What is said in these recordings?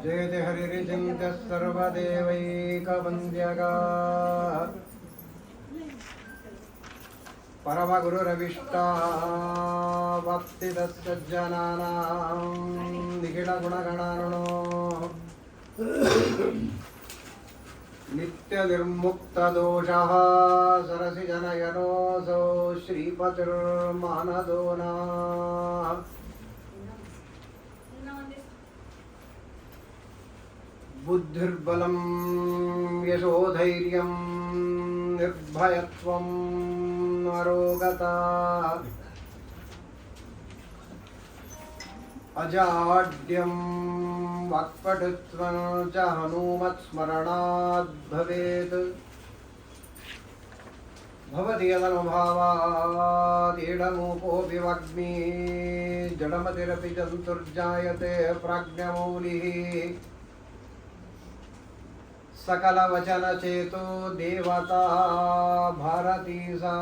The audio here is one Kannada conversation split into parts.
जयति हरिरिचिन्त्य सर्वदेवैकवन्द्यगा परमगुरुरविष्टावप्तिदस्सज्जनानां निखिलगुणगणार्णो नित्यनिर्मुक्तदोषः सरसिजनयनोऽसौ श्रीपतिर्मानदो नः। बुद्धिर्बलं यशोधैर्यं निर्भयत्वं अरोगता अजाड्यं वाक्पटुत्वं च हनुमत्स्मरणात् भवेत्। भवति यदनुभावात् ईडमूकोऽपि वाग्मी जडमतिरपि जन्तुर्जायते प्राज्ञमौलिः। सकलवचनचेतो देवता भारती सा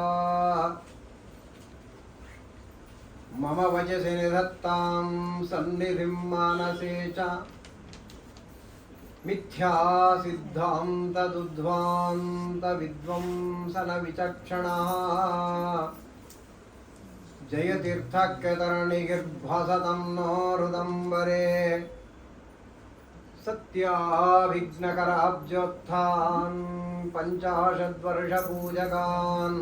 मम वचसि निधत्तां सन्निधिं मानसे च। मिथ्या सिद्धान्तदुद्ध्वान्त विद्वंसन विचक्षणः जयतीर्थक्यतरणिर्भासतं नो हृदम्बरे। सत्याभिघ्नकराब्जोत्थान् पञ्चाशद्वर्षपूजकान्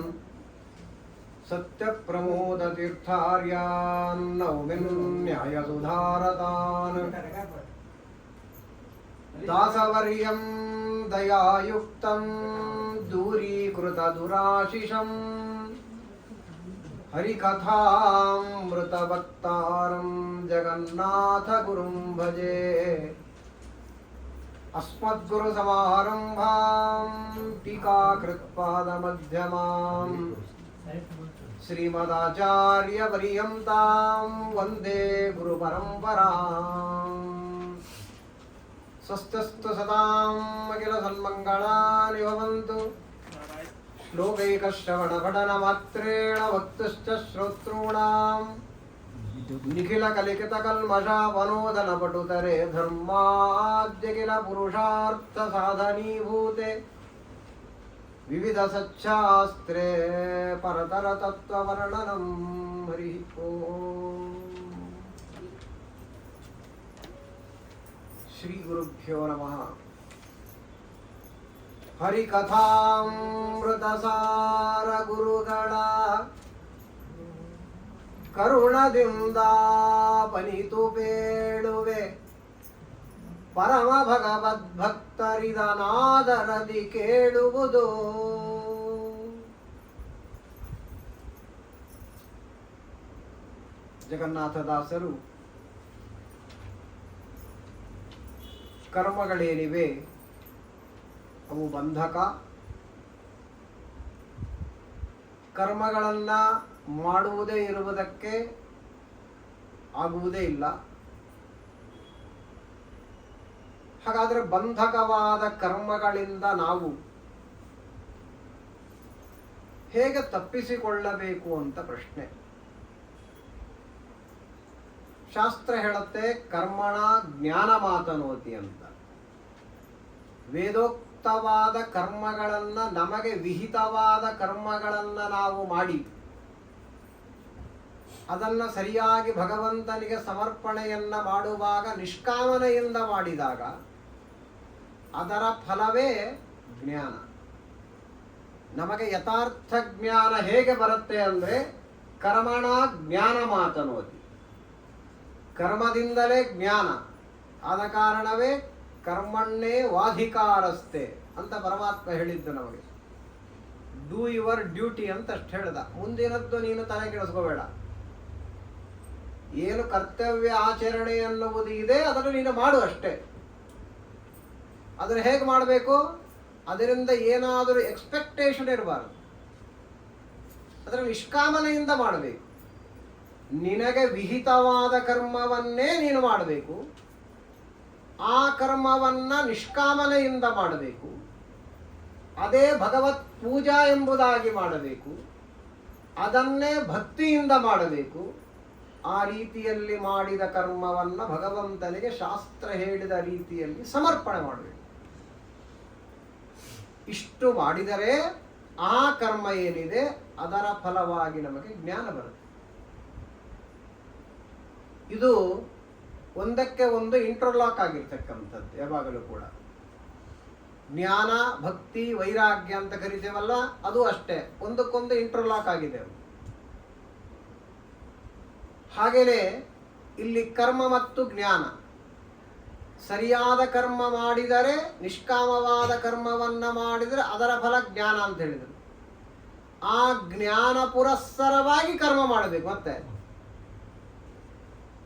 सत्यप्रमोदतीर्थार्यान् नौमिन्यायसुधारतान्। दासवर्यं दयायुक्तं दूरीकृतदुराशिषं हरिकथामृतवक्तारं जगन्नाथगुरुं भजे। अस्मद्गुरुसमारम्भां टीकाकृत्पादमध्यमां श्रीमदाचार्यपर्यन्तां वन्दे गुरुपरम्पराम्। स्वस्तिस्तु सदां अखिलसन्मङ्गलानि भवन्तु। श्लोकैकश्रवणपठनमात्रेण वक्तुश्च श्रोतॄणां निखिलकलिकितकल्मषावनोदनपटुतरे धर्माद्यखिलपुरुषार्थसाधनीभूते विविधसच्छास्त्रे परतरतत्त्ववर्णनं। हरिः ओम्। श्रीगुरुभ्यो नमः। ಹರಿಕಥಾಮೃತಸಾರ ಗುರುಗಳ ಕರುಣದಿಂದ ಪನಿತು ಬೇಳುವೆ ಪರಮ ಭಗವದ್ಭಕ್ತರಿದನಾದರದಿ ಕೇಳುವುದು. ಜಗನ್ನಾಥದಾಸರು ಕರ್ಮಗಳೇನಿವೆ ಅವು ಬಂಧಕ. ಕರ್ಮಗಳನ್ನು ಮಾಡುವುದೇ ಇರುವುದಕ್ಕೆ ಆಗುವುದೇ ಇಲ್ಲ. ಹಾಗಾದರೆ ಬಂಧಕವಾದ ಕರ್ಮಗಳಿಂದ ನಾವು ಹೇಗೆ ತಪ್ಪಿಸಿಕೊಳ್ಳಬೇಕು ಅಂತ ಪ್ರಶ್ನೆ. ಶಾಸ್ತ್ರ ಹೇಳುತ್ತೆ ಕರ್ಮಣ ಜ್ಞಾನ ಮಾತನೋತಿ ಅಂತ. ವೇದೋಕ್ತವಾದ ಕರ್ಮಗಳನ್ನು, ನಮಗೆ ವಿಹಿತವಾದ ಕರ್ಮಗಳನ್ನು ನಾವು ಮಾಡಿ ಅದನ್ನು ಸರಿಯಾಗಿ ಭಗವಂತನಿಗೆ ಸಮರ್ಪಣೆಯನ್ನು ಮಾಡುವಾಗ ನಿಷ್ಕಾಮನೆಯಿಂದ ಮಾಡಿದಾಗ ಅದರ ಫಲವೇ ಜ್ಞಾನ. ನಮಗೆ ಯಥಾರ್ಥ ಜ್ಞಾನ ಹೇಗೆ ಬರುತ್ತೆ ಅಂದರೆ ಕರ್ಮಣ ಜ್ಞಾನ ಮಾತನೋತಿ. ಕರ್ಮದಿಂದಲೇ ಜ್ಞಾನ. ಆದ ಕಾರಣವೇ ಕರ್ಮಣ್ಣೇ ವಾಧಿಕಾರಸ್ತೆ ಅಂತ ಪರಮಾತ್ಮ ಹೇಳಿದ್ದು ನಮಗೆ. ಡೂ ಯುವರ್ ಡ್ಯೂಟಿ ಅಂತ ಅಷ್ಟು ಹೇಳ್ದ. ಮುಂದಿನದ್ದು ನೀನು ತಲೆ ಕೆಡಿಸ್ಕೋಬೇಡ. ಏನು ಕರ್ತವ್ಯ ಆಚರಣೆ ಎನ್ನುವುದು ಇದೆ ಅದನ್ನು ನೀನು ಮಾಡು ಅಷ್ಟೇ. ಅದನ್ನು ಹೇಗೆ ಮಾಡಬೇಕು? ಅದರಿಂದ ಏನಾದರೂ ಎಕ್ಸ್ಪೆಕ್ಟೇಷನ್ ಇರಬಾರದು. ಅದರ ನಿಷ್ಕಾಮನೆಯಿಂದ ಮಾಡಬೇಕು. ನಿನಗೆ ವಿಹಿತವಾದ ಕರ್ಮವನ್ನೇ ನೀನು ಮಾಡಬೇಕು. ಆ ಕರ್ಮವನ್ನು ನಿಷ್ಕಾಮನೆಯಿಂದ ಮಾಡಬೇಕು. ಅದೇ ಭಗವತ್ ಪೂಜಾ ಎಂಬುದಾಗಿ ಮಾಡಬೇಕು. ಅದನ್ನೇ ಭಕ್ತಿಯಿಂದ ಮಾಡಬೇಕು. ಆ ರೀತಿಯಲ್ಲಿ ಮಾಡಿದ ಕರ್ಮವನ್ನು ಭಗವಂತನಿಗೆ ಶಾಸ್ತ್ರ ಹೇಳಿದ ರೀತಿಯಲ್ಲಿ ಸಮರ್ಪಣೆ ಮಾಡಬೇಕು. ಇಷ್ಟು ಮಾಡಿದರೆ ಆ ಕರ್ಮ ಏನಿದೆ ಅದರ ಫಲವಾಗಿ ನಮಗೆ ಜ್ಞಾನ ಬರುತ್ತೆ. ಇದು ಒಂದಕ್ಕೆ ಒಂದು ಇಂಟರ್ಲಾಕ್ ಆಗಿರ್ತಕ್ಕಂಥದ್ದು ಯಾವಾಗಲೂ ಕೂಡ. ಜ್ಞಾನ, ಭಕ್ತಿ, ವೈರಾಗ್ಯ ಅಂತ ಕರಿತೇವಲ್ಲ, ಅದು ಅಷ್ಟೇ, ಒಂದಕ್ಕೊಂದು ಇಂಟರ್ಲಾಕ್ ಆಗಿದೆ. ಹಾಗೆಯೇ ಇಲ್ಲಿ ಕರ್ಮ ಮತ್ತು ಜ್ಞಾನ, ಸರಿಯಾದ ಕರ್ಮ ಮಾಡಿದರೆ, ನಿಷ್ಕಾಮವಾದ ಕರ್ಮವನ್ನ ಮಾಡಿದರೆ ಅದರ ಫಲ ಜ್ಞಾನ ಅಂತ ಹೇಳಿದರು. ಆ ಜ್ಞಾನ ಪುರಸ್ಸರವಾಗಿ ಕರ್ಮ ಮಾಡಬೇಕು. ಮತ್ತೆ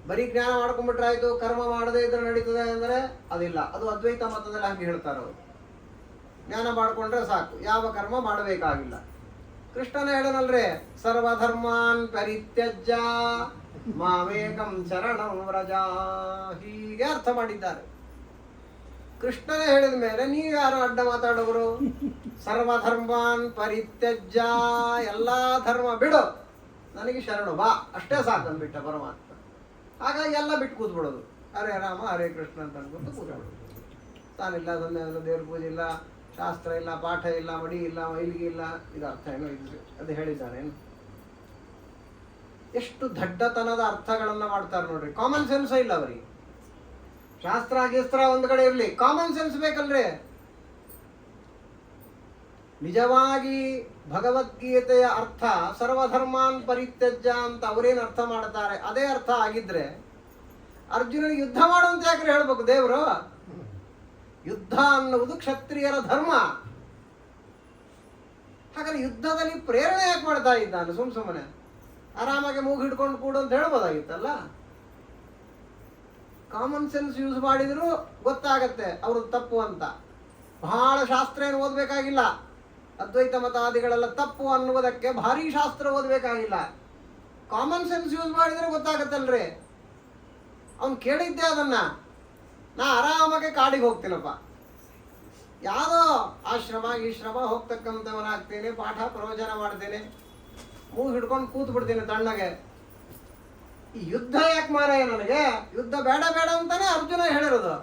ಬರೀ ಜ್ಞಾನ ಮಾಡ್ಕೊಂಡ್ಬಿಟ್ರೆ ಆಯ್ತು, ಕರ್ಮ ಮಾಡದೇ ಇದ್ರೆ ನಡೀತದೆ ಅಂದರೆ ಅದಿಲ್ಲ. ಅದು ಅದ್ವೈತ ಮತದಲ್ಲಿ ಹಾಗೆ ಹೇಳ್ತಾರೆ ಅವರು. ಜ್ಞಾನ ಮಾಡ್ಕೊಂಡ್ರೆ ಸಾಕು, ಯಾವ ಕರ್ಮ ಮಾಡಬೇಕಾಗಿಲ್ಲ. ಕೃಷ್ಣನ ಹೇಳನಲ್ರೇ, ಸರ್ವಧರ್ಮಾನ್ ಪರಿತ್ಯಜ್ಯ ಮಾಮೇಕಂ ಶರಣಂ ವ್ರಜ, ಹೀಗೆ ಅರ್ಥ ಮಾಡಿದ್ದಾರೆ. ಕೃಷ್ಣನೇ ಹೇಳಿದ ಮೇಲೆ ನೀವು ಯಾರು ಅಡ್ಡ ಮಾತಾಡೋರು? ಸರ್ವಧರ್ಮಾನ್ ಪರಿತ್ಯಜ್ಯ, ಎಲ್ಲಾ ಧರ್ಮ ಬಿಡು, ನನಗೆ ಶರಣು ಬಾ, ಅಷ್ಟೇ ಸಾಕು ಅಂದ್ಬಿಟ್ಟ ಪರಮಾತ್ಮ. ಹಾಗಾಗಿ ಎಲ್ಲ ಬಿಟ್ಟು ಕೂತ್ಬಿಡೋದು, ಹರೇ ರಾಮ ಹರೇ ಕೃಷ್ಣ ಅಂತ ಅನ್ಕೊಂಡು ಕೂತ್ಬಿಡೋದು. ತಾನಿಲ್ಲ, ಸಂಧ್ಯಾನ ದೇವ್ರ ಪೂಜೆ ಇಲ್ಲ, ಶಾಸ್ತ್ರ ಇಲ್ಲ, ಪಾಠ ಇಲ್ಲ, ಮಡಿ ಇಲ್ಲ, ಮೈಲಿಗೆ ಇಲ್ಲ. ಇದು ಅರ್ಥ ಏನೋ ಇದ್ರು ಅದು ಹೇಳಿದ್ದಾನೇನು? ಎಷ್ಟು ದಡ್ಡತನದ ಅರ್ಥಗಳನ್ನ ಮಾಡ್ತಾರೆ ನೋಡ್ರಿ. ಕಾಮನ್ ಸೆನ್ಸ್ ಇಲ್ಲ ಅವರಿಗೆ. ಶಾಸ್ತ್ರ ಗೀಸ್ತ್ರ ಒಂದು ಕಡೆ ಇರಲಿ, ಕಾಮನ್ ಸೆನ್ಸ್ ಬೇಕಲ್ರಿ. ನಿಜವಾಗಿ ಭಗವದ್ಗೀತೆಯ ಅರ್ಥ ಸರ್ವಧರ್ಮಾನ್ ಪರಿತ್ಯಜ್ಯ ಅಂತ ಅವರೇನು ಅರ್ಥ ಮಾಡ್ತಾರೆ ಅದೇ ಅರ್ಥ ಆಗಿದ್ರೆ ಅರ್ಜುನನಿಗೆ ಯುದ್ಧ ಮಾಡುವಂತ ಯಾಕ್ರೆ ಹೇಳ್ಬೇಕು ದೇವರು? ಯುದ್ಧ ಅನ್ನುವುದು ಕ್ಷತ್ರಿಯರ ಧರ್ಮ. ಹಾಗಾದ್ರೆ ಯುದ್ಧದಲ್ಲಿ ಪ್ರೇರಣೆ ಯಾಕೆ ಮಾಡ್ತಾ ಇದ್ದಾನೆ? ಸುಮ್ಮನೆ ಆರಾಮಾಗಿ ಮೂಗು ಹಿಡ್ಕೊಂಡು ಕೂಡು ಅಂತ ಹೇಳ್ಬೋದಾಗಿತ್ತಲ್ಲ. ಕಾಮನ್ ಸೆನ್ಸ್ ಯೂಸ್ ಮಾಡಿದ್ರು ಗೊತ್ತಾಗತ್ತೆ ಅವ್ರದ್ದು ತಪ್ಪು ಅಂತ. ಬಹಳ ಶಾಸ್ತ್ರ ಏನು ಓದಬೇಕಾಗಿಲ್ಲ. ಅದ್ವೈತ ಮತಾದಿಗಳೆಲ್ಲ ತಪ್ಪು ಅನ್ನುವುದಕ್ಕೆ ಭಾರಿ ಶಾಸ್ತ್ರ ಓದಬೇಕಾಗಿಲ್ಲ. ಕಾಮನ್ ಸೆನ್ಸ್ ಯೂಸ್ ಮಾಡಿದ್ರೆ ಗೊತ್ತಾಗತ್ತಲ್ರಿ. ಅವ್ನು ಕೇಳಿದ್ದೆ ಅದನ್ನ, ನಾ ಆರಾಮಾಗೆ ಕಾಡಿಗೆ ಹೋಗ್ತೀನಪ್ಪ, ಯಾವುದೋ ಆಶ್ರಮ ಗೀಶ್ರಮ ಹೋಗ್ತಕ್ಕಂಥವನಾಗ್ತೇನೆ, ಪಾಠ ಪ್ರವಚನ ಮಾಡ್ತೇನೆ, ಮೂಗು ಹಿಡ್ಕೊಂಡು ಕೂತ್ ಬಿಡ್ತೀನಿ ತಣ್ಣಗೆ. ಈ ಯುದ್ಧ ಯಾಕೆ ಮಾರಾಯ ನನಗೆ? ಯುದ್ಧ ಬೇಡ ಬೇಡ ಅಂತಾನೆ ಅರ್ಜುನ ಹೇಳಿರೋದು.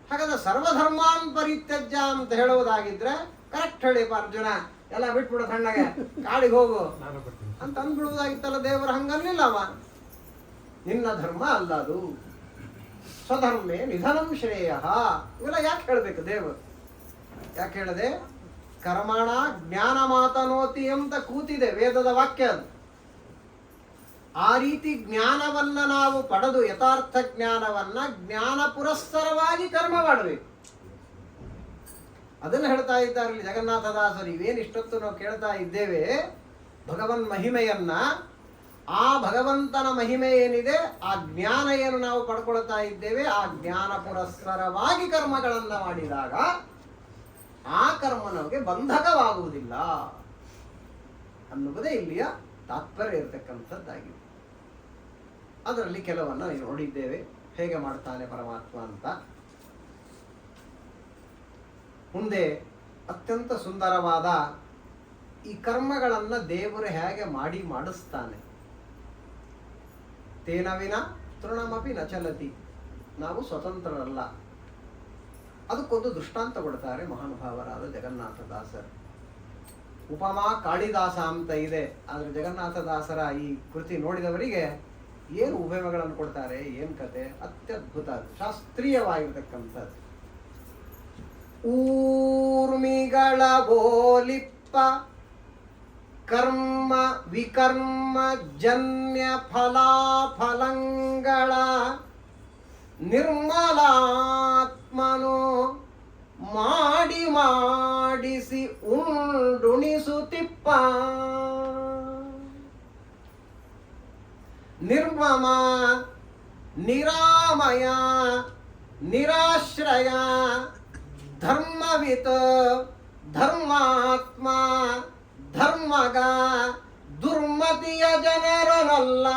ಹಾಗಾದ್ರೆ ಸರ್ವಧರ್ಮಾನ್ ಪರಿತ್ಯಜ್ಯ ಅಂತ ಹೇಳುವುದಾಗಿದ್ರೆ ಕರೆಕ್ಟ್ ಹೇಳಿಪ್ಪ ಅರ್ಜುನ, ಎಲ್ಲ ಬಿಟ್ಬಿಡು ತಣ್ಣಗೆ, ಕಾಡಿಗೆ ಹೋಗು ಅಂತ ಅಂದ್ಬಿಡುವುದಾಗಿತ್ತಲ್ಲ. ದೇವರು ಹಂಗನ್ನಿಲ್ಲ ಅವ. ನಿನ್ನ ಧರ್ಮ ಅಲ್ಲ ಅದು, ಸ್ವಧರ್ಮೇ ನಿಧನಂ ಶ್ರೇಯ. ಇವೆಲ್ಲ ಯಾಕೆ ಹೇಳ್ಬೇಕು ದೇವರು? ಯಾಕೆ ಹೇಳದೆ? ಕರ್ಮಣ ಜ್ಞಾನ ಮಾತನೋತಿ ಅಂತ ಕೂತಿದೆ ವೇದದ ವಾಕ್ಯ. ಅದು ಆ ರೀತಿ ಜ್ಞಾನವನ್ನ ನಾವು ಪಡೆದು, ಯಥಾರ್ಥ ಜ್ಞಾನವನ್ನ ಜ್ಞಾನ ಪುರಸ್ಸರವಾಗಿ ಕರ್ಮ ಮಾಡಬೇಕು. ಅದನ್ನು ಹೇಳ್ತಾ ಇದ್ದಾರೆ ಇಲ್ಲಿ ಜಗನ್ನಾಥದಾಸರು. ಇವೇನು ಇಷ್ಟೊತ್ತು ನಾವು ಕೇಳ್ತಾ ಇದ್ದೇವೆ ಭಗವನ್ ಮಹಿಮೆಯನ್ನ, ಆ ಭಗವಂತನ ಮಹಿಮೆ ಏನಿದೆ, ಆ ಜ್ಞಾನ ಏನು ನಾವು ಪಡ್ಕೊಳ್ತಾ ಇದ್ದೇವೆ, ಆ ಜ್ಞಾನ ಪುರಸ್ಸರವಾಗಿ ಕರ್ಮಗಳನ್ನ ಮಾಡಿದಾಗ ಆ ಕರ್ಮ ನಮಗೆ ಬಂಧಕವಾಗುವುದಿಲ್ಲ ಅನ್ನುವುದೇ ಇಲ್ಲಿಯ ತಾತ್ಪರ್ಯ ಇರತಕ್ಕಂಥದ್ದಾಗಿದೆ. ಅದರಲ್ಲಿ ಕೆಲವನ್ನ ನೀವು ನೋಡಿದ್ದೇವೆ, ಹೇಗೆ ಮಾಡ್ತಾನೆ ಪರಮಾತ್ಮ ಅಂತ. ಮುಂದೆ ಅತ್ಯಂತ ಸುಂದರವಾದ ಈ ಕರ್ಮಗಳನ್ನ ದೇವರು ಹೇಗೆ ಮಾಡಿಸ್ತಾನೆ. ತೇನವಿನ ತೃಣಮಪಿ ನ ಚಲತಿ, ನಾವು ಸ್ವತಂತ್ರರಲ್ಲ. ಅದಕ್ಕೊಂದು ದೃಷ್ಟಾಂತ ಕೊಡ್ತಾರೆ ಮಹಾನುಭಾವರಾದ ಜಗನ್ನಾಥದಾಸರು. ಉಪಮಾ ಕಾಳಿದಾಸ ಅಂತ ಇದೆ, ಆದರೆ ಜಗನ್ನಾಥದಾಸರ ಈ ಕೃತಿ ನೋಡಿದವರಿಗೆ ಏನು ಉಪಮೆಗಳನ್ನು ಕೊಡ್ತಾರೆ, ಏನು ಕತೆ, ಅತ್ಯದ್ಭುತ, ಶಾಸ್ತ್ರೀಯವಾಗಿರ್ತಕ್ಕಂಥದ್ದು. ಊರ್ಮಿಗಳ ಬೋಲಿಪ್ಪ ಕರ್ಮ ವಿಕರ್ಮ ಜನ್ಯ ಫಲಾಫಲಂಗಳ ನಿರ್ಮಲಾತ್ಮನು ಮಾಡಿಸಿ ಉಂಡುಣಿಸುತ್ತಿಪ್ಪ. ನಿರ್ಮಮ ನಿರಾಮಯ ನಿರಾಶ್ರಯ ಧರ್ಮವಿತ್ ಧರ್ಮಾತ್ಮ ಧರ್ಮಗ ದುರ್ಮತಿಯ ಜನರನಲ್ಲ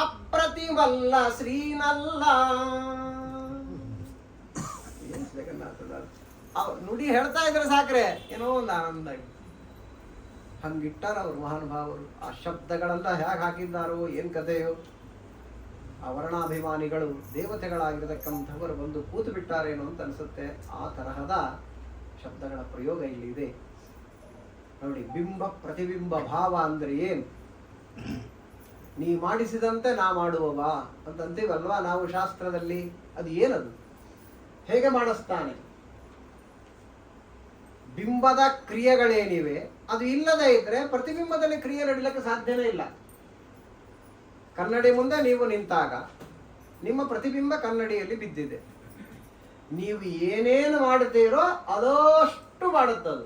ಅಪ್ರತಿಮಲ್ಲ ಶ್ರೀನಲ್ಲ. ನುಡಿ ಹೇಳ್ತಾ ಇದ್ರೆ ಸಾಕ್ರೆ ಏನೋ ಒಂದು ಆನಂದ. ಹಂಗಿಟ್ಟಾರ ಅವರು ಮಹಾನುಭಾವರು. ಆ ಶಬ್ದಗಳೆಲ್ಲ ಹೇಗೆ ಹಾಕಿದ್ದಾರೋ ಏನು ಕಥೆಯೋ. ಆ ವರ್ಣಾಭಿಮಾನಿಗಳು ದೇವತೆಗಳಾಗಿರತಕ್ಕಂಥವರು ಬಂದು ಕೂತು ಬಿಟ್ಟಾರೇನೋ ಅಂತ ಅನಿಸುತ್ತೆ. ಆ ತರಹದ ಶಬ್ದಗಳ ಪ್ರಯೋಗ ಇಲ್ಲಿದೆ ನೋಡಿ. ಬಿಂಬ ಪ್ರತಿಬಿಂಬ ಭಾವ ಅಂದ್ರೆ ಏನು? ನೀ ಮಾಡಿಸಿದಂತೆ ನಾ ಮಾಡುವವ ಅಂತಂತೀವಲ್ವಾ ನಾವು ಶಾಸ್ತ್ರದಲ್ಲಿ. ಅದು ಏನದು? ಹೇಗೆ ಮಾಡಿಸ್ತಾನೆ? ಬಿಂಬದ ಕ್ರಿಯೆಗಳೇನಿವೆ ಅದು ಇಲ್ಲದೆ ಇದ್ರೆ ಪ್ರತಿಬಿಂಬದಲ್ಲಿ ಕ್ರಿಯೆ ನಡೀಲಿಕ್ಕೆ ಸಾಧ್ಯನೇ ಇಲ್ಲ. ಕನ್ನಡಿ ಮುಂದೆ ನೀವು ನಿಂತಾಗ ನಿಮ್ಮ ಪ್ರತಿಬಿಂಬ ಕನ್ನಡಿಯಲ್ಲಿ ಬಿದ್ದಿದೆ. ನೀವು ಏನೇನು ಮಾಡುತ್ತೀರೋ ಅದಷ್ಟು ಮಾಡುತ್ತದು.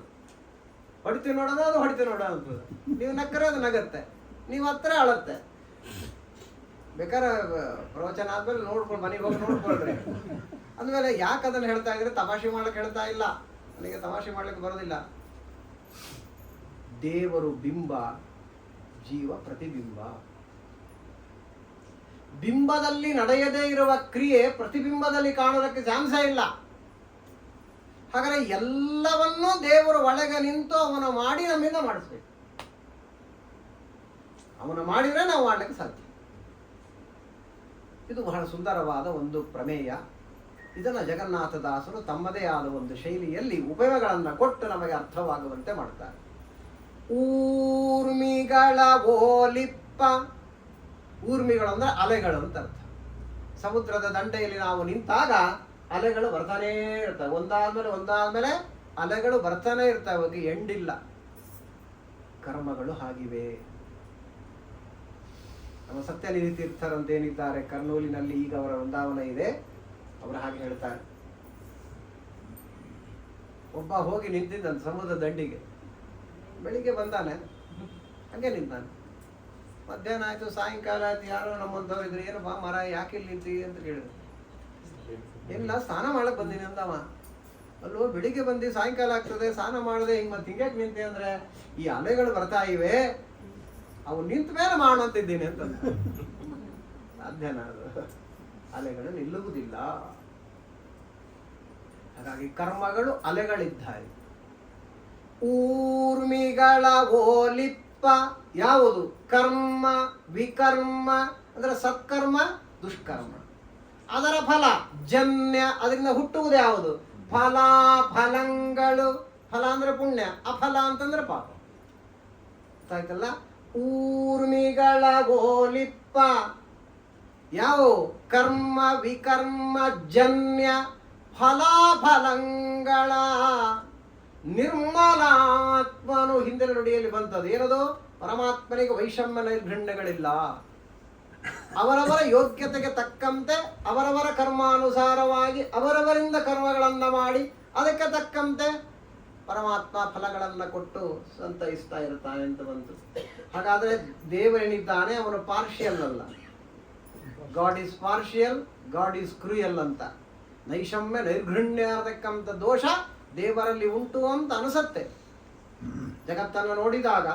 ಹೊಡಿತೀವಿ ನೋಡೋದು ಅದು ಹೊಡಿತೀವಿ ನೋಡೋ ಅಂತದ್ದು. ನೀವು ನಕ್ಕರೆ ಅದು ನಗತ್ತೆ, ನೀವು ಹತ್ರ ಅಳತ್ತೆ. ಬೇಕಾದ್ರೆ ಪ್ರವಚನ ಆದ್ಮೇಲೆ ನೋಡ್ಕೊಂಡು ಮನೆಗೆ ಹೋಗಿ ನೋಡ್ಕೊಳ್ರಿ. ಅಂದಮೇಲೆ ಯಾಕೆ ಅದನ್ನು ಹೇಳ್ತಾ ಇದ್ರೆ ತಮಾಷೆ ಮಾಡ್ಲಿಕ್ಕೆ ಹೇಳ್ತಾ ಇಲ್ಲ. ನನಗೆ ತಮಾಷೆ ಮಾಡ್ಲಿಕ್ಕೆ ಬರೋದಿಲ್ಲ. ದೇವರು ಬಿಂಬ, ಜೀವ ಪ್ರತಿಬಿಂಬ. ಬಿಂಬದಲ್ಲಿ ನಡೆಯದೇ ಇರುವ ಕ್ರಿಯೆ ಪ್ರತಿಬಿಂಬದಲ್ಲಿ ಕಾಣೋದಕ್ಕೆ ಚಾನ್ಸ ಇಲ್ಲ. ಹಾಗಾದ್ರೆ ಎಲ್ಲವನ್ನೂ ದೇವರು ಒಳಗೆ ನಿಂತು ಅವನು ಮಾಡಿ ನಮ್ಮಿಂದ ಮಾಡಿಸ್ಬೇಕು. ಅವನು ಮಾಡಿದ್ರೆ ನಾವು ಮಾಡ್ಲಿಕ್ಕೆ ಸಾಧ್ಯ. ಇದು ಬಹಳ ಸುಂದರವಾದ ಒಂದು ಪ್ರಮೇಯ. ಇದನ್ನು ಜಗನ್ನಾಥದಾಸರು ತಮ್ಮದೇ ಆದ ಒಂದು ಶೈಲಿಯಲ್ಲಿ ಉಪಯೋಗಗಳನ್ನು ಕೊಟ್ಟು ನಮಗೆ ಅರ್ಥವಾಗುವಂತೆ ಮಾಡ್ತಾರೆ. ಊರ್ಮಿಗಳ ಓಲಿಪ್ಪ. ಊರ್ಮಿಗಳು ಅಂದ್ರೆ ಅಲೆಗಳು ಅಂತ ಅರ್ಥ. ಸಮುದ್ರದ ದಂಡೆಯಲ್ಲಿ ನಾವು ನಿಂತಾಗ ಅಲೆಗಳು ಬರ್ತಾನೇ ಇರ್ತವೆ. ಒಂದಾದ್ಮೇಲೆ ಅಲೆಗಳು ಬರ್ತಾನೆ ಇರ್ತವೆ. ಅವಾಗ ಎಂಡಿಲ್ಲ. ಕರ್ಮಗಳು ಹಾಗಿವೆ. ನಮ್ಮ ಸತ್ಯನಿಧಿ ತೀರ್ಥರಂತ ಏನಿದ್ದಾರೆ ಕರ್ನೂಲಿನಲ್ಲಿ, ಈಗ ಅವರ ವೃಂದಾವನ ಇದೆ, ಅವರು ಹಾಗೆ ಹೇಳ್ತಾರೆ. ಒಬ್ಬ ಹೋಗಿ ನಿಂತಿದ್ದಂತ ಸಮುದ್ರ ದಂಡಿಗೆ. ಬೆಳಿಗ್ಗೆ ಬಂದಾನೆ, ಹಂಗೆ ನಿಂತಾನೆ. ಮಧ್ಯಾಹ್ನ ಆಯ್ತು, ಸಾಯಂಕಾಲ ಆಯ್ತು, ಯಾರೋ ನಮ್ಮಂಥವ್ರು ಇದ್ರು. ಏನು ಬಾ ಮರ ಯಾಕೆ ಇಲ್ಲಿ ನಿಂತಿ ಅಂತ ಕೇಳಿದ್ರು. ಇಲ್ಲ, ಸ್ನಾನ ಮಾಡಕ್ ಬಂದೀನಿ ಅಂದವ. ಅಲ್ಲೋ ಬೆಳಿಗ್ಗೆ ಬಂದು ಸಾಯಂಕಾಲ ಆಗ್ತದೆ, ಸ್ನಾನ ಮಾಡದೆ ಹಿಂಗೆ ಮತ್ತೆ ಹಿಂಗ್ಯಾಕೆ ನಿಂತೆ ಅಂದ್ರೆ ಈ ಅಲೆಗಳು ಬರ್ತಾ ಇವೆ, ಅವು ನಿಂತ ಮೇಲೆ ಮಾಡುವಂತಿದ್ದೀನಿ ಅಂತ. ಸಾಧ್ಯನಾ ಅದು? ಅಲೆಗಳು ನಿಲ್ಲುವುದಿಲ್ಲ. ಹಾಗಾಗಿ ಕರ್ಮಗಳು ಅಲೆಗಳಿದ್ದಾರೆ. ಊರ್ಮಿಗಳ ಓಲಿಪ್ಪ. ಯಾವುದು? ಕರ್ಮ ವಿಕರ್ಮ ಅಂದ್ರೆ ಸತ್ಕರ್ಮ ದುಷ್ಕರ್ಮ. ಅದರ ಫಲ ಜನ್ಯ, ಅದರಿಂದ ಹುಟ್ಟುವುದು ಯಾವುದು? ಫಲ ಫಲಗಳು. ಫಲ ಅಂದ್ರೆ ಪುಣ್ಯ, ಅಫಲ ಅಂತಂದ್ರೆ ಪಾಪ. ಆಯ್ತಲ್ಲ? ಊರ್ಮಿಗಳ ಗೋಲಿಪ್ಪ. ಯಾವ? ಕರ್ಮ ವಿಕರ್ಮ ಜನ್ಯ ಫಲಾಫಲಗಳ ನಿರ್ಮಲಾತ್ಮನು. ಹಿಂದಿನ ನುಡಿಯಲ್ಲಿ ಬಂತದ್ದು ಏನದು? ಪರಮಾತ್ಮನಿಗೆ ವೈಷಮ್ಯ ನೈರ್ಘಣ್ಯಗಳಿಲ್ಲ. ಅವರವರ ಯೋಗ್ಯತೆಗೆ ತಕ್ಕಂತೆ ಅವರವರ ಕರ್ಮಾನುಸಾರವಾಗಿ ಅವರವರಿಂದ ಕರ್ಮಗಳನ್ನ ಮಾಡಿ ಅದಕ್ಕೆ ತಕ್ಕಂತೆ ಪರಮಾತ್ಮ ಫಲಗಳನ್ನ ಕೊಟ್ಟು ಸಂತೈಸ್ತಾ ಇರ್ತಾನೆ ಅಂತ ಬಂತು. ಹಾಗಾದ್ರೆ ದೇವರೇನಿದ್ದಾನೆ ಅವನು ಪಾರ್ಷಿಯಲ್ ಅಲ್ಲ. God is partial, god is cruel ಅಂತ. ನೈಷಮ್ಯ ನೈರ್ಘಣ್ಯ ಅನ್ನತಕ್ಕಂಥ ದೋಷ ದೇವರಲ್ಲಿ ಉಂಟು ಅಂತ ಅನಿಸತ್ತೆ. ಜಗತ್ತನ್ನು ನೋಡಿದಾಗ,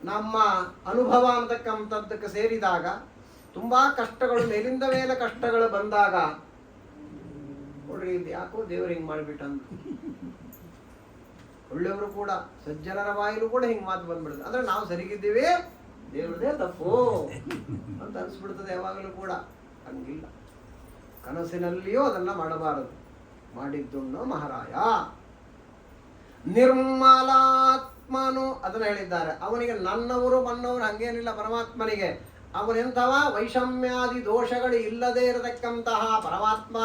ನಮ್ಮ ಅನುಭವ ಅಂತಕ್ಕಂಥದ್ದಕ್ಕೆ ಸೇರಿದಾಗ, ತುಂಬಾ ಕಷ್ಟಗಳು ಮೇಲಿಂದ ಮೇಲೆ ಕಷ್ಟಗಳು ಬಂದಾಗ ನೋಡ್ರಿ ಇದು ಯಾಕೋ ದೇವರು ಹಿಂಗೆ ಮಾಡಿಬಿಟ್ಟಂತ. ಒಳ್ಳೆಯವರು ಕೂಡ, ಸಜ್ಜನರ ಬಾಯಿಲು ಕೂಡ ಹಿಂಗೆ ಮಾತು ಬಂದ್ಬಿಡುತ್ತೆ. ಅಂದ್ರೆ ನಾವು ಸರಿಗಿದ್ದೀವಿ, ದೇವ್ರದೇ ತಪ್ಪು ಅಂತ ಅನ್ಸ್ಬಿಡ್ತದೆ ಯಾವಾಗಲೂ ಕೂಡ. ಹಂಗಿಲ್ಲ. ಕನಸಿನಲ್ಲಿಯೂ ಅದನ್ನ ಮಾಡಬಾರದು. ಮಾಡಿದ್ದುಣ್ಣೋ ಮಹಾರಾಯ. ನಿರ್ಮಲಾತ್ಮನು ಅದನ್ನ ಹೇಳಿದ್ದಾರೆ. ಅವನಿಗೆ ನನ್ನವರು ಮನ್ನವರು ಹಂಗೇನಿಲ್ಲ. ಪರಮಾತ್ಮನಿಗೆ ಅವನೆಂಥವ? ವೈಷಮ್ಯಾದಿ ದೋಷಗಳು ಇಲ್ಲದೆ ಇರತಕ್ಕಂತಹ ಪರಮಾತ್ಮ.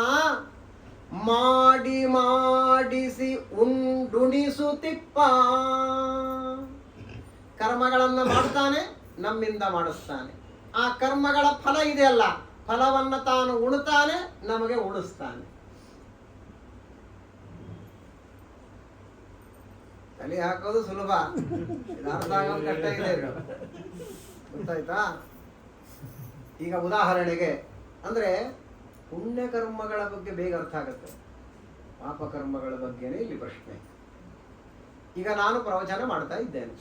ಮಾಡಿ ಮಾಡಿಸಿ ಉಂಡುಣಿಸುತ್ತಿಪ್ಪ. ಕರ್ಮಗಳನ್ನ ಮಾಡ್ತಾನೆ, ನಮ್ಮಿಂದ ಮಾಡಿಸ್ತಾನೆ. ಆ ಕರ್ಮಗಳ ಫಲ ಇದೆಯಲ್ಲ, ಫಲವನ್ನ ತಾನು ಉಣ್ತಾನೆ, ನಮಗೆ ಉಣಿಸ್ತಾನೆ. ತಲೆ ಹಾಕೋದು ಸುಲಭ, ಅರ್ಥ ಆಗೋದು ಕಷ್ಟ ಇದೆ. ಗೊತ್ತಾಯ್ತಾ? ಈಗ ಉದಾಹರಣೆಗೆ ಅಂದ್ರೆ ಪುಣ್ಯಕರ್ಮಗಳ ಬಗ್ಗೆ ಬೇಗ ಅರ್ಥ ಆಗುತ್ತೆ, ಪಾಪಕರ್ಮಗಳ ಬಗ್ಗೆನೇ ಇಲ್ಲಿ ಪ್ರಶ್ನೆ. ಈಗ ನಾನು ಪ್ರವಚನ ಮಾಡ್ತಾ ಇದ್ದೇನೆ,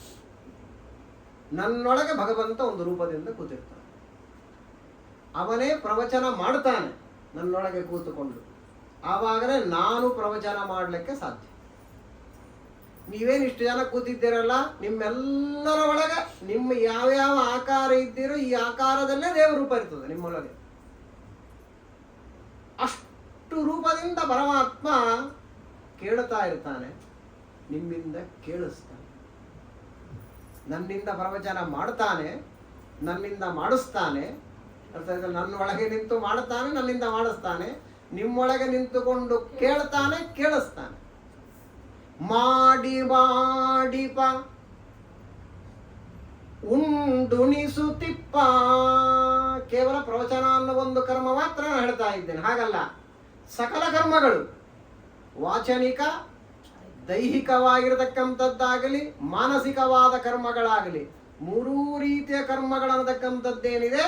ನನ್ನೊಳಗೆ ಭಗವಂತ ಒಂದು ರೂಪದಿಂದ ಕೂತಿರ್ತಾನೆ. ಅವನೇ ಪ್ರವಚನ ಮಾಡ್ತಾನೆ ನನ್ನೊಳಗೆ ಕೂತುಕೊಂಡು. ಆವಾಗಲೇ ನಾನು ಪ್ರವಚನ ಮಾಡಲಿಕ್ಕೆ ಸಾಧ್ಯ. ನೀವೇನು ಇಷ್ಟು ಜನ ಕೂತಿದ್ದೀರಲ್ಲ, ನಿಮ್ಮೆಲ್ಲರ ಒಳಗೆ ನಿಮ್ಮ ಯಾವ್ಯಾವ ಆಕಾರ ಇದ್ದೀರೋ ಈ ಆಕಾರದಲ್ಲೇ ದೇವ ರೂಪ ಇರ್ತದೆ ನಿಮ್ಮೊಳಗೆ. ಅಷ್ಟು ರೂಪದಿಂದ ಪರಮಾತ್ಮ ಕೇಳ್ತಾ ಇರ್ತಾನೆ, ನಿಮ್ಮಿಂದ ಕೇಳಿಸ್ತಾನೆ, ನನ್ನಿಂದ ಪ್ರವಚನ ಮಾಡ್ತಾನೆ, ನನ್ನಿಂದ ಮಾಡಿಸ್ತಾನೆ. ನನ್ನ ಒಳಗೆ ನಿಂತು ಮಾಡ್ತಾನೆ, ನನ್ನಿಂದ ಮಾಡಿಸ್ತಾನೆ, ನಿಮ್ಮೊಳಗೆ ನಿಂತುಕೊಂಡು ಕೇಳ್ತಾನೆ, ಕೇಳಿಸ್ತಾನೆ. ಮಾಡಿ ಮಾಡಿಪ ಉಂಡುಣಿಸುತ್ತಿಪ್ಪ. ಕೇವಲ ಪ್ರವಚನ ಅನ್ನೋ ಒಂದು ಕರ್ಮ ಮಾತ್ರ ನಾನು ಹೇಳ್ತಾ ಇದ್ದೇನೆ, ಹಾಗಲ್ಲ. ಸಕಲ ಕರ್ಮಗಳು, ವಾಚನಿಕ ದೈಹಿಕವಾಗಿರತಕ್ಕಂಥದ್ದಾಗಲಿ ಮಾನಸಿಕವಾದ ಕರ್ಮಗಳಾಗಲಿ, ಮೂರೂ ರೀತಿಯ ಕರ್ಮಗಳನ್ನತಕ್ಕಂಥದ್ದೇನಿದೆ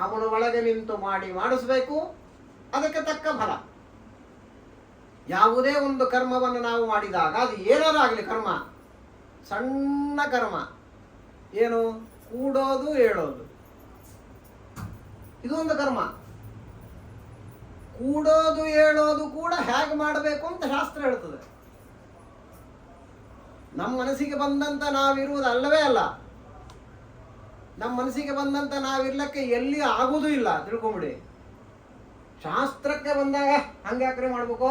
ಅವನ ಒಳಗೆ ನಿಂತು ಮಾಡಿಸಬೇಕು. ಅದಕ್ಕೆ ತಕ್ಕ ಫಲ. ಯಾವುದೇ ಒಂದು ಕರ್ಮವನ್ನು ನಾವು ಮಾಡಿದಾಗ ಅದು ಏನಾರಾಗಲಿ ಕರ್ಮ, ಸಣ್ಣ ಕರ್ಮ, ಏನು ಕೂಡೋದು ಹೇಳೋದು, ಇದು ಒಂದು ಕರ್ಮ. ಕೂಡೋದು ಹೇಳೋದು ಕೂಡ ಹೇಗೆ ಮಾಡಬೇಕು ಅಂತ ಶಾಸ್ತ್ರ ಹೇಳ್ತದೆ. ನಮ್ಮ ಮನಸ್ಸಿಗೆ ಬಂದಂತ ನಾವಿರುವುದು ಅಲ್ಲವೇ ಅಲ್ಲ. ನಮ್ಮ ಮನಸ್ಸಿಗೆ ಬಂದಂತ ನಾವಿರ್ಲಕ್ಕೆ ಎಲ್ಲಿ ಆಗುವುದೂ ಇಲ್ಲ, ತಿಳ್ಕೊಂಬಿಡಿ. ಶಾಸ್ತ್ರಕ್ಕೆ ಬಂದಾಗ ಹಂಗೆ ಯಾಕ್ರೆ ಮಾಡ್ಬೇಕು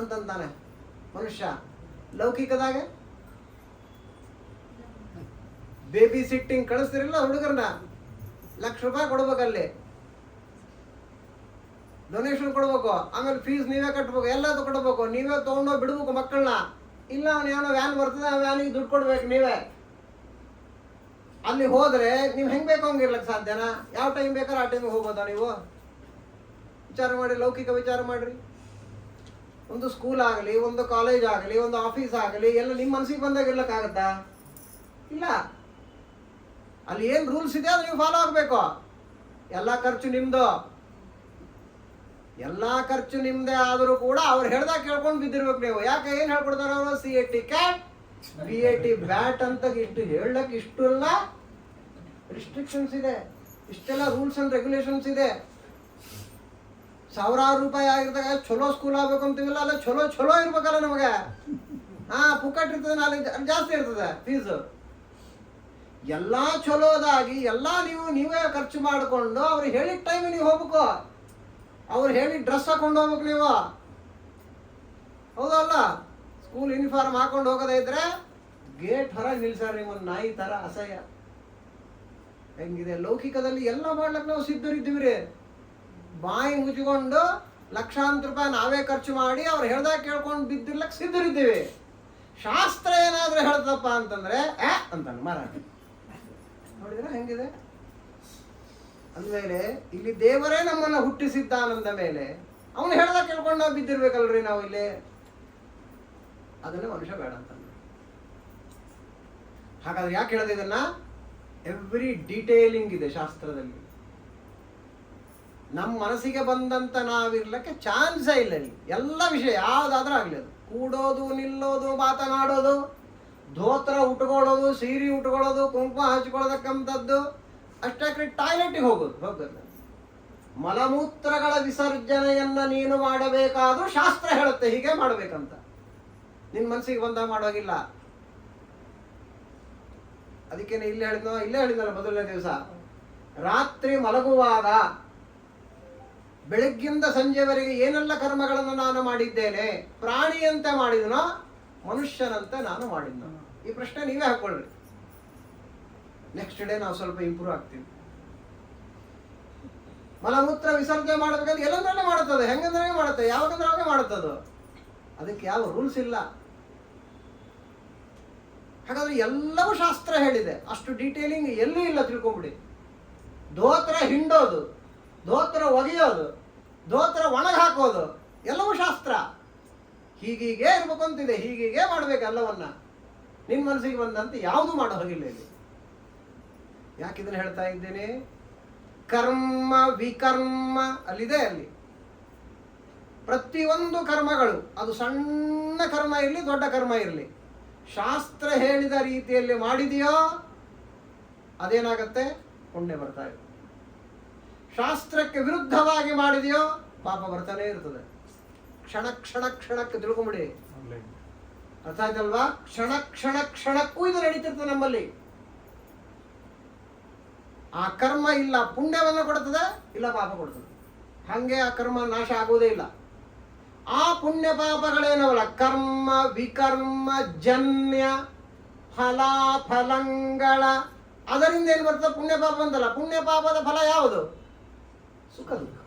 ಅಂತಂತಾನೆ ಮನುಷ್ಯ. ಲೌಕಿಕದಾಗ ಬೇಬಿ ಸಿಟ್ಟಿಂಗ್ ಕಳಿಸ್ತಿರಲ್ಲ ಹುಡುಗರನ್ನ, ₹1,00,000 ಕೊಡ್ಬೇಕಲ್ಲಿ, ಡೊನೇಷನ್ ಕೊಡ್ಬೇಕು, ಆಮೇಲೆ ಫೀಸ್ ನೀವೇ ಕಟ್ಬೇಕು, ಎಲ್ಲದೂ ಕೊಡ್ಬೇಕು, ನೀವೇ ತೊಗೊಂಡೋಗಿ ಬಿಡ್ಬೇಕು ಮಕ್ಕಳನ್ನ. ಇಲ್ಲ ಅವನು ಏನೋ ವ್ಯಾನ್ ಬರ್ತದೆ, ಆ ವ್ಯಾನಿಗೆ ದುಡ್ಡು ಕೊಡ್ಬೇಕು ನೀವೇ. ಅಲ್ಲಿ ಹೋದ್ರೆ ನೀವು ಹೆಂಗ್ ಬೇಕೋ ಹಂಗಿರ್ಲಕ್ಕೆ ಸಾಧ್ಯನಾ? ಯಾವ ಟೈಮ್ ಬೇಕಾದ್ರೆ ಆ ಟೈಮಿಗೆ ಹೋಗ್ಬೋದಾ ನೀವು? ವಿಚಾರ ಮಾಡಿ, ಲೌಕಿಕ ವಿಚಾರ ಮಾಡ್ರಿ. ಒಂದು ಸ್ಕೂಲ್ ಆಗಲಿ, ಒಂದು ಕಾಲೇಜ್ ಆಗಲಿ, ಒಂದು ಆಫೀಸ್ ಆಗಲಿ, ಎಲ್ಲ ನಿಮ್ಮ ಮನಸ್ಸಿಗೆ ಬಂದಾಗ ಇರ್ಲಕ್ಕಾಗತ್ತಾ? ಇಲ್ಲ. ಅಲ್ಲಿ ಏನು ರೂಲ್ಸ್ ಇದೆ ಅದು ನೀವು ಫಾಲೋ ಆಗಬೇಕು. ಎಲ್ಲ ಖರ್ಚು ನಿಮ್ದು, ಎಲ್ಲ ಖರ್ಚು ನಿಮ್ದೇ ಆದರೂ ಕೂಡ ಅವ್ರು ಹೇಳ್ದಾಗ ಕೇಳ್ಕೊಂಡು ಬಿದ್ದಿರ್ಬೇಕು ನೀವು. ಯಾಕೆ ಏನು ಹೇಳ್ಕೊಡ್ತಾರ ಅವರು? CAT ಕ್ಯಾಟ್, BAT ಬ್ಯಾಟ್ ಅಂತ ಇಷ್ಟು ಹೇಳಕ್ಕೆ ಇಷ್ಟೆಲ್ಲ ರಿಸ್ಟ್ರಿಕ್ಷನ್ಸ್ ಇದೆ, ಇಷ್ಟೆಲ್ಲ ರೂಲ್ಸ್ ಅಂಡ್ ರೆಗ್ಯುಲೇಷನ್ಸ್ ಇದೆ. ₹1,000 ಆಗಿರ್ದಾಗ ಚಲೋ ಸ್ಕೂಲ್ ಆಗ್ಬೇಕು ಅಂತೀವಿಲ್ಲ, ಅಲ್ಲ ಚಲೋ ಚಲೋ ಇರ್ಬೇಕಲ್ಲ ನಮಗೆ. ಪುಕ್ಕಟ್ ಇರ್ತದೆ, ನಾಲೆಜ್ ಜಾಸ್ತಿ ಇರ್ತದೆ ಫೀಸು. ಎಲ್ಲ ಚಲೋದಾಗಿ ಎಲ್ಲ ನೀವೇ ಖರ್ಚು ಮಾಡಿಕೊಂಡು ಅವ್ರು ಹೇಳಿದ ಟೈಮಿಗೆ ನೀವು ಹೋಗ್ಬೇಕು. ಅವ್ರು ಹೇಳಿ ಡ್ರೆಸ್ ಹಾಕೊಂಡು ಹೋಗ್ಬೇಕು ನೀವು, ಹೌದಲ್ಲ? ಸ್ಕೂಲ್ ಯೂನಿಫಾರ್ಮ್ ಹಾಕೊಂಡು ಹೋಗೋದೇ ಇದ್ರೆ ಗೇಟ್ ಹೊರಗೆ ನಿಲ್ಸಾರ ನಿಮ್ಮನ್ನು ನಾಯಿ ತರ, ಅಸಹ್ಯ. ಹೆಂಗಿದೆ ಲೌಕಿಕದಲ್ಲಿ ಎಲ್ಲ ಮಾಡ್ಲಕ್ಕೆ ನಾವು ಸಿದ್ಧರಿದ್ದೀವಿ. ಬಾಯಿ ಮುಚ್ಚಿಕೊಂಡು ₹1,00,000 ನಾವೇ ಖರ್ಚು ಮಾಡಿ ಅವ್ರು ಹೇಳ್ದಾಗ ಕೇಳ್ಕೊಂಡು ಬಿದ್ದಿರ್ಲಕ್ಕೆ ಸಿದ್ಧರಿದ್ದೀವಿ. ಶಾಸ್ತ್ರ ಏನಾದ್ರೂ ಹೇಳ್ತಪ್ಪ ಅಂತಂದ್ರೆ ಅಂತಾನೆ ಮಾರಾಟ. ನೋಡಿದ್ರೆ ಹೆಂಗಿದೆ. ಅಂದಮೇಲೆ ಇಲ್ಲಿ ದೇವರೇ ನಮ್ಮನ್ನ ಹುಟ್ಟಿಸಿದ್ದಾನಂದ ಮೇಲೆ ಅವನು ಹೇಳ್ದಾಗ ಕೇಳ್ಕೊಂಡು ನಾವು ಬಿದ್ದಿರ್ಬೇಕಲ್ರಿ ನಾವು ಇಲ್ಲಿ. ಅದನ್ನೇ ಮನುಷ್ಯ ಬೇಡ ಅಂತ. ಹಾಗಾದ್ರೆ ಯಾಕೆ ಹೇಳಿದೆ ಇದನ್ನ? ಎವ್ರಿ ಡೀಟೇಲಿಂಗ್ ಇದೆ ಶಾಸ್ತ್ರದಲ್ಲಿ. ನಮ್ಮ ಮನಸ್ಸಿಗೆ ಬಂದಂತ ನಾವಿರ್ಲಕ್ಕೆ ಚಾನ್ಸೇ ಇಲ್ಲ ಇಲ್ಲಿ. ಎಲ್ಲ ವಿಷಯ ಯಾವ್ದಾದ್ರೂ ಆಗ್ಲಿ, ಅದು ಕೂಡೋದು, ನಿಲ್ಲೋದು, ಮಾತನಾಡೋದು, ಧೋತ್ರ ಉಟ್ಕೊಳ್ಳೋದು, ಸೀರೆ ಉಟ್ಕೊಳ್ಳೋದು, ಕುಂಕುಮ ಹಚ್ಕೊಳ್ಳೋದಕ್ಕಂಥದ್ದು, ಅಷ್ಟೇ ಟಾಯ್ಲೆಟಿಗೆ ಹೋಗೋದು. ಮಲಮೂತ್ರಗಳ ವಿಸರ್ಜನೆಯನ್ನ ನೀನು ಮಾಡಬೇಕಾದ್ರೂ ಶಾಸ್ತ್ರ ಹೇಳುತ್ತೆ ಹೀಗೆ ಮಾಡ್ಬೇಕಂತ. ನಿನ್ ಮನಸ್ಸಿಗೆ ಬಂದ ಮಾಡೋಗಿಲ್ಲ. ಅದಕ್ಕೆ ಇಲ್ಲೇ ಹೇಳಿದ್ನಲ್ಲ ಮೊದಲನೇ ದಿವಸ, ರಾತ್ರಿ ಮಲಗುವಾಗ ಬೆಳಗ್ಗಿಂದ ಸಂಜೆವರೆಗೆ ಏನೆಲ್ಲ ಕರ್ಮಗಳನ್ನು ನಾನು ಮಾಡಿದ್ದೇನೆ, ಪ್ರಾಣಿಯಂತೆ ಮಾಡಿದನೋ ಮನುಷ್ಯನಂತೆ ನಾನು ಮಾಡಿದ್ನೋ? ಈ ಪ್ರಶ್ನೆ ನೀವೇ ಹಾಕೊಳ್ಳ್ರಿ. ನೆಕ್ಸ್ಟ್ ಡೇ ನಾವು ಸ್ವಲ್ಪ ಇಂಪ್ರೂವ್ ಆಗ್ತೀವಿ. ಮಲಮೂತ್ರ ವಿಸರ್ಜನೆ ಮಾಡಬೇಕಂದ್ರೆ ಎಲ್ಲಂದ್ರೆ ಮಾಡುತ್ತದೆ, ಹೆಂಗಂದ್ರೆ ಮಾಡುತ್ತೆ, ಯಾವಾಗಂದ್ರೆ ಅವಾಗೆ ಮಾಡುತ್ತದು. ಅದಕ್ಕೆ ಯಾವ ರೂಲ್ಸ್ ಇಲ್ಲ. ಹಾಗಾದ್ರೆ ಎಲ್ಲವೂ ಶಾಸ್ತ್ರ ಹೇಳಿದೆ, ಅಷ್ಟು ಡೀಟೇಲಿಂಗ್ ಎಲ್ಲೂ ಇಲ್ಲ, ತಿಳ್ಕೊಂಬಿಡಿ. ಧೋತ್ರ ಹಿಂಡೋದು, ಧೋತ್ರ ಒಗೆಯೋದು, ಧೋತ್ರ ಒಣಗ ಹಾಕೋದು ಎಲ್ಲವೂ ಶಾಸ್ತ್ರ. ಹೀಗೀಗೆ ಇರ್ಬೇಕು ಅಂತಿದೆ, ಹೀಗೀಗೆ ಮಾಡ್ಬೇಕು ಎಲ್ಲವನ್ನ. ನಿನ್ನ ಮನಸ್ಸಿಗೆ ಬಂದಂತೆ ಯಾವುದು ಮಾಡೋ ಹೋಗಿಲ್ಲ ಇಲ್ಲಿ. ಯಾಕಿದನ್ನು ಹೇಳ್ತಾ ಇದ್ದೇನೆ? ಕರ್ಮ ವಿಕರ್ಮ ಅಲ್ಲಿದೆ. ಅಲ್ಲಿ ಪ್ರತಿಯೊಂದು ಕರ್ಮಗಳು, ಅದು ಸಣ್ಣ ಕರ್ಮ ಇರಲಿ ದೊಡ್ಡ ಕರ್ಮ ಇರಲಿ, ಶಾಸ್ತ್ರ ಹೇಳಿದ ರೀತಿಯಲ್ಲಿ ಮಾಡಿದೆಯೋ ಅದೇನಾಗತ್ತೆ? ಪುಣ್ಯ ಬರ್ತಾ ಇದೆ. ಶಾಸ್ತ್ರಕ್ಕೆ ವಿರುದ್ಧವಾಗಿ ಮಾಡಿದೆಯೋ ಪಾಪ ಬರ್ತಾನೆ ಇರ್ತದೆ. ಕ್ಷಣಕ್ಕೆ ತಿಳ್ಕೊಂಬಿಡಿ. ಅರ್ಥ ಆಯ್ತಲ್ವಾ? ಕ್ಷಣ ಕ್ಷಣ ಕ್ಷಣಕ್ಕೂ ಇದು ನಡೀತಿರ್ತದೆ ನಮ್ಮಲ್ಲಿ. ಆ ಕರ್ಮ ಇಲ್ಲ ಪುಣ್ಯವನ್ನು ಕೊಡ್ತದೆ, ಇಲ್ಲ ಪಾಪ ಕೊಡ್ತದೆ. ಹಾಗೆ ಆ ಕರ್ಮ ನಾಶ ಆಗುವುದೇ ಇಲ್ಲ. ಆ ಪುಣ್ಯ ಪಾಪಗಳೇನವಲ್ಲ, ಕರ್ಮ ವಿಕರ್ಮ ಜನ್ಯ ಫಲಾಫಲಂಗಳ, ಅದರಿಂದ ಏನು ಬರ್ತದೆ? ಪುಣ್ಯ ಪಾಪ ಅಂತಲ್ಲ. ಪುಣ್ಯ ಪಾಪದ ಫಲ ಯಾವುದು? ಸುಖ ದುಃಖ.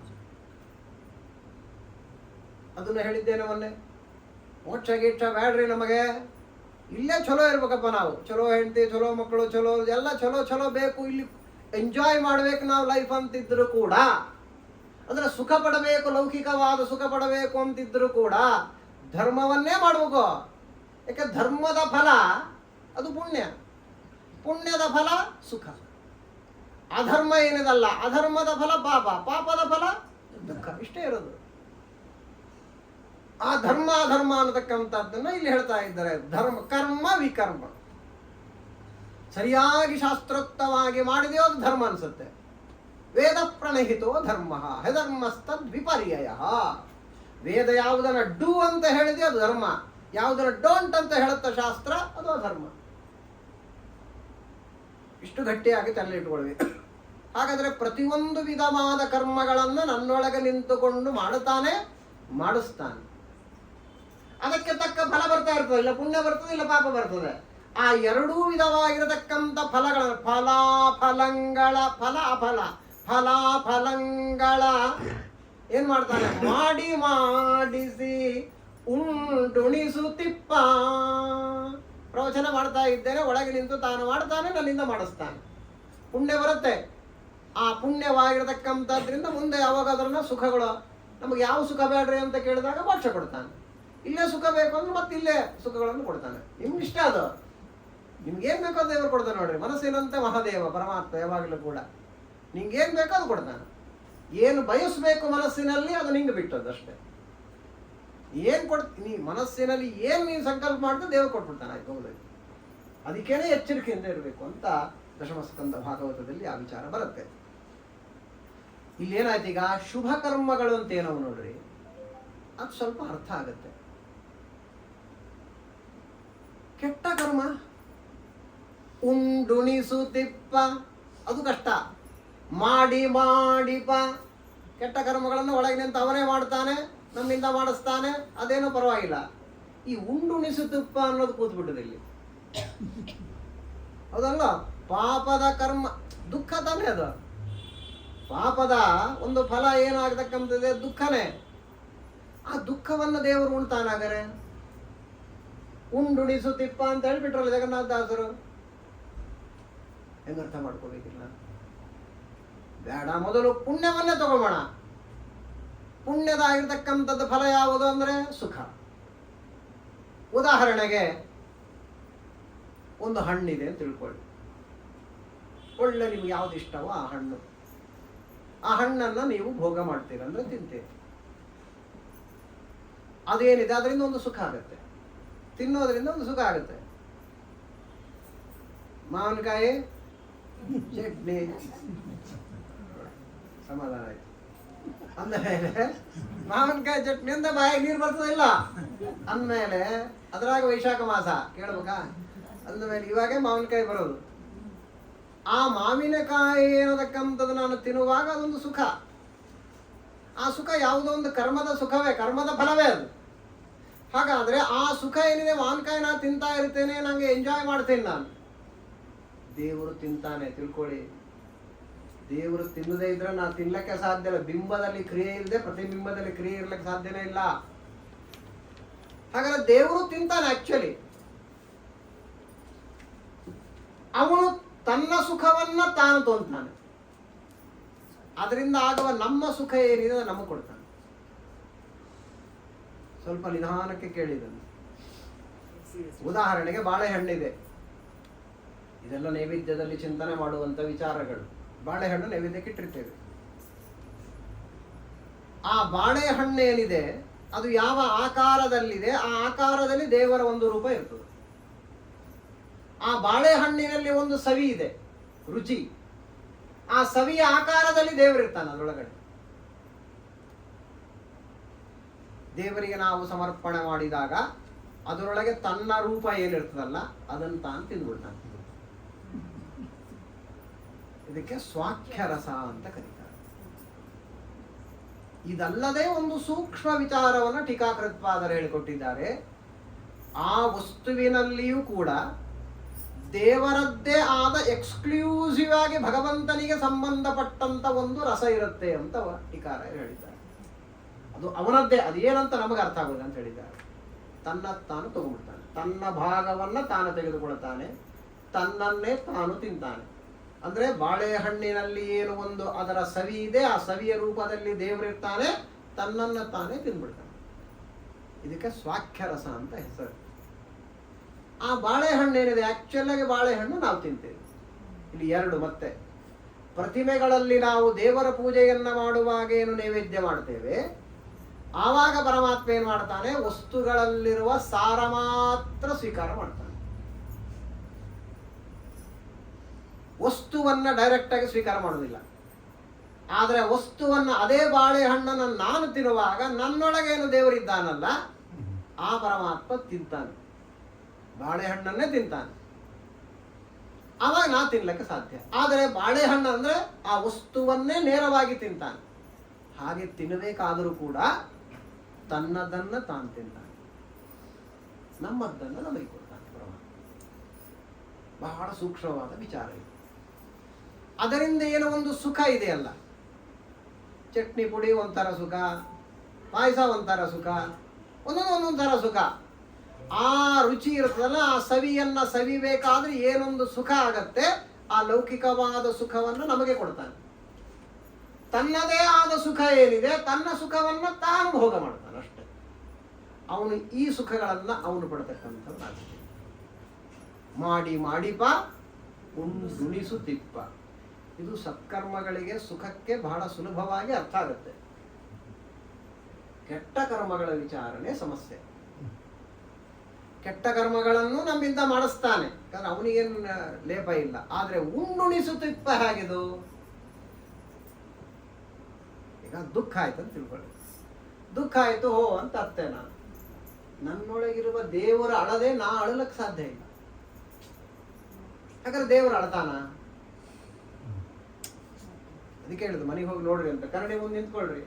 ಅದನ್ನು ಹೇಳಿದ್ದೇನೆ ಮೊನ್ನೆ. ಮೋಕ್ಷ ಗೀಕ್ಷ ಬೇಡ್ರಿ ನಮಗೆ, ಇಲ್ಲೇ ಚಲೋ ಇರ್ಬೇಕಪ್ಪ ನಾವು. ಚಲೋ ಹೆಂಡತಿ, ಚಲೋ ಮಕ್ಕಳು, ಚಲೋ ಎಲ್ಲ ಚಲೋ ಚಲೋ ಬೇಕು. ಇಲ್ಲಿ ಎಂಜಾಯ್ ಮಾಡ್ಬೇಕು ನಾವು ಲೈಫ್ ಅಂತಿದ್ರು ಕೂಡ, ಅಂದ್ರೆ ಸುಖ ಪಡಬೇಕು, ಲೌಕಿಕವಾದ ಸುಖ ಪಡಬೇಕು ಅಂತಿದ್ರು ಕೂಡ ಧರ್ಮವನ್ನೇ ಮಾಡಬೇಕು. ಯಾಕೆ? ಧರ್ಮದ ಫಲ ಅದು ಪುಣ್ಯ, ಪುಣ್ಯದ ಫಲ ಸುಖ. ಅಧರ್ಮ ಏನಿದಲ್ಲ, ಅಧರ್ಮದ ಫಲ ಪಾಪ, ಪಾಪದ ಫಲ ದುಃಖ. ಇಷ್ಟೇ ಇರೋದು. ಆ ಧರ್ಮ ಅಧರ್ಮ ಅನ್ನತಕ್ಕಂಥದ್ದನ್ನ ಇಲ್ಲಿ ಹೇಳ್ತಾ ಇದ್ದಾರೆ. ಧರ್ಮ ಕರ್ಮ ವಿಕರ್ಮ ಸರಿಯಾಗಿ ಶಾಸ್ತ್ರೋಕ್ತವಾಗಿ ಮಾಡಿದೆಯೋ ಅದು ಧರ್ಮ ಅನ್ಸುತ್ತೆ. ವೇದ ಪ್ರಣಹಿತೋ ಧರ್ಮ ಹೆಧರ್ಮಸ್ತದ್ ವಿಪರ್ಯಯ. ವೇದ ಯಾವುದನ್ನ ಡೂ ಅಂತ ಹೇಳಿದೆಯೋ ಅದು ಧರ್ಮ, ಯಾವುದನ್ನ ಡೋಂಟ್ ಅಂತ ಹೇಳುತ್ತ ಶಾಸ್ತ್ರ ಅದು ಅಧರ್ಮ. ಇಷ್ಟು ಗಟ್ಟಿಯಾಗಿ ತಲೆ ಇಟ್ಕೊಳ್ಬೇಕು. ಹಾಗಾದ್ರೆ ಪ್ರತಿಯೊಂದು ವಿಧವಾದ ಕರ್ಮಗಳನ್ನು ನನ್ನೊಳಗೆ ನಿಂತುಕೊಂಡು ಮಾಡುತ್ತಾನೆ, ಮಾಡಿಸ್ತಾನೆ. ಅದಕ್ಕೆ ತಕ್ಕ ಫಲ ಬರ್ತಾ ಇರ್ತದೆ. ಇಲ್ಲ ಪುಣ್ಯ ಬರ್ತದೆ, ಇಲ್ಲ ಪಾಪ ಬರ್ತದೆ. ಆ ಎರಡೂ ವಿಧವಾಗಿರತಕ್ಕಂಥ ಫಲಗಳ ಫಲಾಫಲಂಗಳ ಫಲ ಅಫಲ ಫಲಾಫಲಂಗಳ ಏನ್ ಮಾಡ್ತಾನೆ? ಮಾಡಿ ಮಾಡಿಸಿ ಉಂಟುಣಿಸುತ್ತಿಪ್ಪ. ಪ್ರವಚನ ಮಾಡ್ತಾ ಇದ್ದೇನೆ, ಒಳಗೆ ನಿಂತು ತಾನು ಮಾಡ್ತಾನೆ, ನನ್ನಿಂದ ಮಾಡಿಸ್ತಾನೆ. ಪುಣ್ಯ ಬರುತ್ತೆ. ಆ ಪುಣ್ಯವಾಗಿರತಕ್ಕಂಥದ್ರಿಂದ ಮುಂದೆ ಯಾವಾಗ ಅದನ್ನ ಸುಖಗಳು, ನಮಗೆ ಯಾವ ಸುಖ ಬೇಡ್ರಿ ಅಂತ ಕೇಳಿದಾಗ ಮೋಕ್ಷ ಕೊಡ್ತಾನೆ. ಇಲ್ಲೇ ಸುಖ ಬೇಕು ಅಂದ್ರೆ ಮತ್ತೆ ಇಲ್ಲೇ ಸುಖಗಳನ್ನು ಕೊಡ್ತಾನೆ. ನಿಮ್ಗೆ ಇಷ್ಟ ಅದು, ನಿಮ್ಗೇನ್ ಬೇಕೋ ಅದು ದೇವರು ಕೊಡ್ತಾನೆ. ನೋಡ್ರಿ, ಮನಸ್ಸಿನಂತೆ ಮಹಾದೇವ ಪರಮಾತ್ಮ ಯಾವಾಗಲೂ ಕೂಡ ನಿಂಗೇನ್ ಬೇಕೋ ಅದು ಕೊಡ್ತಾನೆ. ಏನು ಬಯಸ್ಬೇಕು ಮನಸ್ಸಿನಲ್ಲಿ ಅದು ನಿಂಗೆ ಬಿಟ್ಟದ್ದು ಅಷ್ಟೇ. ಏನ್ ನೀ ಮನಸ್ಸಿನಲ್ಲಿ ಏನ್ ನೀನು ಸಂಕಲ್ಪ ಮಾಡ್ತಾ ದೇವರು ಕೊಟ್ಬಿಡ್ತಾನೆ. ಆಯ್ತು, ಹೌದು. ಅದಕ್ಕೇನೆ ಎಚ್ಚರಿಕೆಯಿಂದ ಇರಬೇಕು ಅಂತ ದಶಮಸ್ಕಂದ ಭಾಗವತದಲ್ಲಿ ಆ ವಿಚಾರ ಬರುತ್ತೆ. ಇಲ್ಲೇನಾಯ್ತು ಈಗ? ಶುಭ ಕರ್ಮಗಳು ಅಂತ ಏನೋ ನೋಡ್ರಿ, ಅದು ಸ್ವಲ್ಪ ಅರ್ಥ ಆಗುತ್ತೆ. ಕೆಟ್ಟ ಕರ್ಮ ಉಂಡುಣಿಸುತ್ತಿಪ್ಪ, ಅದು ಕಷ್ಟ. ಮಾಡಿ ಮಾಡಿಪ, ಕೆಟ್ಟ ಕರ್ಮಗಳನ್ನು ಒಳಗೆ ನಿಂತು ಅವನೇ ಮಾಡ್ತಾನೆ, ನಮ್ಮಿಂದ ಮಾಡಿಸ್ತಾನೆ, ಅದೇನೋ ಪರವಾಗಿಲ್ಲ. ಈ ಉಂಡುಣಿಸುತ್ತಿಪ್ಪ ಅನ್ನೋದು ಕೂತ್ಬಿಟ್ಟದೆ ಇಲ್ಲಿ. ಹೌದಲ್ಲ? ಪಾಪದ ಕರ್ಮ ದುಃಖ ತಾನೇ ಅದು. ಪಾಪದ ಒಂದು ಫಲ ಏನಾಗತಕ್ಕಂಥದ್ದೇ ದುಃಖನೇ. ಆ ದುಃಖವನ್ನು ದೇವರು ಉಣ್ತಾನಾಗರೆ. ಉಂಡುಣಿಸುತ್ತಿಪ್ಪ ಅಂತ ಹೇಳ್ಬಿಟ್ರಲ್ಲ ಜಗನ್ನಾಥದಾಸರು. ಹೆಂಗರ್ಥ ಮಾಡ್ಕೋಬೇಕಿಲ್ಲ? ಬೇಡ, ಮೊದಲು ಪುಣ್ಯವನ್ನೇ ತಗೊಳ್ಳೋಣ. ಪುಣ್ಯದ ಆಗಿರ್ತಕ್ಕಂಥದ್ದು ಫಲ ಯಾವುದು ಅಂದ್ರೆ ಸುಖ. ಉದಾಹರಣೆಗೆ ಒಂದು ಹಣ್ಣಿದೆ ಅಂತ ತಿಳ್ಕೊಳ್ಳಿ. ಒಳ್ಳೆ ನಿಮ್ಗೆ ಯಾವ್ದು ಇಷ್ಟವೋ ಆ ಹಣ್ಣು, ಆ ಹಣ್ಣನ್ನ ನೀವು ಭೋಗ ಮಾಡ್ತೀರ ಅಂದ್ರೆ ತಿಂತೀರಿ. ಅದೇನಿದೆ ಅದರಿಂದ ಒಂದು ಸುಖ ಆಗುತ್ತೆ, ತಿನ್ನೋದ್ರಿಂದ ಒಂದು ಸುಖ ಆಗುತ್ತೆ. ಮಾವಿನಕಾಯಿ ಚಟ್ನಿ ಸಮಾಧಾನ ಆಯ್ತು. ಅಂದಮೇಲೆ ಮಾವಿನಕಾಯಿ ಚಟ್ನಿ ಅಂತ ಬಾಯಿಗೆ ನೀರು ಬರ್ತದಿಲ್ಲ. ಅಂದಮೇಲೆ ಅದ್ರಾಗ ವೈಶಾಖ ಮಾಸ ಕೇಳ್ಬೇಕಾ? ಅಂದಮೇಲೆ ಇವಾಗೆ ಮಾವಿನಕಾಯಿ ಬರೋದು. ಆ ಮಾವಿನಕಾಯಿ ಏನತಕ್ಕಂಥದ್ದು ನಾನು ತಿನ್ನುವಾಗ ಅದೊಂದು ಸುಖ. ಆ ಸುಖ ಯಾವುದೋ ಒಂದು ಕರ್ಮದ ಸುಖವೇ, ಕರ್ಮದ ಫಲವೇ ಅದು. ಹಾಗಾದ್ರೆ ಆ ಸುಖ ಏನಿದೆ, ಮಾವಿನಕಾಯಿ ನಾನು ತಿಂತಾ ಇರ್ತೇನೆ, ನಂಗೆ ಎಂಜಾಯ್ ಮಾಡ್ತೇನೆ ನಾನು. ದೇವರು ತಿಂತಾನೆ ತಿಳ್ಕೊಳ್ಳಿ. ದೇವರು ತಿನ್ನದೇ ಇದ್ರೆ ನಾ ತಿನ್ಲಕ್ಕೆ ಸಾಧ್ಯ ಇಲ್ಲ. ಬಿಂಬದಲ್ಲಿ ಕ್ರಿಯೆ ಇಲ್ಲದೆ ಪ್ರತಿಬಿಂಬದಲ್ಲಿ ಕ್ರಿಯೆ ಇರ್ಲಿಕ್ಕೆ ಸಾಧ್ಯನೇ ಇಲ್ಲ. ಹಾಗಾದ್ರೆ ದೇವರು ತಿಂತಾನೆ. ಆಕ್ಚುಲಿ ಅವನು ತನ್ನ ಸುಖವನ್ನ ತಾನು ತೊಂತಾನೆ. ಅದರಿಂದ ಆಗುವ ನಮ್ಮ ಸುಖ ಏನಿದೆ ನಮಗೆ ಕೊಡ್ತಾನೆ. ಸ್ವಲ್ಪ ನಿಧಾನಕ್ಕೆ ಕೇಳಿದನು. ಉದಾಹರಣೆಗೆ ಬಾಳೆಹಣ್ಣಿದೆ. ಇದೆಲ್ಲ ನೈವೇದ್ಯದಲ್ಲಿ ಚಿಂತನೆ ಮಾಡುವಂತ ವಿಚಾರಗಳು. ಬಾಳೆಹಣ್ಣು ನೈವೇದ್ಯಕ್ಕೆ ಇಟ್ಟಿರ್ತೇವೆ. ಆ ಬಾಳೆಹಣ್ಣು ಏನಿದೆ ಅದು ಯಾವ ಆಕಾರದಲ್ಲಿದೆ, ಆ ಆಕಾರದಲ್ಲಿ ದೇವರ ಒಂದು ರೂಪ ಇರ್ತದೆ. ಆ ಬಾಳೆಹಣ್ಣಿನಲ್ಲಿ ಒಂದು ಸವಿ ಇದೆ, ರುಚಿ. ಆ ಸವಿಯ ಆಕಾರದಲ್ಲಿ ದೇವರಿರ್ತಾನೆ ಅದರೊಳಗಡೆ. ದೇವರಿಗೆ ನಾವು ಸಮರ್ಪಣೆ ಮಾಡಿದಾಗ ಅದರೊಳಗೆ ತನ್ನ ರೂಪ ಏನಿರ್ತದಲ್ಲ ಅದನ್ನು ತಾನು ತಿಂದ್ಬಿಡ್ತಾನೆ. ಇದಕ್ಕೆ ಸ್ವಾಖ್ಯರಸ ಅಂತ ಕರೀತಾರೆ. ಇದಲ್ಲದೆ ಒಂದು ಸೂಕ್ಷ್ಮ ವಿಚಾರವನ್ನು ಟೀಕಾಕೃತ್ಪಾದರು ಹೇಳಿಕೊಟ್ಟಿದ್ದಾರೆ. ಆ ವಸ್ತುವಿನಲ್ಲಿಯೂ ಕೂಡ ದೇವರದ್ದೇ ಆದ ಎಕ್ಸ್ಕ್ಲೂಸಿವ್ ಆಗಿ ಭಗವಂತನಿಗೆ ಸಂಬಂಧಪಟ್ಟಂತ ಒಂದು ರಸ ಇರುತ್ತೆ ಅಂತ ಟೀಕಾರ ಹೇಳಿದ್ದಾರೆ. ಅದು ಅವನದ್ದೇ, ಅದೇನಂತ ನಮಗೆ ಅರ್ಥ ಆಗೋದು ಅಂತ ಹೇಳಿದ್ದಾರೆ. ತಾನು ತಗೊಂಡ್ಬಿಡ್ತಾನೆ, ತನ್ನ ಭಾಗವನ್ನ ತಾನು ತೆಗೆದುಕೊಳ್ತಾನೆ, ತನ್ನನ್ನೇ ತಾನು ತಿಂತಾನೆ. ಅಂದ್ರೆ ಬಾಳೆಹಣ್ಣಿನಲ್ಲಿ ಏನು ಒಂದು ಅದರ ಸವಿ ಇದೆ, ಆ ಸವಿಯ ರೂಪದಲ್ಲಿ ದೇವರಿರ್ತಾನೆ, ತನ್ನನ್ನು ತಾನೇ ತಿಂದ್ಬಿಡ್ತಾನೆ. ಇದಕ್ಕೆ ಸ್ವಾಖ್ಯರಸ ಅಂತ ಹೆಸರು. ಆ ಬಾಳೆಹಣ್ಣು ಏನಿದೆ, ಆಕ್ಚುಲ್ ಆಗಿ ಬಾಳೆಹಣ್ಣು ನಾವು ತಿಂತೇವೆ. ಇಲ್ಲಿ ಎರಡು, ಮತ್ತೆ ಪ್ರತಿಮೆಗಳಲ್ಲಿ ನಾವು ದೇವರ ಪೂಜೆಯನ್ನ ಮಾಡುವಾಗ ಏನು ನೈವೇದ್ಯ ಮಾಡ್ತೇವೆ, ಆವಾಗ ಪರಮಾತ್ಮ ಏನ್ ಮಾಡ್ತಾನೆ, ವಸ್ತುಗಳಲ್ಲಿರುವ ಸಾರ ಮಾತ್ರ ಸ್ವೀಕಾರ ಮಾಡ್ತಾನೆ. ವಸ್ತುವನ್ನ ಡೈರೆಕ್ಟ್ ಆಗಿ ಸ್ವೀಕಾರ ಮಾಡೋದಿಲ್ಲ. ಆದ್ರೆ ವಸ್ತುವನ್ನ, ಅದೇ ಬಾಳೆಹಣ್ಣನ್ನು ನಾನು ತಿನ್ನುವಾಗ ನನ್ನೊಳಗೇನು ದೇವರಿದ್ದಾನಲ್ಲ ಆ ಪರಮಾತ್ಮ ತಿಂತಾನೆ, ಬಾಳೆಹಣ್ಣನ್ನೇ ತಿಂತಾನೆ. ಆವಾಗ ನಾ ತಿನ್ಲಿಕ್ಕೆ ಸಾಧ್ಯ. ಆದರೆ ಬಾಳೆಹಣ್ಣು ಅಂದ್ರೆ ಆ ವಸ್ತುವನ್ನೇ ನೇರವಾಗಿ ತಿಂತಾನೆ. ಹಾಗೆ ತಿನ್ನಬೇಕಾದರೂ ಕೂಡ ತನ್ನದನ್ನ ತಾನು ತಿಂತಾನೆ, ನಮ್ಮದ್ದನ್ನು ನಮಗೆ ಕೊಡ್ತಾನೆ ಪರಮಾತ್ಮ. ಬಹಳ ಸೂಕ್ಷ್ಮವಾದ ವಿಚಾರ ಇದು. ಅದರಿಂದ ಏನೋ ಒಂದು ಸುಖ ಇದೆಯಲ್ಲ, ಚಟ್ನಿ ಪುಡಿ ಒಂಥರ ಸುಖ, ಪಾಯಸ ಒಂಥರ ಸುಖ, ಒಂದೊಂದೊಂದೊಂದು ಥರ ಸುಖ. ಆ ರುಚಿ ಇರ್ತದಲ್ಲ, ಆ ಸವಿಯನ್ನ ಸವಿಬೇಕಾದ್ರೆ ಏನೊಂದು ಸುಖ ಆಗತ್ತೆ, ಆ ಲೌಕಿಕವಾದ ಸುಖವನ್ನು ನಮಗೆ ಕೊಡ್ತಾನೆ. ತನ್ನದೇ ಆದ ಸುಖ ಏನಿದೆ, ತನ್ನ ಸುಖವನ್ನ ತಾನು ಭೋಗ ಮಾಡ್ತಾನೆ ಅಷ್ಟೇ. ಅವನು ಈ ಸುಖಗಳನ್ನ ಅವನು ಪಡ್ತಕ್ಕಂಥದ್ದಾಗುತ್ತೆ. ಮಾಡಿ ಮಾಡಿಪ ಉಣಿಸುತ್ತಿಪ್ಪ. ಇದು ಸತ್ಕರ್ಮಗಳಿಗೆ, ಸುಖಕ್ಕೆ ಬಹಳ ಸುಲಭವಾಗಿ ಅರ್ಥ ಆಗುತ್ತೆ. ಕೆಟ್ಟ ಕರ್ಮಗಳ ವಿಚಾರಣೆ ಸಮಸ್ಯೆ. ಕೆಟ್ಟ ಕರ್ಮಗಳನ್ನು ನಮ್ಮಿಂದ ಮಾಡಿಸ್ತಾನೆ, ಯಾಕಂದ್ರೆ ಅವನಿಗೇನು ಲೇಪ ಇಲ್ಲ. ಆದ್ರೆ ಉಣ್ಣುಣಿಸುತ್ತಿಪ್ಪ ಹೇಗಿದು? ಈಗ ದುಃಖ ಆಯ್ತು ಅಂತ ತಿಳ್ಕೊಳ್ಳಿ. ದುಃಖ ಆಯ್ತು ಹೋ ಅಂತ ಅತ್ತೆ, ನಾನು ನನ್ನೊಳಗಿರುವ ದೇವರ ಅಳದೆ ನಾ ಅಳಲಕ್ಕೆ ಸಾಧ್ಯ ಇಲ್ಲ. ಯಾಕಂದ್ರೆ ದೇವರು ಅಳತಾನ. ಅದಕ್ಕೆ ಹೇಳಿದ್ರು ಮನೆಗೆ ಹೋಗಿ ನೋಡ್ರಿ ಅಂತ, ಕನ್ನಡಿ ಮುಂದೆ ನಿಂತ್ಕೊಳ್ರಿ,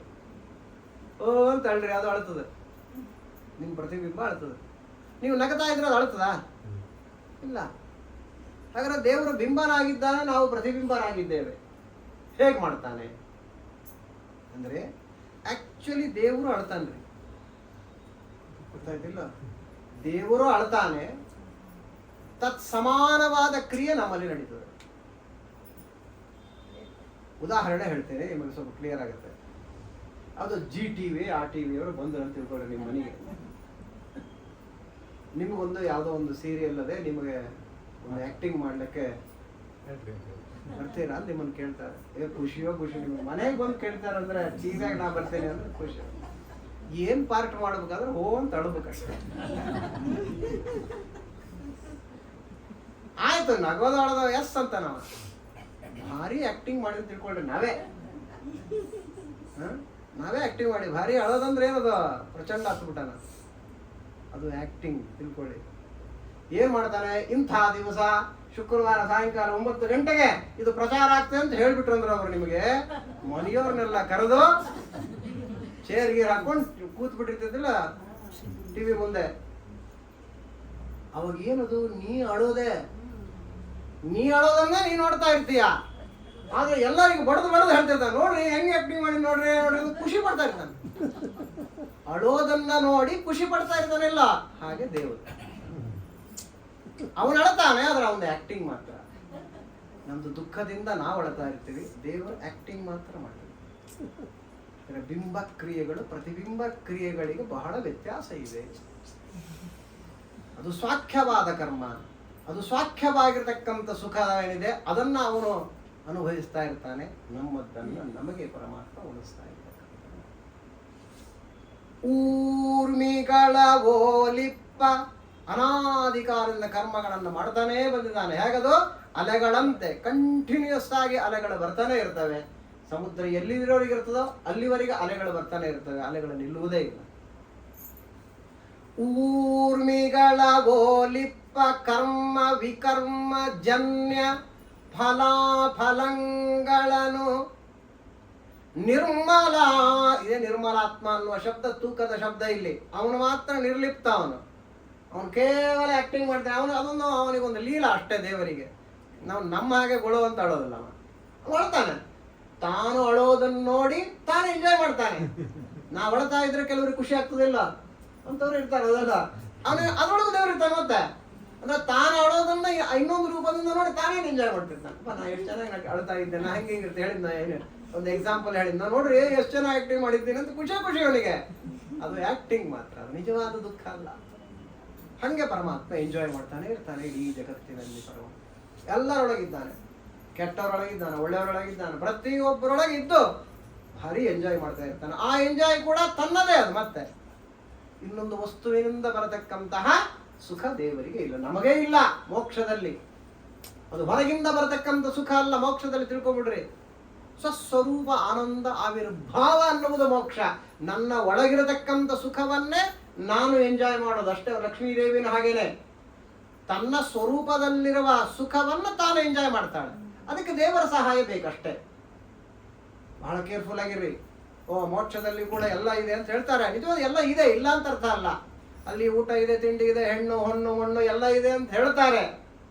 ಓ ಅಂತ ಅಳ್ರಿ, ಅದು ಅಳ್ತದೆ. ನಿಮ್ ಪ್ರತಿಬಿಂಬ ಅಳ್ತದೆ. ನೀವು ನಗತಾ ಇದ್ರೆ ಅದು ಅಳ್ತದ ಇಲ್ಲ. ಹಾಗಾದ್ರೆ ದೇವರು ಬಿಂಬನಾಗಿದ್ದಾನೆ, ನಾವು ಪ್ರತಿಬಿಂಬನಾಗಿದ್ದೇವೆ. ಹೇಗೆ ಮಾಡ್ತಾನೆ ಅಂದ್ರೆ, ಆಕ್ಚುಲಿ ದೇವರು ಅಳ್ತಾನ್ರಿ, ಗೊತ್ತಾಯ್ತಿಲ್ಲ? ದೇವರು ಅಳ್ತಾನೆ, ತತ್ ಸಮಾನವಾದ ಕ್ರಿಯೆ ನಮ್ಮಲ್ಲಿ ನಡೀತದೆ. ಉದಾಹರಣೆ ಹೇಳ್ತೇನೆ, ನಿಮಗೆ ಸ್ವಲ್ಪ ಕ್ಲಿಯರ್ ಆಗುತ್ತೆ. ಅದು ಜಿ ಟಿವಿ ಆ ಟಿವಿ ಅವರು ಬಂದರು ಅಂತ ತಿಳ್ಕೊಳ್ಳಿ ನಿಮ್ಮ ಮನೆಗೆ. ನಿಮಗೊಂದು ಯಾವುದೋ ಒಂದು ಸೀರಿಯಲ್ ಅದೇ, ನಿಮಗೆ ಒಂದು ಆಕ್ಟಿಂಗ್ ಮಾಡ್ಲಿಕ್ಕೆ ಬರ್ತೀರಾ ಅಂತ ನಿಮ್ಮನ್ನು ಕೇಳ್ತಾರೆ. ಖುಷಿಯೋ ಖುಷಿ. ನಿಮ್ಗೆ ಮನೆಗೆ ಬಂದು ಕೇಳ್ತಾರಂದ್ರೆ ಟಿವಿಯಾಗ ನಾ ಬರ್ತೇನೆ ಅಂದ್ರೆ ಖುಷಿ. ಏನ್ ಪಾರ್ಟ್ ಮಾಡ್ಬೇಕಾದ್ರೆ ಹೋ ಅಂತ ಅಳ್ಬೇಕಷ್ಟೆ. ಆಯ್ತು, ನಗೋದ ಅಳದ ಎಸ್ ಅಂತ ನಾವು ಭಾರಿ ಆಕ್ಟಿಂಗ್ ಮಾಡಿ ತಿಳ್ಕೊಂಡ್ರೆ ನಾವೇ ಆಕ್ಟಿಂಗ್ ಮಾಡಿ ಭಾರಿ ಅಳೋದಂದ್ರೆ ಏನದ ಪ್ರಚಂಡ ಹತ್ಬಿಟ್ಟಾನ, ಅದು ಆಕ್ಟಿಂಗ್ ತಿಳ್ಕೊಳ್ಳಿ. ಏನ್ ಮಾಡ್ತಾನೆ, ಇಂಥ ದಿವಸ ಶುಕ್ರವಾರ ಸಾಯಂಕಾಲ 9 ಗಂಟೆಗೆ ಇದು ಪ್ರಚಾರ ಆಗ್ತದೆ ಅಂತ ಹೇಳ್ಬಿಟ್ರು ಅಂದ್ರೆ ಅವ್ರು ನಿಮಗೆ ಮನೆಯವ್ರನ್ನೆಲ್ಲ ಕರೆದು ಚೇರ್ ಗೀರ್ ಹಾಕೊಂಡು ಕೂತ್ ಬಿಟ್ಟಿರ್ತಿದ್ದಿಲ್ಲ ಟಿವಿ ಮುಂದೆ. ಅವಾಗ ಏನದು, ನೀ ಅಳೋದನ್ನ ನೀ ನೋಡ್ತಾ ಇರ್ತೀಯ. ಆದ್ರೆ ಎಲ್ಲರಿಗೂ ಬಡದು ಹೇಳ್ತಿರ್ತಾನೆ, ನೋಡ್ರಿ ಹೆಂಗೆ ಆಕ್ಟಿಂಗ್ ಮಾಡಿ, ನೋಡ್ರಿ ಖುಷಿ ಪಡ್ತಾ ಇರ್ತಾನೆ. ಅಳೋದನ್ನ ನೋಡಿ ಖುಷಿ ಪಡ್ತಾ ಇರ್ತಾನೆಲ್ಲ. ಹಾಗೆ ದೇವರು ಅವನು ಅಳತಾನೆ, ಆದ್ರೆ ಅವನ ಆಕ್ಟಿಂಗ್ ಮಾತ್ರ. ನಮ್ದು ದುಃಖದಿಂದ ನಾವು ಅಳತಾ ಇರ್ತೀವಿ, ದೇವರು ಆಕ್ಟಿಂಗ್ ಮಾತ್ರ ಮಾಡ್ತೀವಿ. ಬಿಂಬ ಕ್ರಿಯೆಗಳು ಪ್ರತಿಬಿಂಬ ಕ್ರಿಯೆಗಳಿಗೆ ಬಹಳ ವ್ಯತ್ಯಾಸ ಇದೆ. ಅದು ಸ್ವಾಖ್ಯವಾದ ಕರ್ಮ, ಅದು ಸ್ವಾಖ್ಯವಾಗಿರ್ತಕ್ಕಂಥ ಸುಖ ಏನಿದೆ ಅದನ್ನ ಅವನು ಅನುಭವಿಸ್ತಾ ಇರ್ತಾನೆ. ನಮ್ಮದನ್ನ ನಮಗೆ ಪರಮಾತ್ಮ ಉಳಿಸ್ತಾ ಇರ್ತಾನೆ. ಊರ್ಮಿಗಳ ಓಲಿಪ್ಪ, ಅನಾಧಿಕಾರದಿಂದ ಕರ್ಮಗಳನ್ನು ಮಾಡ್ತಾನೇ ಬಂದಿದ್ದಾನೆ. ಹೇಗದು ಅಲೆಗಳಂತೆ ಕಂಟಿನ್ಯೂಸ್ ಆಗಿ ಅಲೆಗಳು ಬರ್ತಾನೆ ಇರ್ತವೆ. ಸಮುದ್ರ ಎಲ್ಲಿರೋರಿಗೆ ಇರ್ತದೋ ಅಲ್ಲಿವರೆಗೆ ಅಲೆಗಳು ಬರ್ತಾನೆ ಇರ್ತವೆ, ಅಲೆಗಳು ನಿಲ್ಲುವುದೇ ಇಲ್ಲ. ಊರ್ಮಿಗಳ ಓಲಿಪ್ಪ ಕರ್ಮ ವಿಕರ್ಮ ಜನ್ಯ ಫಲಾಫಲಗಳನ್ನು ನಿರ್ಮಲ, ಇದೇ ನಿರ್ಮಲಾತ್ಮ ಅನ್ನುವ ಶಬ್ದ ತೂಕದ ಶಬ್ದ ಇಲ್ಲಿ. ಅವನು ಮಾತ್ರ ನಿರ್ಲಿಪ್ತ, ಅವನು ಕೇವಲ ಆಕ್ಟಿಂಗ್ ಮಾಡ್ತಾನೆ. ಅದೊಂದು ಅವನಿಗೊಂದು ಲೀಲ ಅಷ್ಟೇ. ದೇವರಿಗೆ ನಾವು ನಮ್ಮ ಹಾಗೆ ಗೊಳು ಅಂತ ಅಳೋದಿಲ್ಲ, ಅವನು ಅಳ್ತಾನೆ. ತಾನು ಅಳೋದನ್ನು ನೋಡಿ ತಾನು ಎಂಜಾಯ್ ಮಾಡ್ತಾನೆ. ನಾವು ಅಳ್ತಾ ಇದ್ರೆ ಕೆಲವರಿಗೆ ಖುಷಿ ಆಗ್ತದಿಲ್ಲ ಅಂತವ್ರು ಇರ್ತಾರೆ, ಅದಲ್ಲ ಅದ್ರೊಳಗೂ ದೇವ್ರು ಇರ್ತಾನೆ. ಮತ್ತೆ ಅಂದ್ರೆ ತಾನು ಅಳೋದನ್ನ ಇನ್ನೊಂದು ರೂಪದಿಂದ ನೋಡಿ ತಾನೇ ಎಂಜಾಯ್ ಮಾಡ್ತಿರ್ತಾನೆ. ನಾ ಎಷ್ಟು ಚೆನ್ನಾಗಿ ಅಳ್ತಾ ಇದ್ದೆ, ನಾ ಹೆಂಗೆ ಇರುತ್ತೆ ಹೇಳಿದ್, ನಾ ಏನು ಒಂದು ಎಕ್ಸಾಂಪಲ್ ಹೇಳಿದ್, ನೋಡ್ರಿ ಎಷ್ಟು ಚೆನ್ನಾಗಿ ಆಕ್ಟಿಂಗ್ ಮಾಡಿದ್ದೀನಿ ಅಂತ ಖುಷಿ ಅವನಿಗೆ. ಅದು ಆಕ್ಟಿಂಗ್ ಮಾತ್ರ, ಅದು ನಿಜವಾದ ದುಃಖ ಅಲ್ಲ. ಹಂಗೆ ಪರಮಾತ್ಮ ಎಂಜಾಯ್ ಮಾಡ್ತಾನೆ ಇರ್ತಾನೆ ಇಡೀ ಜಗತ್ತಿನಲ್ಲಿ. ಪರಮಾತ್ಮ ಎಲ್ಲರೊಳಗಿದ್ದಾನೆ, ಕೆಟ್ಟವರೊಳಗಿದ್ದಾನೆ, ಒಳ್ಳೆಯವರೊಳಗಿದ್ದಾನೆ, ಪ್ರತಿಯೊಬ್ಬರೊಳಗೆ ಇದ್ದು ಭಾರಿ ಎಂಜಾಯ್ ಮಾಡ್ತಾ ಇರ್ತಾನೆ. ಆ ಎಂಜಾಯ್ ಕೂಡ ತನ್ನದೇ. ಅದು ಮತ್ತೆ ಇನ್ನೊಂದು ವಸ್ತುವಿನಿಂದ ಬರತಕ್ಕಂತಹ ಸುಖ ದೇವರಿಗೆ ಇಲ್ಲ, ನಮಗೇ ಇಲ್ಲ. ಮೋಕ್ಷದಲ್ಲಿ ಅದು ಹೊರಗಿಂದ ಬರತಕ್ಕಂಥ ಸುಖ ಅಲ್ಲ. ಮೋಕ್ಷದಲ್ಲಿ ತಿಳ್ಕೊಬಿಡ್ರಿ, ಸ್ವಸ್ವರೂಪ ಆನಂದ ಆವಿರ್ಭಾವ ಅನ್ನುವುದು ಮೋಕ್ಷ. ನನ್ನ ಒಳಗಿರತಕ್ಕಂಥ ಸುಖವನ್ನೇ ನಾನು ಎಂಜಾಯ್ ಮಾಡೋದು ಅಷ್ಟೇ. ಲಕ್ಷ್ಮೀದೇವಿನ ಹಾಗೇನೆ ತನ್ನ ಸ್ವರೂಪದಲ್ಲಿರುವ ಸುಖವನ್ನು ತಾನು ಎಂಜಾಯ್ ಮಾಡ್ತಾಳೆ. ಅದಕ್ಕೆ ದೇವರ ಸಹಾಯ ಬೇಕಷ್ಟೇ. ಬಹಳ ಕೇರ್ಫುಲ್ ಆಗಿರ್ರಿ. ಮೋಕ್ಷದಲ್ಲಿ ಕೂಡ ಎಲ್ಲ ಇದೆ ಅಂತ ಹೇಳ್ತಾರೆ. ನಿಜವಾದ ಎಲ್ಲ ಇದೆ, ಇಲ್ಲ ಅಂತ ಅರ್ಥ ಅಲ್ಲ. ಅಲ್ಲಿ ಊಟ ಇದೆ, ತಿಂಡಿ ಇದೆ, ಹೆಣ್ಣು ಹೊಣ್ಣು ಮಣ್ಣು ಎಲ್ಲ ಇದೆ ಅಂತ ಹೇಳ್ತಾರೆ.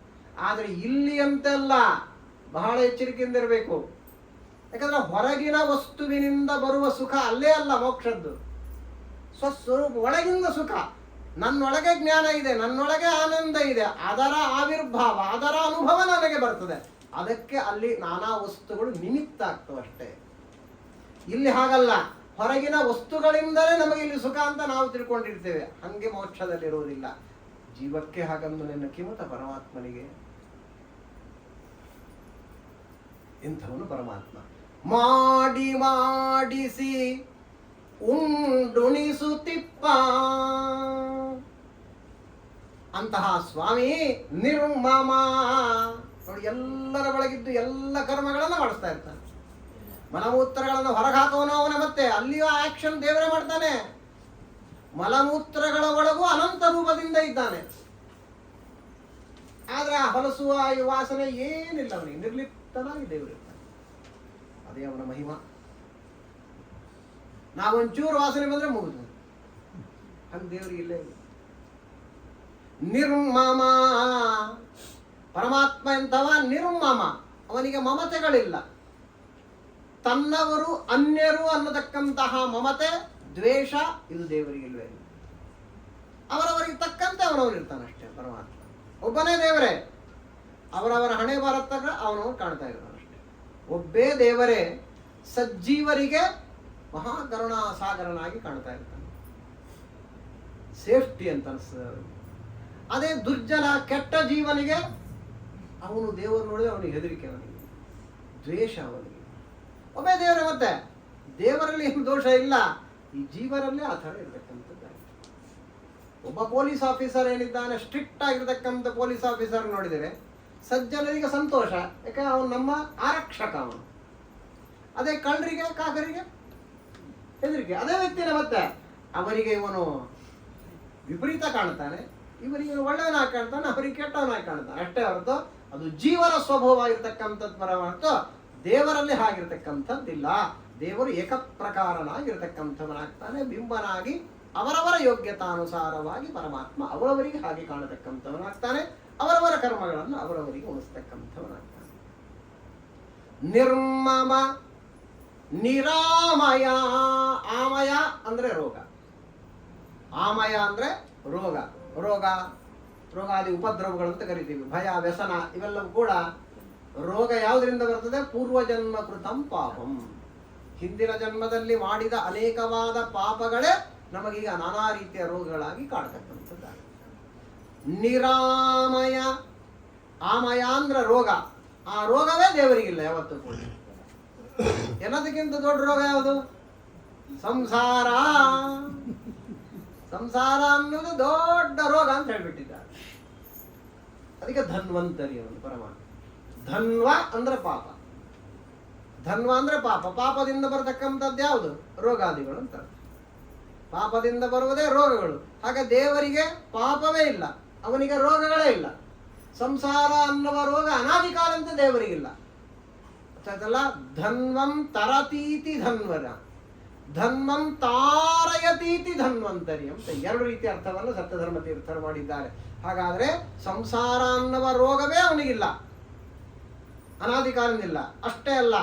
ಆದ್ರೆ ಇಲ್ಲಿ ಅಂತೆಲ್ಲ ಬಹಳ ಎಚ್ಚರಿಕೆಯಿಂದ ಇರಬೇಕು. ಯಾಕಂದ್ರೆ ಹೊರಗಿನ ವಸ್ತುವಿನಿಂದ ಬರುವ ಸುಖ ಅಲ್ಲೇ ಅಲ್ಲ ಮೋಕ್ಷದ್ದು. ಸ್ವಸ್ವರೂಪ ಒಳಗಿಂದ ಸುಖ, ನನ್ನೊಳಗೆ ಜ್ಞಾನ ಇದೆ, ನನ್ನೊಳಗೆ ಆನಂದ ಇದೆ, ಅದರ ಆವಿರ್ಭಾವ, ಅದರ ಅನುಭವ ನನಗೆ ಬರ್ತದೆ. ಅದಕ್ಕೆ ಅಲ್ಲಿ ನಾನಾ ವಸ್ತುಗಳು ನಿಮಿತ್ತ ಆಗ್ತವಷ್ಟೇ. ಇಲ್ಲಿ ಹಾಗಲ್ಲ, ಹೊರಗಿನ ವಸ್ತುಗಳಿಂದಲೇ ನಮಗೆ ಇಲ್ಲಿ ಸುಖ ಅಂತ ನಾವು ತಿಳ್ಕೊಂಡಿರ್ತೇವೆ. ಹಂಗೆ ಮೋಕ್ಷದಲ್ಲಿ ಇರುವುದಿಲ್ಲ. ಜೀವಕ್ಕೆ ಹಾಗಂದು ನಿನ್ನ ಕಿಮತ ಪರಮಾತ್ಮನಿಗೆ. ಇಂಥವನು ಪರಮಾತ್ಮ. ಮಾಡಿ ಮಾಡಿಸಿ ಉಂಡುಣಿಸುತ್ತಿಪ್ಪ ಅಂತಹ ಸ್ವಾಮಿ ನಿರ್ಮಮ. ನೋಡಿ, ಎಲ್ಲರ ಒಳಗಿದ್ದು ಎಲ್ಲ ಕರ್ಮಗಳನ್ನ ಮಾಡಿಸ್ತಾ ಇರ್ತಾನೆ. ಮಲಮೂತ್ರಗಳನ್ನು ಹೊರಗೆ ಹಾಕೋನು ಅವನೇ. ಮತ್ತೆ ಅಲ್ಲಿಯೂ ಆಕ್ಷನ್ ದೇವರೇ ಮಾಡ್ತಾನೆ. ಮಲಮೂತ್ರಗಳ ಒಳಗೂ ಅನಂತ ರೂಪದಿಂದ ಇದ್ದಾನೆ. ಆದ್ರೆ ಆ ಹೊಲಸುವ ಈ ವಾಸನೆ ಏನಿಲ್ಲ ಅವನಿಗೆ, ನಿರ್ಲಿಪ್ತನಾಗಿ ದೇವರು ಇರ್ತಾನೆ. ಅದೇ ಅವನ ಮಹಿಮಾ. ನಾವೊಂಚೂರು ವಾಸನೆ ಬಂದ್ರೆ ಮುಗಿದು, ಹಂಗೆ ದೇವರಿಗೆ ಇಲ್ಲೇ ಇಲ್ಲ. ನಿರ್ಮಮ ಪರಮಾತ್ಮ ಎಂತವ ನಿರ್ಮಮ, ಅವನಿಗೆ ಮಮತೆಗಳಿಲ್ಲ. ತನ್ನವರು ಅನ್ಯರು ಅನ್ನತಕ್ಕಂತಹ ಮಮತೆ ದ್ವೇಷ ಇದು ದೇವರಿಗೆ ಇಲ್ವೇ ಇಲ್ಲ. ಅವರವರಿಗೆ ತಕ್ಕಂತೆ ಅವನವನಿರ್ತಾನಷ್ಟೇ. ಪರಮಾತ್ಮ ಒಬ್ಬನೇ ದೇವರೇ, ಅವರವರ ಹಣೆ ಬರತ್ತಾಗ ಅವನವನು ಕಾಣ್ತಾ ಇರ್ತಾನಷ್ಟೇ. ಒಬ್ಬೇ ದೇವರೇ ಸಜ್ಜೀವರಿಗೆ ಮಹಾಕರುಣಾ ಸಾಗರನಾಗಿ ಕಾಣ್ತಾ ಇರ್ತಾನೆ. ಸೇಫ್ಟಿ ಅಂತ ಅನಿಸ್ತದೆ. ಅದೇ ದುರ್ಜನ ಕೆಟ್ಟ ಜೀವನಿಗೆ ಅವನು ದೇವರು ನೋಡಿದ್ರೆ ಅವನಿಗೆ ಹೆದರಿಕೆ, ಅವನಿಗೆ ದ್ವೇಷ, ಅವನಿಗೆ. ಒಬ್ಬೇ ದೇವರೇ. ಮತ್ತೆ ದೇವರಲ್ಲಿ ಏನು ದೋಷ ಇಲ್ಲ, ಈ ಜೀವನಲ್ಲೇ ಆ ಥರ ಇರತಕ್ಕಂಥದ್ದಾಗಿದೆ. ಒಬ್ಬ ಪೊಲೀಸ್ ಆಫೀಸರ್ ಏನಿದ್ದಾನೆ, ಸ್ಟ್ರಿಕ್ಟ್ ಆಗಿರ್ತಕ್ಕಂಥ ಪೊಲೀಸ್ ಆಫೀಸರ್ ನೋಡಿದರೆ ಸಜ್ಜನರಿಗೆ ಸಂತೋಷ, ಯಾಕೆ ಅವನು ನಮ್ಮ ಆರಕ್ಷಕ ಅವನು. ಅದೇ ಕಳ್ಳರಿಗೆ ಕಾಕರಿಗೆ ಹೆದರಿಕೆ. ಅದೇ ವ್ಯಕ್ತಿನೇ ಮತ್ತೆ ಅವರಿಗೆ ಇವನು ವಿಪರೀತ ಕಾಣ್ತಾನೆ, ಇವರಿಗೆ ಒಳ್ಳೆಯವನಾಗಿ ಕಾಣ್ತಾನೆ, ಅವರಿಗೆ ಕೆಟ್ಟವನಾಗಿ ಕಾಣ್ತಾನೆ ಅಷ್ಟೇ ಹೊರತು ಅದು ಜೀವನ ಸ್ವಭಾವ ಆಗಿರ್ತಕ್ಕಂಥದ್ದು ಪರಮಾರ್ಥ. ದೇವರಲ್ಲಿ ಹಾಗಿರ್ತಕ್ಕಂಥದ್ದಿಲ್ಲ. ದೇವರು ಏಕಪ್ರಕಾರನಾಗಿರ್ತಕ್ಕಂಥವನಾಗ್ತಾನೆ. ಬಿಂಬನಾಗಿ ಅವರವರ ಯೋಗ್ಯತಾನುಸಾರವಾಗಿ ಪರಮಾತ್ಮ ಅವರವರಿಗೆ ಹಾಗೆ ಕಾಣತಕ್ಕಂಥವನಾಗ್ತಾನೆ. ಅವರವರ ಕರ್ಮಗಳನ್ನು ಅವರವರಿಗೆ ಉಣಿಸ್ತಕ್ಕಂಥವನಾಗ್ತಾನೆ. ನಿರ್ಮಮ ನಿರಾಮಯ. ಆಮಯ ಅಂದ್ರೆ ರೋಗ, ಆಮಯ ಅಂದ್ರೆ ರೋಗ. ರೋಗಾದಿ ಉಪದ್ರವಗಳಂತ ಕರಿತೀವಿ. ಭಯ, ವ್ಯಸನ ಇವೆಲ್ಲವೂ ಕೂಡ ರೋಗ ಯಾವುದರಿಂದ ಬರ್ತದೆ? ಪೂರ್ವಜನ್ಮ ಕೃತಂ ಪಾಪಂ. ಹಿಂದಿನ ಜನ್ಮದಲ್ಲಿ ಮಾಡಿದ ಅನೇಕವಾದ ಪಾಪಗಳೇ ನಮಗೀಗ ನಾನಾ ರೀತಿಯ ರೋಗಗಳಾಗಿ ಕಾಣತಕ್ಕಂಥದ್ದಾಗಿದೆ. ನಿರಾಮಯ, ಆಮಯ ಅಂದ್ರೆ ರೋಗ. ಆ ರೋಗವೇ ದೇವರಿಗಿಲ್ಲ ಯಾವತ್ತೂ ಕೂಡ. ಎಲ್ಲದಕ್ಕಿಂತ ದೊಡ್ಡ ರೋಗ ಯಾವುದು? ಸಂಸಾರ. ಸಂಸಾರ ಅನ್ನೋದು ದೊಡ್ಡ ರೋಗ ಅಂತ ಹೇಳ್ಬಿಟ್ಟಿದ್ದಾರೆ. ಅದಕ್ಕೆ ಧನ್ವಂತರಿ ಅವನು ಪರಮಾತ್ಮ. ಧನ್ವ ಅಂದ್ರೆ ಪಾಪ, ಧನ್ವ ಅಂದ್ರೆ ಪಾಪ. ಪಾಪದಿಂದ ಬರತಕ್ಕಂಥದ್ದು ಯಾವುದು? ರೋಗಾದಿಗಳು ಅಂತ. ಪಾಪದಿಂದ ಬರುವುದೇ ರೋಗಗಳು. ಹಾಗೆ ದೇವರಿಗೆ ಪಾಪವೇ ಇಲ್ಲ, ಅವನಿಗೆ ರೋಗಗಳೇ ಇಲ್ಲ. ಸಂಸಾರ ಅನ್ನುವ ರೋಗ ಅನಾದಿ ಕಾಲಂತ ದೇವರಿಗಿಲ್ಲ. ಅರ್ಥಾಯ್ತಲ್ಲ? ಧನ್ವಂ ತರತೀತಿ ಧನ್ವರ, ಧನ್ವಂ ತಾರಯತೀತಿ ಧನ್ವಂತರಿ ಅಂತ ಎರಡು ರೀತಿಯ ಅರ್ಥವನ್ನು ಸತ್ಯಧರ್ಮ ತೀರ್ಥರು ಮಾಡಿದ್ದಾರೆ. ಹಾಗಾದ್ರೆ ಸಂಸಾರ ಅನ್ನುವ ರೋಗವೇ ಅವನಿಗಿಲ್ಲ, ಅನಾದಿ ಕಾಲದಿಂದ. ಅಷ್ಟೇ ಅಲ್ಲ,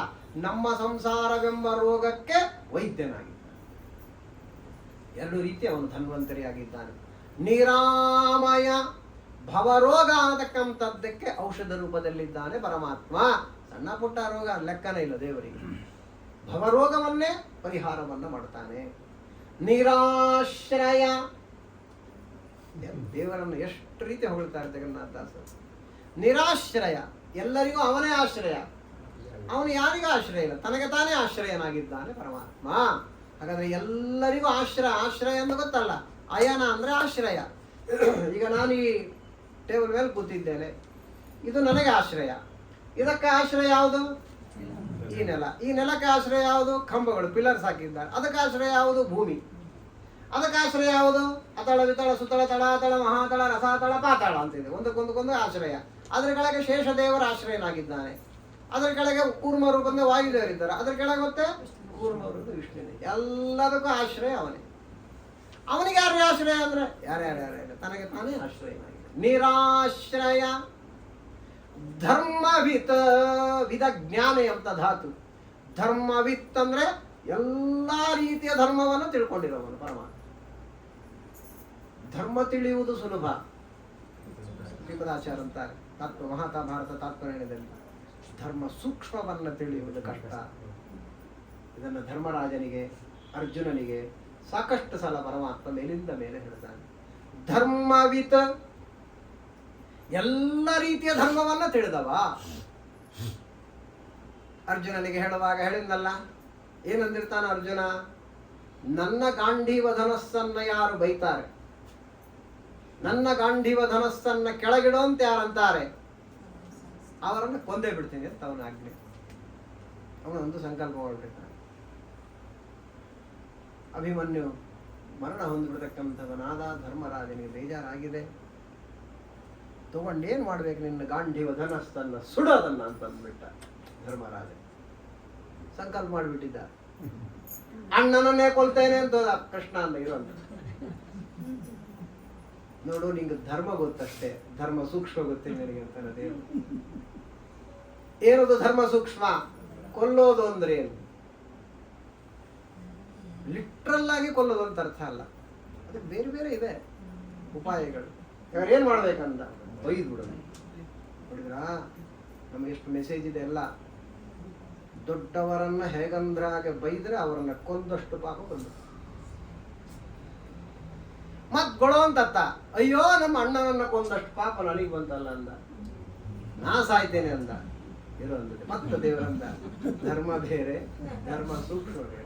ನಮ್ಮ ಸಂಸಾರವೆಂಬ ರೋಗಕ್ಕೆ ವೈದ್ಯನಾಗಿದ್ದಾನೆ. ಎರಡು ರೀತಿ ಅವನು ಧನ್ವಂತರಿಯಾಗಿದ್ದಾನೆ. ನಿರಾಮಯ ಭವರೋಗ ಅನ್ನತಕ್ಕಂಥದ್ದಕ್ಕೆ ಔಷಧ ರೂಪದಲ್ಲಿದ್ದಾನೆ ಪರಮಾತ್ಮ. ಸಣ್ಣ ಪುಟ್ಟ ರೋಗ ಲೆಕ್ಕನೇ ಇಲ್ಲ ದೇವರಿಗೆ. ಭವರೋಗವನ್ನೇ ಪರಿಹಾರವನ್ನ ಮಾಡ್ತಾನೆ. ನಿರಾಶ್ರಯ, ದೇವರನ್ನು ಎಷ್ಟು ರೀತಿ ಹೊಗಳ್ತಾರೆ ಜಗನ್ನಾಥದಾಸರು. ನಿರಾಶ್ರಯ, ಎಲ್ಲರಿಗೂ ಅವನೇ ಆಶ್ರಯ, ಅವನು ಯಾರಿಗೂ ಆಶ್ರಯ ಇಲ್ಲ, ತನಗೆ ತಾನೇ ಆಶ್ರಯನಾಗಿದ್ದಾನೆ ಪರಮಾತ್ಮ. ಹಾಗಾದ್ರೆ ಎಲ್ಲರಿಗೂ ಆಶ್ರಯ ಅಂತ ಗೊತ್ತಲ್ಲ, ಅಯನ ಅಂದ್ರೆ ಆಶ್ರಯ. ಈಗ ನಾನು ಈ ಟೇಬಲ್ ಮೇಲೆ ಕೂತಿದ್ದೇನೆ, ಇದು ನನಗೆ ಆಶ್ರಯ. ಇದಕ್ಕೆ ಆಶ್ರಯ ಯಾವುದು? ಈ ನೆಲ. ಈ ನೆಲಕ್ಕೆ ಆಶ್ರಯ ಯಾವುದು? ಕಂಬಗಳು, ಪಿಲ್ಲರ್ಸ್ ಹಾಕಿದ್ದಾರೆ. ಅದಕ್ಕೆ ಆಶ್ರಯ ಯಾವುದು? ಭೂಮಿ. ಅದಕ್ಕೆ ಆಶ್ರಯ ಯಾವುದು? ಅತಳ ವಿತಳ ಸುತಳ ತಳಾತಳ ಮಹಾತಳ ರಸಾತಳ ಪಾತಾಳ ಅಂತಿದೆ, ಒಂದಕ್ಕೊಂದಕ್ಕೊಂದು ಆಶ್ರಯ. ಅದರ ಕೆಳಗೆ ಶೇಷದೇವರ ಆಶ್ರಯನಾಗಿದ್ದಾನೆ, ಅದರ ಕೆಳಗೆ ಕೂರ್ಮ ರೂಪದಿಂದ ವಾಯುದೇವರಿದ್ದಾರೆ, ಅದರ ಕೆಳಗೆ ಮತ್ತೆ ಕೂರ್ಮ ರೂಪ ವಿಷ್ಣುವಿನ. ಎಲ್ಲದಕ್ಕೂ ಆಶ್ರಯ ಅವನೇ. ಅವನಿಗೆ ಯಾರು ಆಶ್ರಯ ಅಂದ್ರೆ ಯಾರ್ಯಾರ ತನಗೆ ತಾನೇ ಆಶ್ರಯನಾಗಿದೆ. ನಿರಾಶ್ರಯ ಧರ್ಮವಿತ್, ವಿಧ ಜ್ಞಾನ ಅಂತ ಧಾತು. ಧರ್ಮವಿತ್ ಅಂದ್ರೆ ಎಲ್ಲಾ ರೀತಿಯ ಧರ್ಮವನ್ನು ತಿಳ್ಕೊಂಡಿರೋವನು ಪರಮಾತ್ಮ. ಧರ್ಮ ತಿಳಿಯುವುದು ಸುಲಭ, ಶ್ರೀಪದಾಚಾರ್ಯ ಅಂತಾರೆ ಮಹಾಭಾರತ ತಾತ್ಪರ್ಯದಲ್ಲಿ. ಧರ್ಮ ಸೂಕ್ಷ್ಮವನ್ನು ತಿಳಿಯುವುದು ಕಷ್ಟ. ಇದನ್ನು ಧರ್ಮರಾಜನಿಗೆ, ಅರ್ಜುನನಿಗೆ ಸಾಕಷ್ಟು ಸಲ ಪರಮಾತ್ಮ ಮೇಲಿಂದ ಮೇಲೆ ಹೇಳ್ತಾನೆ. ಧರ್ಮವಿತ್, ಎಲ್ಲ ರೀತಿಯ ಧರ್ಮವನ್ನ ತಿಳಿದವ. ಅರ್ಜುನನಿಗೆ ಹೇಳುವಾಗ ಹೇಳಿದ್ನಲ್ಲ, ಏನಂದಿರ್ತಾನ ಅರ್ಜುನ? ನನ್ನ ಗಾಂಧೀವ ಧನಸ್ಸನ್ನ ಯಾರು ಬೈತಾರೆ, ನನ್ನ ಗಾಂಧೀವ ಧನಸ್ಸನ್ನ ಕೆಳಗಿಡೋ ಅಂತ ಯಾರಂತಾರೆ, ಅವರನ್ನು ಕೊಂದೇ ಬಿಡ್ತೀನಿ ಅಂತ ಅವನ ಆಜ್ಞೆ. ಅವನೊಂದು ಸಂಕಲ್ಪ ಮಾಡ್ಬಿಡ್ತಾನೆ. ಅಭಿಮನ್ಯು ಮರಣ ಹೊಂದ್ಬಿಡ್ತಕ್ಕಂಥವನಾದ ಧರ್ಮರಾಜನಿಗೆ ಬೇಜಾರಾಗಿದೆ. ತಗೊಂಡೇನ್ ಮಾಡ್ಬೇಕು ನಿನ್ನ ಗಾಂಧೀವ ಧನಸ್ಸನ್ನ ಸುಡೋದನ್ನ ಅಂತ ಅಂದ್ಬಿಟ್ಟ ಧರ್ಮರಾಜ. ಸಂಕಲ್ಪ ಮಾಡಿಬಿಟ್ಟಿದ್ದ, ಅಣ್ಣನನ್ನೇ ಕೊಲ್ತೇನೆ ಅಂತ ಕೃಷ್ಣ ಅಂತ ಇರುವಂತ. ನೋಡು, ನಿಂಗೆ ಧರ್ಮ ಗೊತ್ತಷ್ಟೇ, ಧರ್ಮ ಸೂಕ್ಷ್ಮ ಗೊತ್ತೇ ನಿನಗೆ ಅಂತಾನೆ ದೇವರು. ಏನದು ಧರ್ಮ ಸೂಕ್ಷ್ಮ? ಕೊಲ್ಲೋದು ಅಂದ್ರೆ ಏನು? ಲಿಟ್ರಲ್ ಆಗಿ ಕೊಲ್ಲೋದು ಅಂತ ಅರ್ಥ ಅಲ್ಲ, ಅದು ಬೇರೆ ಬೇರೆ ಇದೆ ಉಪಾಯಗಳು. ಇವಾಗ ಏನ್ ಮಾಡ್ಬೇಕಂತ ಬೈದು ಬಿಡೋದು. ನೋಡಿದ್ರಾ ನಮ್ಗೆ ಎಷ್ಟು ಮೆಸೇಜ್ ಇದೆ ಎಲ್ಲ. ದೊಡ್ಡವರನ್ನ ಹೇಗಂದ್ರಾಗೆ ಬೈದ್ರೆ ಅವರನ್ನ ಕೊಂದಷ್ಟು ಪಾಪ ಬಂದು ಮತ್ ಗೊಳೋ ಅಂತ, ಅಯ್ಯೋ ನಮ್ಮ ಅಣ್ಣನನ್ನ ಕೊಂದಷ್ಟು ಪಾಪ ನನಗೆ ಬಂತಲ್ಲ ಅಂದ, ನಾ ಸಾಯ್ತೇನೆ ಅಂದ. ಇರೋ ಅಂದ ಮತ್ತೆ ದೇವರಂದ, ಧರ್ಮ ಬೇರೆ, ಧರ್ಮ ಸೂಕ್ಷ್ಮ ಬೇರೆ.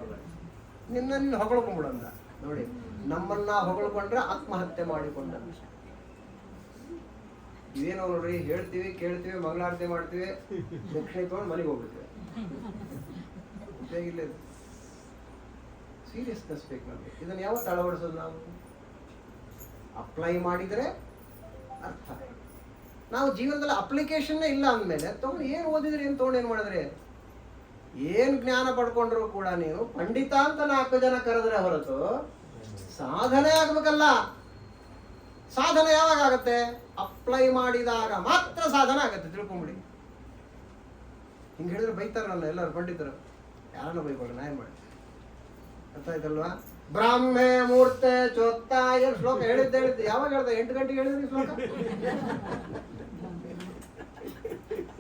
ನಿನ್ನ ಹೊಗಳ್ಕೊಂಡ್ಬಿಡಂದ. ನೋಡಿ, ನಮ್ಮನ್ನ ಹೊಗಳ್ಕೊಂಡ್ರೆ ಆತ್ಮಹತ್ಯೆ ಮಾಡಿಕೊಂಡ. ಇದೇನೋ ನೋಡ್ರಿ, ಹೇಳ್ತೀವಿ ಕೇಳ್ತೀವಿ, ಮಂಗಳಾರತಿ ಮಾಡ್ತೀವಿ, ದಕ್ಷಿಣೆ ತಗೊಂಡು ಮನೆಗೆ ಹೋಗ್ಬಿಡ್ತೀವಿ. ಉಪಯೋಗ ಇಲ್ಲ. ಸೀರಿಯಸ್ನೆಸ್ ಬೇಕು ನಮಗೆ. ಇದನ್ನ ಯಾವತ್ತು ಅಳವಡಿಸೋದು? ನಾವು ಅಪ್ಲೈ ಮಾಡಿದರೆ ಅರ್ಥ. ನಾವು ಜೀವನದಲ್ಲಿ ಅಪ್ಲಿಕೇಶನ್ ಇಲ್ಲ ಅಂದಮೇಲೆ ತಗೊಂಡು ಏನು ಓದಿದ್ರಿ, ಏನು ತಗೊಂಡು ಏನು ಮಾಡಿದ್ರಿ, ಏನು ಜ್ಞಾನ ಪಡ್ಕೊಂಡ್ರು ಕೂಡ ನೀವು ಪಂಡಿತ ಅಂತ 4 ಜನ ಕರೆದ್ರೆ ಹೊರತು ಸಾಧನೆ ಆಗ್ಬೇಕಲ್ಲ. ಸಾಧನೆ ಯಾವಾಗ ಆಗತ್ತೆ? ಅಪ್ಲೈ ಮಾಡಿದಾಗ ಮಾತ್ರ ಸಾಧನೆ ಆಗತ್ತೆ, ತಿಳ್ಕೊಂಬಿಡಿ. ಹಿಂಗೆ ಹೇಳಿದ್ರೆ ಬೈತಾರಲ್ಲ ಎಲ್ಲರೂ ಪಂಡಿತರು, ಯಾರನ್ನ ಬೈಬೋದು, ನಾ ಏನ್ ಮಾಡಿ. ಅರ್ಥ ಆಯ್ತಲ್ವಾ? ಬ್ರಾಹ್ಮೆ ಮೂರ್ತೆ ಚೋತ್ತ ಏನು ಶ್ಲೋಕ ಹೇಳಿದ್ದೆ ಯಾವಾಗ ಹೇಳ್ದೆ? 8 ಗಂಟೆಗೆ ಹೇಳಿದ್ರಿ ಶ್ಲೋಕ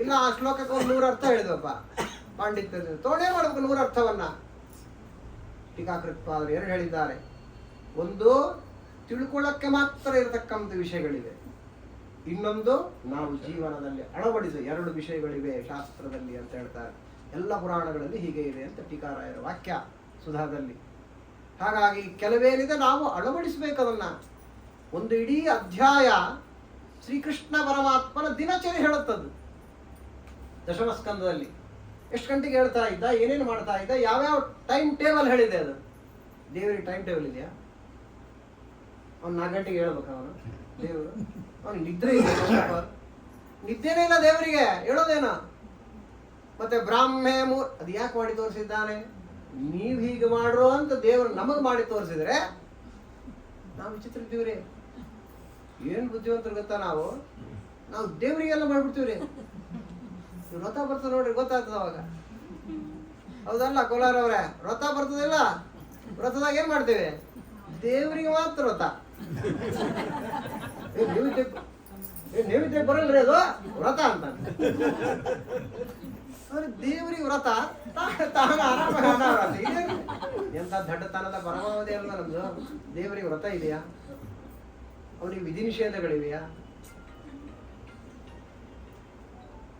ಇಲ್ಲ. ಆ ಶ್ಲೋಕಕ್ಕೆ ಒಂದು 100 ಅರ್ಥ ಹೇಳಿದ್ವಪ್ಪ. ಪಾಂಡಿತ್ಯ ತೋಣೆ ಮಾಡ್ಬೇಕು 100 ಅರ್ಥವನ್ನ. ಟೀಕಾಕೃತ್ಪಾದರು 2 ಹೇಳಿದ್ದಾರೆ. ಒಂದು ತಿಳ್ಕೊಳ್ಳಕ್ಕೆ ಮಾತ್ರ ಇರತಕ್ಕಂಥ ವಿಷಯಗಳಿವೆ, ಇನ್ನೊಂದು ನಾವು ಜೀವನದಲ್ಲಿ ಅಳವಡಿಸುವ 2 ವಿಷಯಗಳಿವೆ ಶಾಸ್ತ್ರದಲ್ಲಿ ಅಂತ ಹೇಳ್ತಾರೆ. ಎಲ್ಲ ಪುರಾಣಗಳಲ್ಲಿ ಹೀಗೆ ಇದೆ ಅಂತ ಟೀಕಾರಾಯರ ವಾಕ್ಯ ಸುಧಾದಲ್ಲಿ. ಹಾಗಾಗಿ ಕೆಲವೇನಿದೆ ನಾವು ಅಳವಡಿಸಬೇಕದನ್ನ. ಒಂದು ಇಡೀ ಅಧ್ಯಾಯ ಶ್ರೀಕೃಷ್ಣ ಪರಮಾತ್ಮನ ದಿನಚರಿ ಹೇಳುತ್ತದ್ದು ದಶಮ ಸ್ಕಂದದಲ್ಲಿ. ಎಷ್ಟು ಗಂಟೆಗೆ ಹೇಳ್ತಾ ಇದ್ದ, ಏನೇನು ಮಾಡ್ತಾ ಇದ್ದ, ಯಾವ್ಯಾವ ಟೈಮ್ ಟೇಬಲ್ ಹೇಳಿದೆ. ಅದು ದೇವರಿಗೆ ಟೈಮ್ ಟೇಬಲ್ ಇದೆಯಾ? ಅವ್ನು 4 ಗಂಟೆಗೆ ಹೇಳ್ಬೇಕು ಅವನು ದೇವರು. ಅವನಿಗೆ ನಿದ್ರೆ ಇದೆ, ನಿದ್ದೆನೇ ಇಲ್ಲ ದೇವರಿಗೆ, ಹೇಳೋದೇನೋ. ಮತ್ತೆ ಬ್ರಾಹ್ಮೆ ಅದು ಯಾಕೆ ಮಾಡಿ ತೋರಿಸಿದ್ದಾನೆ? ನೀವು ಹೀಗೆ ಮಾಡ್ರು ಅಂತ ದೇವರು ನಮಗೆ ಮಾಡಿ ತೋರಿಸಿದ್ರೆ ನಾವು ವಿಚಿತ್ರ ಇದ್ದೀವ್ರಿ. ಏನ್ ಬುದ್ಧಿವಂತರು ಗೊತ್ತಾ, ನಾವು ದೇವರಿಗೆಲ್ಲ ಮಾಡ್ಬಿಡ್ತೀವ್ರಿ. ವ್ರತ ಬರ್ತದೆ ನೋಡ್ರಿ, ಗೊತ್ತಾಗ್ತದ ಅವಾಗ. ಹೌದಲ್ಲ ಕೋಲಾರ ಅವ್ರೆ? ವ್ರತ ಬರ್ತದಿಲ್ಲ, ವ್ರತದಾಗ ಏನ್ ಮಾಡ್ತೀವಿ? ದೇವರಿಗೆ ಮಾತ್ರ ವ್ರತ. ನೈವೇದ್ಯ ಬರಲ್ರಿ ಅದು ವ್ರತ ಅಂತ. ದೇವರಿಗೆ ವ್ರತ, ತಾನ ಆರಾಮಾಗಿ ಅನಾವ್ರತ. ಇದೇನು ಎಂತ ದಡ್ಡತನದ ಪರಮಾವಧಿ ಅಲ್ಲ ನಮ್ದು. ದೇವರಿಗೆ ವ್ರತ ಇದೆಯಾ? ಅವನಿಗೆ ವಿಧಿ ನಿಷೇಧಗಳಿವೆಯಾ?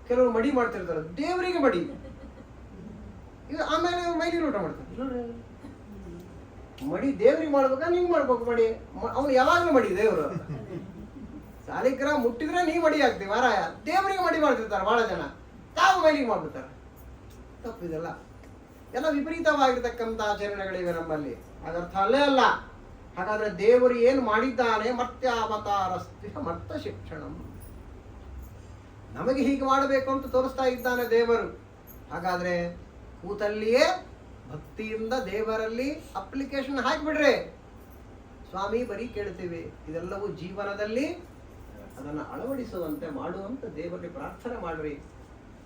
ಕೆಲವರು ಮಡಿ ಮಾಡ್ತಿರ್ತಾರೆ, ದೇವರಿಗೆ ಮಡಿ. ಈಗ ಆಮೇಲೆ ಮೈಲಿಗೆ ಊಟ ಮಾಡ್ತಾರೆ. ಮಡಿ ದೇವ್ರಿಗೆ ಮಾಡ್ಬೇಕಾ ನಿಂಗೆ ಮಾಡ್ಬೇಕು ಮಡಿ? ಅವ್ನು ಯಾವಾಗ್ಲೂ ಮಡಿ ದೇವ್ರು. ಸಾಲಿಗ್ರಹ ಮುಟ್ಟಿದ್ರೆ ನೀ ಮಡಿ ಆಗ್ತೀವಿ ಮಾರಾಯ. ದೇವರಿಗೆ ಮಡಿ ಮಾಡ್ತಿರ್ತಾರೆ ಬಹಳ ಜನ, ತಾವು ಮೈಲಿಗೆ ಮಾಡ್ಬಿಡ್ತಾರೆ. ತಪ್ಪಿದೆಲ್ಲ ಎಲ್ಲ ವಿಪರೀತವಾಗಿರ್ತಕ್ಕಂಥ ಆಚರಣೆಗಳಿವೆ ನಮ್ಮಲ್ಲಿ. ಅದರ್ಥ ಅಲ್ಲೇ ಅಲ್ಲ. ಹಾಗಾದ್ರೆ ದೇವರು ಏನು ಮಾಡಿದ್ದಾನೆ? ಮರ್ತ್ಯಾವತಾರಸ್ತ್ಯ ಮರ್ತ ಶಿಕ್ಷಣಂ. ನಮಗೆ ಹೀಗೆ ಮಾಡಬೇಕು ಅಂತ ತೋರಿಸ್ತಾ ಇದ್ದಾನೆ ದೇವರು. ಹಾಗಾದ್ರೆ ಕೂತಲ್ಲಿಯೇ ಭಕ್ತಿಯಿಂದ ದೇವರಲ್ಲಿ ಅಪ್ಲಿಕೇಶನ್ ಹಾಕಿಬಿಡ್ರೆ, ಸ್ವಾಮಿ ಬರೀ ಕೇಳ್ತೀವಿ, ಇದೆಲ್ಲವೂ ಜೀವನದಲ್ಲಿ ಅದನ್ನು ಅಳವಡಿಸುವಂತೆ ಮಾಡುವಂತ ದೇವರಲ್ಲಿ ಪ್ರಾರ್ಥನೆ ಮಾಡ್ರಿ.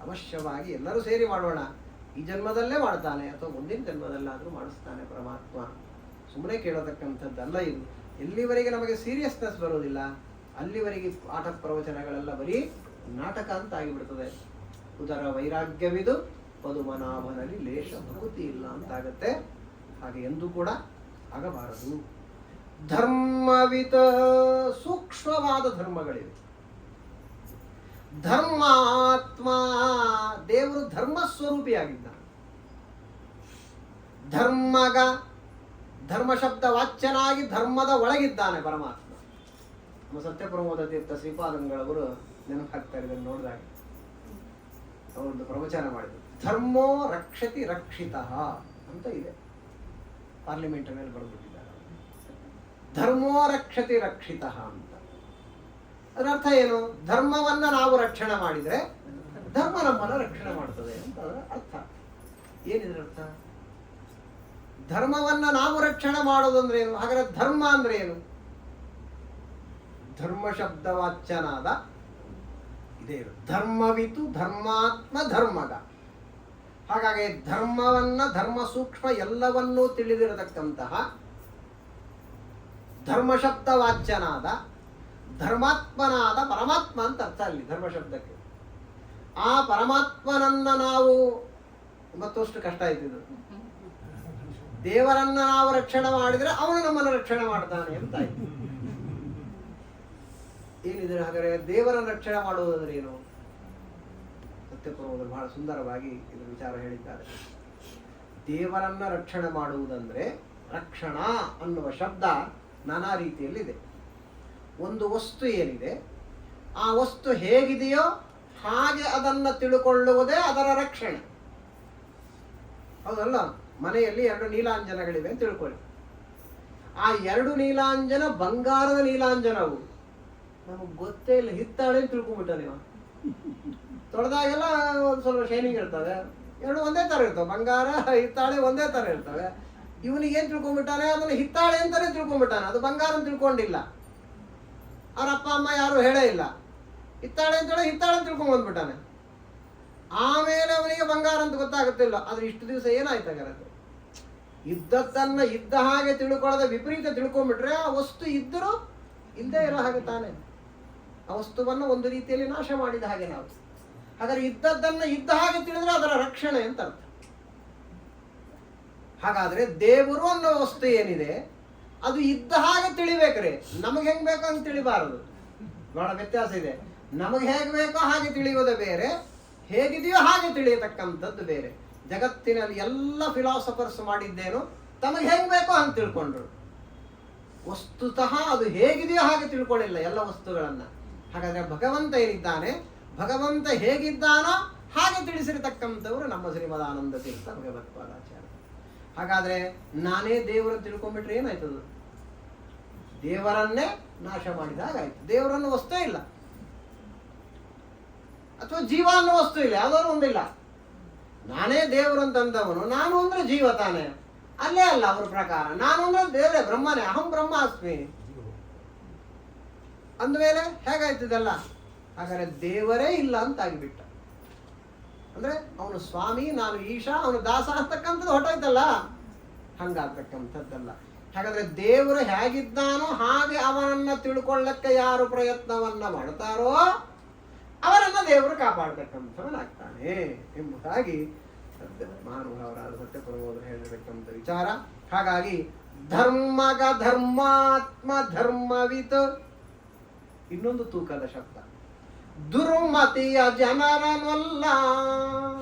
ಅವಶ್ಯವಾಗಿ ಎಲ್ಲರೂ ಸೇರಿ ಮಾಡೋಣ. ಈ ಜನ್ಮದಲ್ಲೇ ಮಾಡ್ತಾನೆ ಅಥವಾ ಮುಂದಿನ ಜನ್ಮದಲ್ಲಾದರೂ ಮಾಡಿಸ್ತಾನೆ ಪರಮಾತ್ಮ. ಸುಮ್ಮನೆ ಕೇಳತಕ್ಕಂಥದ್ದಲ್ಲ ಇದು. ಎಲ್ಲಿವರೆಗೆ ನಮಗೆ ಸೀರಿಯಸ್ನೆಸ್ ಬರೋದಿಲ್ಲ ಅಲ್ಲಿವರೆಗೆ ಪಾಠ ಪ್ರವಚನಗಳೆಲ್ಲ ಬರೀ ನಾಟಕ ಅಂತ ಆಗಿಬಿಡ್ತದೆ. ಉದರ ವೈರಾಗ್ಯವಿದು ಪದುಮನಾಭನಲ್ಲಿ ಲೇಷ ಭಕ್ತಿ ಇಲ್ಲ ಅಂತಾಗತ್ತೆ. ಹಾಗೆ ಎಂದೂ ಕೂಡ ಆಗಬಾರದು. ಧರ್ಮವಿತ ಸೂಕ್ಷ್ಮವಾದ ಧರ್ಮಗಳಿವೆ. ಧರ್ಮಾತ್ಮ, ದೇವರು ಧರ್ಮ ಸ್ವರೂಪಿಯಾಗಿದ್ದಾನೆ. ಧರ್ಮಗ, ಧರ್ಮ ಶಬ್ದ ವಾಚ್ಯನಾಗಿ ಧರ್ಮದ ಒಳಗಿದ್ದಾನೆ ಪರಮಾತ್ಮ. ನಮ್ಮ ಸತ್ಯಪ್ರಮೋದ ತೀರ್ಥ ಶ್ರೀಪಾದಂಗಳವರು ನೆನಪು ಹಾಕ್ತಾ ಇದ್ದಾರೆ ನೋಡಿದಾಗ. ಅವರೊಂದು ಪ್ರವಚನ ಮಾಡಿದ್ರು. ಧರ್ಮೋ ರಕ್ಷತಿ ರಕ್ಷಿತ ಅಂತ ಇದೆ, ಪಾರ್ಲಿಮೆಂಟ್ ಮೇಲೆ ಬರೆದ್ಬಿಟ್ಟಿದ್ದಾರೆ. ಧರ್ಮೋ ರಕ್ಷತಿ ರಕ್ಷಿತ ಅಂತ. ಅದರ ಅರ್ಥ ಏನು? ಧರ್ಮವನ್ನ ನಾವು ರಕ್ಷಣೆ ಮಾಡಿದ್ರೆ ಧರ್ಮ ನಮ್ಮನ್ನ ರಕ್ಷಣೆ ಮಾಡ್ತದೆ ಅಂತ ಅದರ ಅರ್ಥ. ಏನಿದ್ರ ಅರ್ಥ? ಧರ್ಮವನ್ನ ನಾವು ರಕ್ಷಣೆ ಮಾಡೋದಂದ್ರೆ ಏನು? ಹಾಗಾದ್ರೆ ಧರ್ಮ ಅಂದ್ರೆ ಏನು? ಧರ್ಮ ಶಬ್ದವಾಚ್ಯನಾದ ಇದೇ ಧರ್ಮವಿತು ಧರ್ಮಾತ್ಮ ಧರ್ಮಗ. ಹಾಗಾಗಿ ಧರ್ಮವನ್ನ, ಧರ್ಮ ಸೂಕ್ಷ್ಮ ಎಲ್ಲವನ್ನೂ ತಿಳಿದಿರತಕ್ಕಂತಹ ಧರ್ಮ ಶಬ್ದವಾಚ್ಯನಾದ ಧರ್ಮಾತ್ಮನಾದ ಪರಮಾತ್ಮ ಅಂತ ಅರ್ಥ ಅಲ್ಲಿ ಧರ್ಮ ಶಬ್ದಕ್ಕೆ. ಆ ಪರಮಾತ್ಮನನ್ನ ನಾವು, ಮತ್ತಷ್ಟು ಕಷ್ಟ ಆಯ್ತಿದ್ದು, ದೇವರನ್ನ ನಾವು ರಕ್ಷಣೆ ಮಾಡಿದ್ರೆ ಅವನು ನಮ್ಮನ್ನು ರಕ್ಷಣೆ ಮಾಡ್ತಾನೆ ಅಂತ ಆಯ್ತು. ಏನಿದೆ ಹಾಗಾದ್ರೆ ದೇವರನ್ನು ರಕ್ಷಣೆ ಮಾಡುವುದಂದ್ರೆ ಏನು? ಸತ್ಯಪ್ರಭುಗಳು ಬಹಳ ಸುಂದರವಾಗಿ ಇದು ವಿಚಾರ ಹೇಳಿದ್ದಾರೆ. ದೇವರನ್ನ ರಕ್ಷಣೆ ಮಾಡುವುದಂದ್ರೆ, ರಕ್ಷಣಾ ಅನ್ನುವ ಶಬ್ದ ನಾನಾ ರೀತಿಯಲ್ಲಿದೆ. ಒಂದು ವಸ್ತು ಏನಿದೆ, ಆ ವಸ್ತು ಹೇಗಿದೆಯೋ ಹಾಗೆ ಅದನ್ನು ತಿಳ್ಕೊಳ್ಳುವುದೇ ಅದರ ರಕ್ಷಣೆ. ಹೌದಲ್ಲ? ಮನೆಯಲ್ಲಿ 2 ನೀಲಾಂಜನಗಳಿವೆ ಅಂತ ತಿಳ್ಕೊಳ್ಳಿ. ಆ 2 ನೀಲಾಂಜನ ಬಂಗಾರದ ನೀಲಾಂಜನವು. ನಮಗೆ ಗೊತ್ತೇ ಇಲ್ಲ, ಹಿತ್ತಾಳೆ ಅಂತ ತಿಳ್ಕೊಂಡ್ಬಿಟ್ಟ ನೀವು. ತೊಳೆದಾಗೆಲ್ಲ ಒಂದು ಸ್ವಲ್ಪ ಶೈನಿಂಗ್ ಇರ್ತವೆ, 2 ಒಂದೇ ತರ ಇರ್ತವೆ. ಬಂಗಾರ ಹಿತ್ತಾಳೆ ಒಂದೇ ತರ ಇರ್ತವೆ. ಇವನಿಗೇನು ತಿಳ್ಕೊಂಡ್ಬಿಟ್ಟಾನೆ? ಅದನ್ನು ಹಿತ್ತಾಳೆ ಅಂತಾನೆ ತಿಳ್ಕೊಂಡ್ಬಿಟ್ಟಾನೆ, ಅದು ಬಂಗಾರ ಅಂತ ತಿಳ್ಕೊಂಡಿಲ್ಲ. ಅವ್ರ ಅಪ್ಪ ಅಮ್ಮ ಯಾರು ಹೇಳೇ ಇಲ್ಲ. ಹಿತ್ತಾಳೆ ಅಂತೇಳಿ ಹಿತ್ತಾಳೆ ಅಂತ ತಿಳ್ಕೊಂಡ್ ಬಂದ್ಬಿಟ್ಟಾನೆ. ಆಮೇಲೆ ಅವನಿಗೆ ಬಂಗಾರ ಅಂತ ಗೊತ್ತಾಗುತ್ತಿಲ್ಲ. ಆದ್ರೆ ಇಷ್ಟು ದಿವಸ ಏನಾಯ್ತಾಗಾರ? ಇದ್ದದ್ದನ್ನ ಇದ್ದ ಹಾಗೆ ತಿಳ್ಕೊಳ್ಳೋದ ವಿಪರೀತ ತಿಳ್ಕೊಂಡ್ಬಿಟ್ರೆ ಆ ವಸ್ತು ಇದ್ದರೂ ಇಲ್ಲದೆ ಇರೋ ಹಾಗೆ ತಾನೆ. ಆ ವಸ್ತುವನ್ನು ಒಂದು ರೀತಿಯಲ್ಲಿ ನಾಶ ಮಾಡಿದ ಹಾಗೆ ನಾವು. ಹಾಗಾದ್ರೆ ಇದ್ದದ್ದನ್ನ ಇದ್ದ ಹಾಗೆ ತಿಳಿದ್ರೆ ಅದರ ರಕ್ಷಣೆ ಅಂತ ಅರ್ಥ. ಹಾಗಾದ್ರೆ ದೇವರು ಅನ್ನೋ ವಸ್ತು ಏನಿದೆ ಅದು ಇದ್ದ ಹಾಗೆ ತಿಳಿಬೇಕ್ರಿ. ನಮಗೆ ಹೆಂಗ್ ಬೇಕೋ ಹಂಗೆ ತಿಳಿಬಾರದು. ಬಹಳ ವ್ಯತ್ಯಾಸ ಇದೆ. ನಮಗೆ ಹೇಗೆ ಬೇಕೋ ಹಾಗೆ ತಿಳಿಯೋದೇ ಬೇರೆ, ಹೇಗಿದೆಯೋ ಹಾಗೆ ತಿಳಿಯತಕ್ಕಂಥದ್ದು ಬೇರೆ. ಜಗತ್ತಿನಲ್ಲಿ ಎಲ್ಲ ಫಿಲಾಸಫರ್ಸ್ ಮಾಡಿದ್ದೇನು ತಮಗೆ ಹೆಂಗ್ ಬೇಕೋ ಹಂಗೆ ತಿಳ್ಕೊಂಡ್ರು. ವಸ್ತುತಃ ಅದು ಹೇಗಿದೆಯೋ ಹಾಗೆ ತಿಳ್ಕೊಳ್ಳಿಲ್ಲ ಎಲ್ಲ ವಸ್ತುಗಳನ್ನ. ಹಾಗಾದ್ರೆ ಭಗವಂತ ಏನಿದ್ದಾನೆ, ಭಗವಂತ ಹೇಗಿದ್ದಾನೋ ಹಾಗೆ ತಿಳಿಸಿರತಕ್ಕಂಥವ್ರು ನಮ್ಮ ಶ್ರೀಮದಾನಂದ ತೀರ್ಥ ಭಗವತ್ಪಾದಾಚಾರ್ಯ. ಹಾಗಾದ್ರೆ ನಾನೇ ದೇವರು ತಿಳ್ಕೊಂಡ್ಬಿಟ್ರೆ ಏನಾಯ್ತದು? ದೇವರನ್ನೇ ನಾಶ ಮಾಡಿದಾಗಾಯ್ತು. ದೇವರನ್ನು ವಸ್ತೂ ಇಲ್ಲ, ಅಥವಾ ಜೀವ ಅನ್ನೋ ವಸ್ತು ಇಲ್ಲ, ಯಾವುದಾದ್ರು ಒಂದಿಲ್ಲ. ನಾನೇ ದೇವರು ಅಂತಂದವನು, ನಾನು ಅಂದ್ರೆ ಜೀವ ತಾನೆ, ಅಲ್ಲೇ ಅಲ್ಲ ಅವ್ರ ಪ್ರಕಾರ. ನಾನು ಅಂದ್ರೆ ದೇವರೇ, ಬ್ರಹ್ಮನೇ, ಅಹಂ ಬ್ರಹ್ಮಾಸ್ಮಿ ಅಂದಮೇಲೆ ಹೇಗಾಯ್ತದಲ್ಲ? ಹಾಗಾದ್ರೆ ದೇವರೇ ಇಲ್ಲ ಅಂತ ಆಗಿಬಿಟ್ಟ. ಅಂದ್ರೆ ಅವನು ಸ್ವಾಮಿ, ನಾನು ಈಶಾ, ಅವನು ದಾಸ ಅಂತಕ್ಕಂಥದ್ದು ಹೊಟ್ಟೋಯ್ತಲ್ಲ, ಹಂಗಾಗ್ತಕ್ಕಂಥದ್ದಲ್ಲ. ಹಾಗಾದ್ರೆ ದೇವರು ಹೇಗಿದ್ದಾನೋ ಹಾಗೆ ಅವನನ್ನ ತಿಳ್ಕೊಳ್ಳಕ್ಕೆ ಯಾರು ಪ್ರಯತ್ನವನ್ನ ಮಾಡ್ತಾರೋ ಅವರನ್ನ ದೇವರು ಕಾಪಾಡ್ತಕ್ಕಂಥವನಾಗ್ತಾನೆ ಎಂಬುದಾಗಿ ಮಹಾನುಭಾವರಾದ ಸತ್ಯಪ್ರಬೋಧರು ಹೇಳಿರ್ತಕ್ಕಂಥ ವಿಚಾರ. ಹಾಗಾಗಿ ಧರ್ಮಗ ಧರ್ಮಾತ್ಮ ಧರ್ಮವಿತ್ ಇನ್ನೊಂದು ತೂಕದ ಶಬ್ದ. ದುರ್ಮತಿಯ ಜನರನಲ್ಲ,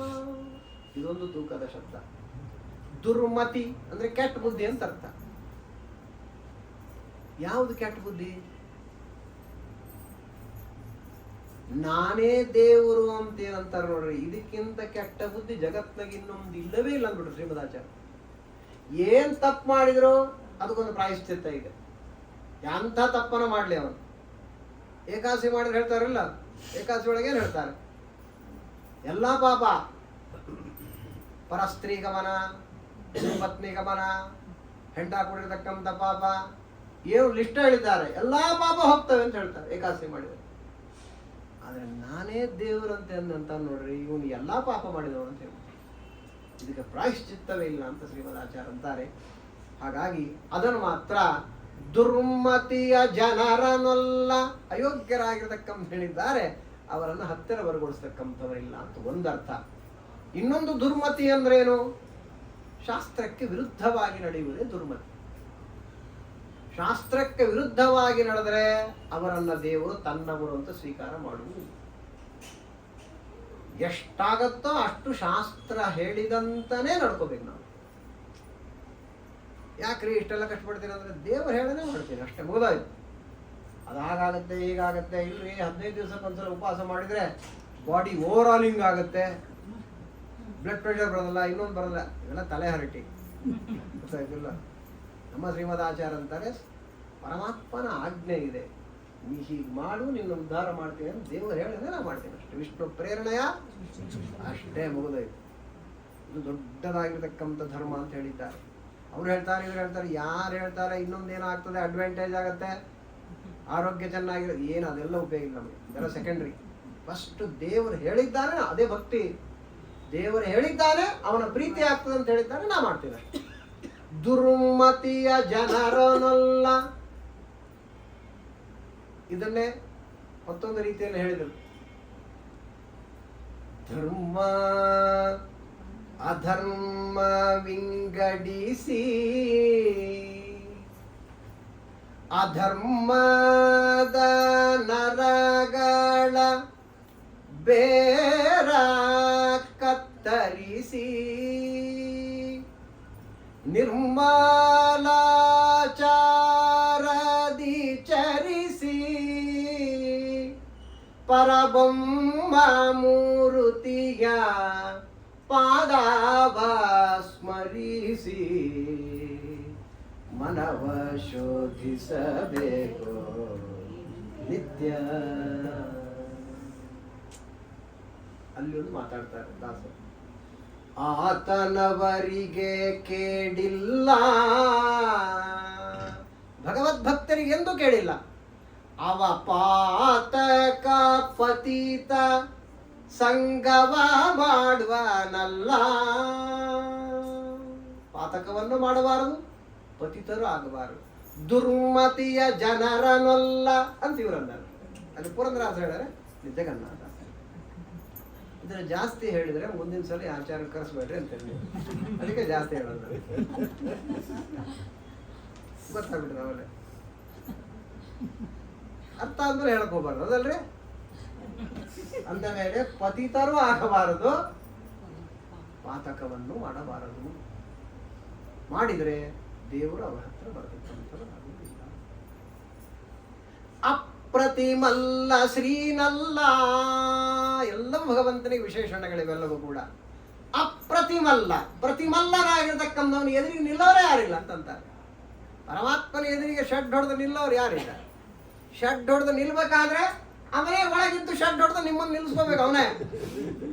ಇದೊಂದು ತೂಕದ ಶಬ್ದ. ದುರ್ಮತಿ ಅಂದ್ರೆ ಕೆಟ್ಟ ಬುದ್ಧಿ ಅಂತ ಅರ್ಥ. ಯಾವುದು ಕೆಟ್ಟ ಬುದ್ಧಿ? ನಾನೇ ದೇವರು ಅಂತ ಏನಂತಾರ ನೋಡ್ರಿ, ಇದಕ್ಕಿಂತ ಕೆಟ್ಟ ಬುದ್ಧಿ ಜಗತ್ನಾಗ ಇನ್ನೊಂದು ಇಲ್ಲವೇ ಇಲ್ಲ ಅಂದ್ಬಿಟ್ರು ಶ್ರೀಮದಾಚಾರ್ಯ. ಏನ್ ತಪ್ಪು ಮಾಡಿದ್ರು ಅದಕ್ಕೊಂದು ಪ್ರಾಯಶ್ಚಿತ್ತ ಇದೆ. ಎಂಥ ತಪ್ಪನ ಮಾಡ್ಲಿ ಅವನು. ಏಕಾದಶಿ ಮಾಡಿದ್ರೆ ಹೇಳ್ತಾರಲ್ಲ, ಏಕಾದಶಿ ಒಳಗೆ ಏನ್ ಹೇಳ್ತಾರೆ? ಎಲ್ಲಾ ಪಾಪ, ಪರಸ್ತ್ರೀ ಗಮನ, ಪತ್ನಿ ಗಮನ, ಹೆಂಡ ಕೂಡಿರ್ತಕ್ಕಂಥ ಪಾಪ, ಏನು ಲಿಸ್ಟ್ ಹೇಳಿದ್ದಾರೆ, ಎಲ್ಲಾ ಪಾಪ ಹೋಗ್ತವೆ ಅಂತ ಹೇಳ್ತಾರೆ ಏಕಾದಶಿ ಮಾಡಿದ್ರೆ. ಆದ್ರೆ ನಾನೇ ದೇವರಂತೆ ಅಂದಂತ ನೋಡ್ರಿ, ಇವನು ಎಲ್ಲಾ ಪಾಪ ಮಾಡಿದವನು ಅಂತ ಹೇಳಿ ಇದಕ್ಕೆ ಪ್ರಾಯಶ್ಚಿತ್ತವೇ ಇಲ್ಲ ಅಂತ ಶ್ರೀಮದಾಚಾರ್ಯ ಅಂತಾರೆ. ಹಾಗಾಗಿ ಅದನ್ನು ಮಾತ್ರ ದುರ್ಮತಿಯ ಜನರನ್ನೆಲ್ಲ ಅಯೋಗ್ಯರಾಗಿರ್ತಕ್ಕಂಥ ಹೇಳಿದ್ದಾರೆ, ಅವರನ್ನು ಹತ್ತಿರ ಬರಗೊಳಿಸ್ತಕ್ಕಂಥವರಿಲ್ಲ ಅಂತ ಒಂದರ್ಥ. ಇನ್ನೊಂದು ದುರ್ಮತಿ ಅಂದ್ರೇನು? ಶಾಸ್ತ್ರಕ್ಕೆ ವಿರುದ್ಧವಾಗಿ ನಡೆಯುವುದೇ ದುರ್ಮತಿ. ಶಾಸ್ತ್ರಕ್ಕೆ ವಿರುದ್ಧವಾಗಿ ನಡೆದರೆ ಅವರನ್ನ ದೇವರು ತನ್ನವರು ಅಂತ ಸ್ವೀಕಾರ ಮಾಡುವುದಿಲ್ಲ. ಎಷ್ಟಾಗತ್ತೋ ಅಷ್ಟು ಶಾಸ್ತ್ರ ಹೇಳಿದಂತಾನೇ ನಡ್ಕೋಬೇಕು ನಾವು. ಯಾಕ್ರಿ ಇಷ್ಟೆಲ್ಲ ಕಷ್ಟಪಡ್ತೀನಿ ಅಂದ್ರೆ ದೇವರು ಹೇಳನೇ ಮಾಡ್ತೀನಿ ಅಷ್ಟೇ, ಮುಗಿದಾಯ್ತು. ಅದು ಹಾಗಾಗತ್ತೆ ಹೀಗಾಗತ್ತೆ ಇಲ್ರಿ, 15 ದಿವಸಕ್ಕೊಂದ್ಸಲ ಉಪವಾಸ ಮಾಡಿದ್ರೆ ಬಾಡಿ ಓವರ್ ಆಲಿಂಗ್ ಆಗುತ್ತೆ, ಬ್ಲಡ್ ಪ್ರೆಷರ್ ಬರೋದಲ್ಲ, ಇನ್ನೊಂದು ಬರೋಲ್ಲ, ಇವೆಲ್ಲ ತಲೆ ಹರಟಿ. ಗೊತ್ತಾಯ್ತಿಲ್ಲ? ನಮ್ಮ ಶ್ರೀಮದಾಚಾರ್ಯ ಅಂತಾರೆ, ಪರಮಾತ್ಮನ ಆಜ್ಞೆ ಇದೆ, ನೀ ಹೀಗೆ ಮಾಡು, ನಿನ್ನ ಉದ್ಧಾರ ಮಾಡ್ತೀನಿ ಅಂತ ದೇವರು ಹೇಳಿದ್ರೆ ನಾ ಮಾಡ್ತೀನಿ ಅಷ್ಟೇ. ವಿಷ್ಣು ಪ್ರೇರಣೆಯ ಅಷ್ಟೇ, ಮುಗಿದೋಯ್ತು. ಇದು ದೊಡ್ಡದಾಗಿರ್ತಕ್ಕಂಥ ಧರ್ಮ ಅಂತ ಹೇಳಿದ್ದಾರೆ. ಅವ್ರು ಹೇಳ್ತಾರೆ, ಇವ್ರು ಹೇಳ್ತಾರೆ, ಯಾರು ಹೇಳ್ತಾರೆ ಇನ್ನೊಂದೇನಾಗ್ತದೆ, ಅಡ್ವಾಂಟೇಜ್ ಆಗುತ್ತೆ, ಆರೋಗ್ಯ ಚೆನ್ನಾಗಿರೋದು, ಏನು ಅದೆಲ್ಲ ಉಪಯೋಗ ಇಲ್ಲ ನಮಗೆ, ಇದೆಲ್ಲ ಸೆಕೆಂಡ್ರಿ. ಫಸ್ಟ್ ದೇವರು ಹೇಳಿದ್ದಾನೆ, ಅದೇ ಭಕ್ತಿ. ದೇವರು ಹೇಳಿದ್ದಾನೆ, ಅವನ ಪ್ರೀತಿ ಆಗ್ತದೆ ಅಂತ ಹೇಳಿದ್ದಾನೆ, ನಾ ಮಾಡ್ತೀನಿ ಅಷ್ಟೇ. ದುರ್ಮತಿಯ ಜನರನಲ್ಲ, ಇದನ್ನೇ ಮತ್ತೊಂದು ರೀತಿಯಲ್ಲಿ ಹೇಳಿದರು. ಧರ್ಮ ಅಧರ್ಮ ವಿಂಗಡಿಸಿ ಅಧರ್ಮದ ನರಗಳ ಬೇರ ಕತ್ತರಿಸಿ ನಿರ್ಮಲಾಚಾರದಿ ಚರಿಸಿ ಪರಬ್ರಹ್ಮ ಮೂರುತಿಯ ಪಾದವ ಸ್ಮರಿಸಿ ಮನವ ಶೋಧಿಸಬೇಕು ನಿತ್ಯ. ಅಲ್ಲಿ ಒಂದು ಮಾತಾಡ್ತಾರೆ ದಾಸರು, ಆತನವರಿಗೆ ಕೇಳಿಲ್ಲ, ಭಗವದ್ಭಕ್ತರಿಗೆ ಎಂದೂ ಕೇಳಿಲ್ಲ. ಅವ ಪಾತಕ ಪತಿತ ಸಂಗವ ಮಾಡುವನಲ್ಲ, ಪಾತಕವನ್ನು ಮಾಡಬಾರದು, ಪತಿತರು ಆಗಬಾರದು, ದುರ್ಮತಿಯ ಜನರನಲ್ಲ ಅಂತ ಇವರಂದರು. ಅಲ್ಲಿ ಪುರಂದರಾಜ ಹೇಳಿದರೆ ಜಗನ್ನಾಥ. ಇದನ್ನ ಜಾಸ್ತಿ ಹೇಳಿದ್ರೆ ಮುಂದಿನ ಸಲ ಆಚಾರ್ಯ ಕರೆಸ್ಬೇಡ್ರಿ ಅಂತ ಹೇಳಿ, ಅದಕ್ಕೆ ಜಾಸ್ತಿ ಹೇಳೋದು. ಗೊತ್ತಾಗ್ಬಿಟ್ರೆ ಅವಲ್ಲೇ ಅರ್ಥ ಅಂದ್ರೆ ಹೇಳಕ್ ಹೋಗ್ಬಾರ್ದು, ಅದಲ್ರಿ? ಅಂದ ಮೇಲೆ ಪತಿತರು ಆಗಬಾರದು, ಪಾತಕವನ್ನು ಮಾಡಬಾರದು. ಮಾಡಿದ್ರೆ ದೇವರು ಅವರ ಹತ್ರ ಬರತಕ್ಕಂಥದ್ದಾಗುವುದಿಲ್ಲ. ಅಪ್ರತಿಮಲ್ಲ ಶ್ರೀನಲ್ಲ, ಎಲ್ಲವೂ ಭಗವಂತನಿಗೆ ವಿಶೇಷಣಗಳಿವೆಲ್ಲವೂ ಕೂಡ. ಅಪ್ರತಿಮಲ್ಲ, ಪ್ರತಿಮಲ್ಲನಾಗಿರ್ತಕ್ಕಂಥವನು ಎದುರಿಗೆ ನಿಲ್ಲೋರೇ ಯಾರಿಲ್ಲ ಅಂತಂತಾರೆ. ಪರಮಾತ್ಮನ ಎದುರಿಗೆ ಷಡ್ ಹೊಡೆದು ನಿಲ್ಲೋರು ಯಾರಿದ್ದಾರೆ? ಷಡ್ ಹೊಡೆದು ನಿಲ್ಬೇಕಾದ್ರೆ ಅವನೇ ಒಳಗಿದ್ದು ಷಡ್ ಹೊಡೆದು ನಿಮ್ಮನ್ನು ನಿಲ್ಲಿಸ್ಕೋಬೇಕು ಅವನೇ.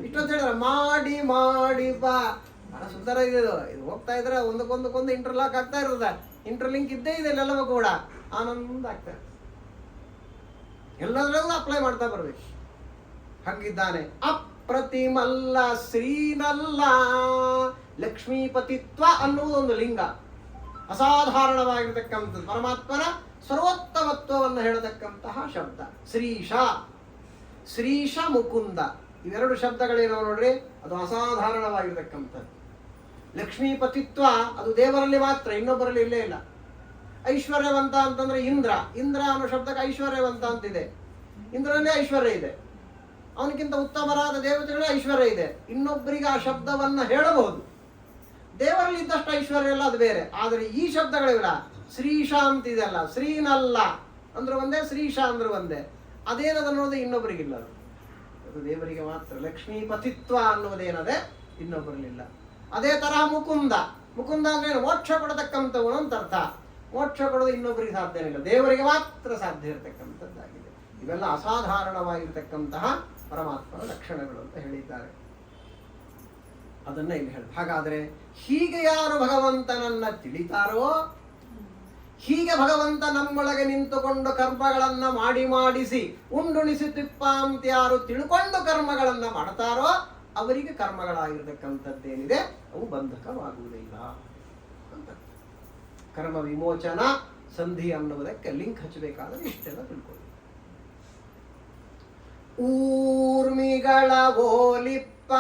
ಇಷ್ಟೊಂದು ಹೇಳಿದ್ರೆ ಮಾಡಿ ಮಾಡಿ ಬಾ, ಬಹಳ ಸುಂದರ ಇದೆ ಇದು. ಹೋಗ್ತಾ ಇದ್ರೆ ಒಂದಕ್ಕೊಂದು ಇಂಟರ್ಲಾಕ್ ಆಗ್ತಾ ಇರ್ತದೆ. ಇಂಟರ್ಲಿಂಕ್ ಇದ್ದೇ ಇದೆ ಎಲ್ಲವೂ ಕೂಡ. ಆನಂದ ಆಗ್ತಾ ಇರ್ತದೆ. ಎಲ್ಲದರಲ್ಲೂ ಅಪ್ಲೈ ಮಾಡ್ತಾ ಬರ್ಬೇಕು. ಹಾಗಿದ್ದಾನೆ ಅಪ್ರತಿಮಲ್ಲ ಶ್ರೀನಲ್ಲ. ಲಕ್ಷ್ಮೀಪತಿತ್ವ ಅನ್ನುವುದು ಒಂದು ಲಿಂಗ, ಅಸಾಧಾರಣವಾಗಿರ್ತಕ್ಕಂಥದ್ದು. ಪರಮಾತ್ಮನ ಸರ್ವೋತ್ತಮತ್ವವನ್ನು ಹೇಳತಕ್ಕಂತಹ ಶಬ್ದ ಶ್ರೀಶ. ಶ್ರೀಶ ಮುಕುಂದ ಇವೆರಡು ಶಬ್ದಗಳೇನೋ ನೋಡ್ರಿ, ಅದು ಅಸಾಧಾರಣವಾಗಿರ್ತಕ್ಕಂಥದ್ದು. ಲಕ್ಷ್ಮೀಪತಿತ್ವ ಅದು ದೇವರಲ್ಲಿ ಮಾತ್ರ, ಇನ್ನೊಬ್ಬರಲ್ಲಿ ಇಲ್ಲೇ ಇಲ್ಲ. ಐಶ್ವರ್ಯವಂತ ಅಂತಂದ್ರೆ ಇಂದ್ರ. ಇಂದ್ರ ಅನ್ನೋ ಶಬ್ದಕ್ಕೆ ಐಶ್ವರ್ಯವಂತ ಅಂತಿದೆ. ಇಂದ್ರನೇ ಐಶ್ವರ್ಯ ಇದೆ. ಅವನಿಗಿಂತ ಉತ್ತಮರಾದ ದೇವತೆಗಳೇ ಐಶ್ವರ್ಯ ಇದೆ. ಇನ್ನೊಬ್ಬರಿಗೆ ಆ ಶಬ್ದವನ್ನ ಹೇಳಬಹುದು. ದೇವರಲ್ಲಿ ಇದ್ದಷ್ಟು ಐಶ್ವರ್ಯ ಎಲ್ಲ ಅದು ಬೇರೆ. ಆದರೆ ಈ ಶಬ್ದಗಳಿಲ್ಲ. ಶ್ರೀಶ ಅಂತಿದೆಯಲ್ಲ, ಶ್ರೀನಲ್ಲ ಅಂದ್ರೆ ಒಂದೇ, ಶ್ರೀಶ ಅಂದ್ರೆ ಒಂದೇ. ಅದೇನದ ಅನ್ನೋದು ಇನ್ನೊಬ್ಬರಿಗಿಲ್ಲ. ಅದು ದೇವರಿಗೆ ಮಾತ್ರ. ಲಕ್ಷ್ಮೀಪತಿತ್ವ ಅನ್ನೋದೇನದೆ ಇನ್ನೊಬ್ಬರಲ್ಲಿಲ್ಲ. ಅದೇ ತರಹ ಮುಕುಂದ. ಮುಕುಂದ ಅಂದ್ರೆ ಮೋಕ್ಷ ಕೊಡತಕ್ಕಂಥವನು ಅಂತ ಅರ್ಥ. ಮೋಕ್ಷ ಕೊಡೋದು ಇನ್ನೊಬ್ಬರಿಗೆ ಸಾಧ್ಯ ಇಲ್ಲ, ದೇವರಿಗೆ ಮಾತ್ರ ಸಾಧ್ಯ ಇರತಕ್ಕಂಥದ್ದಾಗಿದೆ. ಇವೆಲ್ಲ ಅಸಾಧಾರಣವಾಗಿರ್ತಕ್ಕಂತಹ ಪರಮಾತ್ಮನ ಲಕ್ಷಣಗಳು ಅಂತ ಹೇಳಿದ್ದಾರೆ. ಅದನ್ನ ಇಲ್ಲಿ ಹೇಳ. ಹಾಗಾದ್ರೆ ಹೀಗೆ ಯಾರು ಭಗವಂತನನ್ನ ತಿಳಿತಾರೋ, ಹೀಗೆ ಭಗವಂತ ನಮ್ಮೊಳಗೆ ನಿಂತುಕೊಂಡು ಕರ್ಮಗಳನ್ನ ಮಾಡಿಸಿ ಉಂಡುಣಿಸಿ ತಿಪ್ಪ ಅಂತ ಯಾರು ತಿಳ್ಕೊಂಡು ಕರ್ಮಗಳನ್ನ ಮಾಡ್ತಾರೋ ಅವರಿಗೆ ಕರ್ಮಗಳಾಗಿರ್ತಕ್ಕಂಥದ್ದೇನಿದೆ ಅವು ಬಂಧಕವಾಗುವುದಿಲ್ಲ ಅಂತ. ಕರ್ಮ ವಿಮೋಚನ ಸಂಧಿ ಅನ್ನುವುದಕ್ಕೆ ಲಿಂಕ್ ಹಚ್ಚಬೇಕಾದ್ರೆ ಇಷ್ಟೆಲ್ಲ ತಿಳ್ಕೊಳ್ಳಿ. ಊರ್ಮಿಗಳ ಓಲಿಪ್ಪ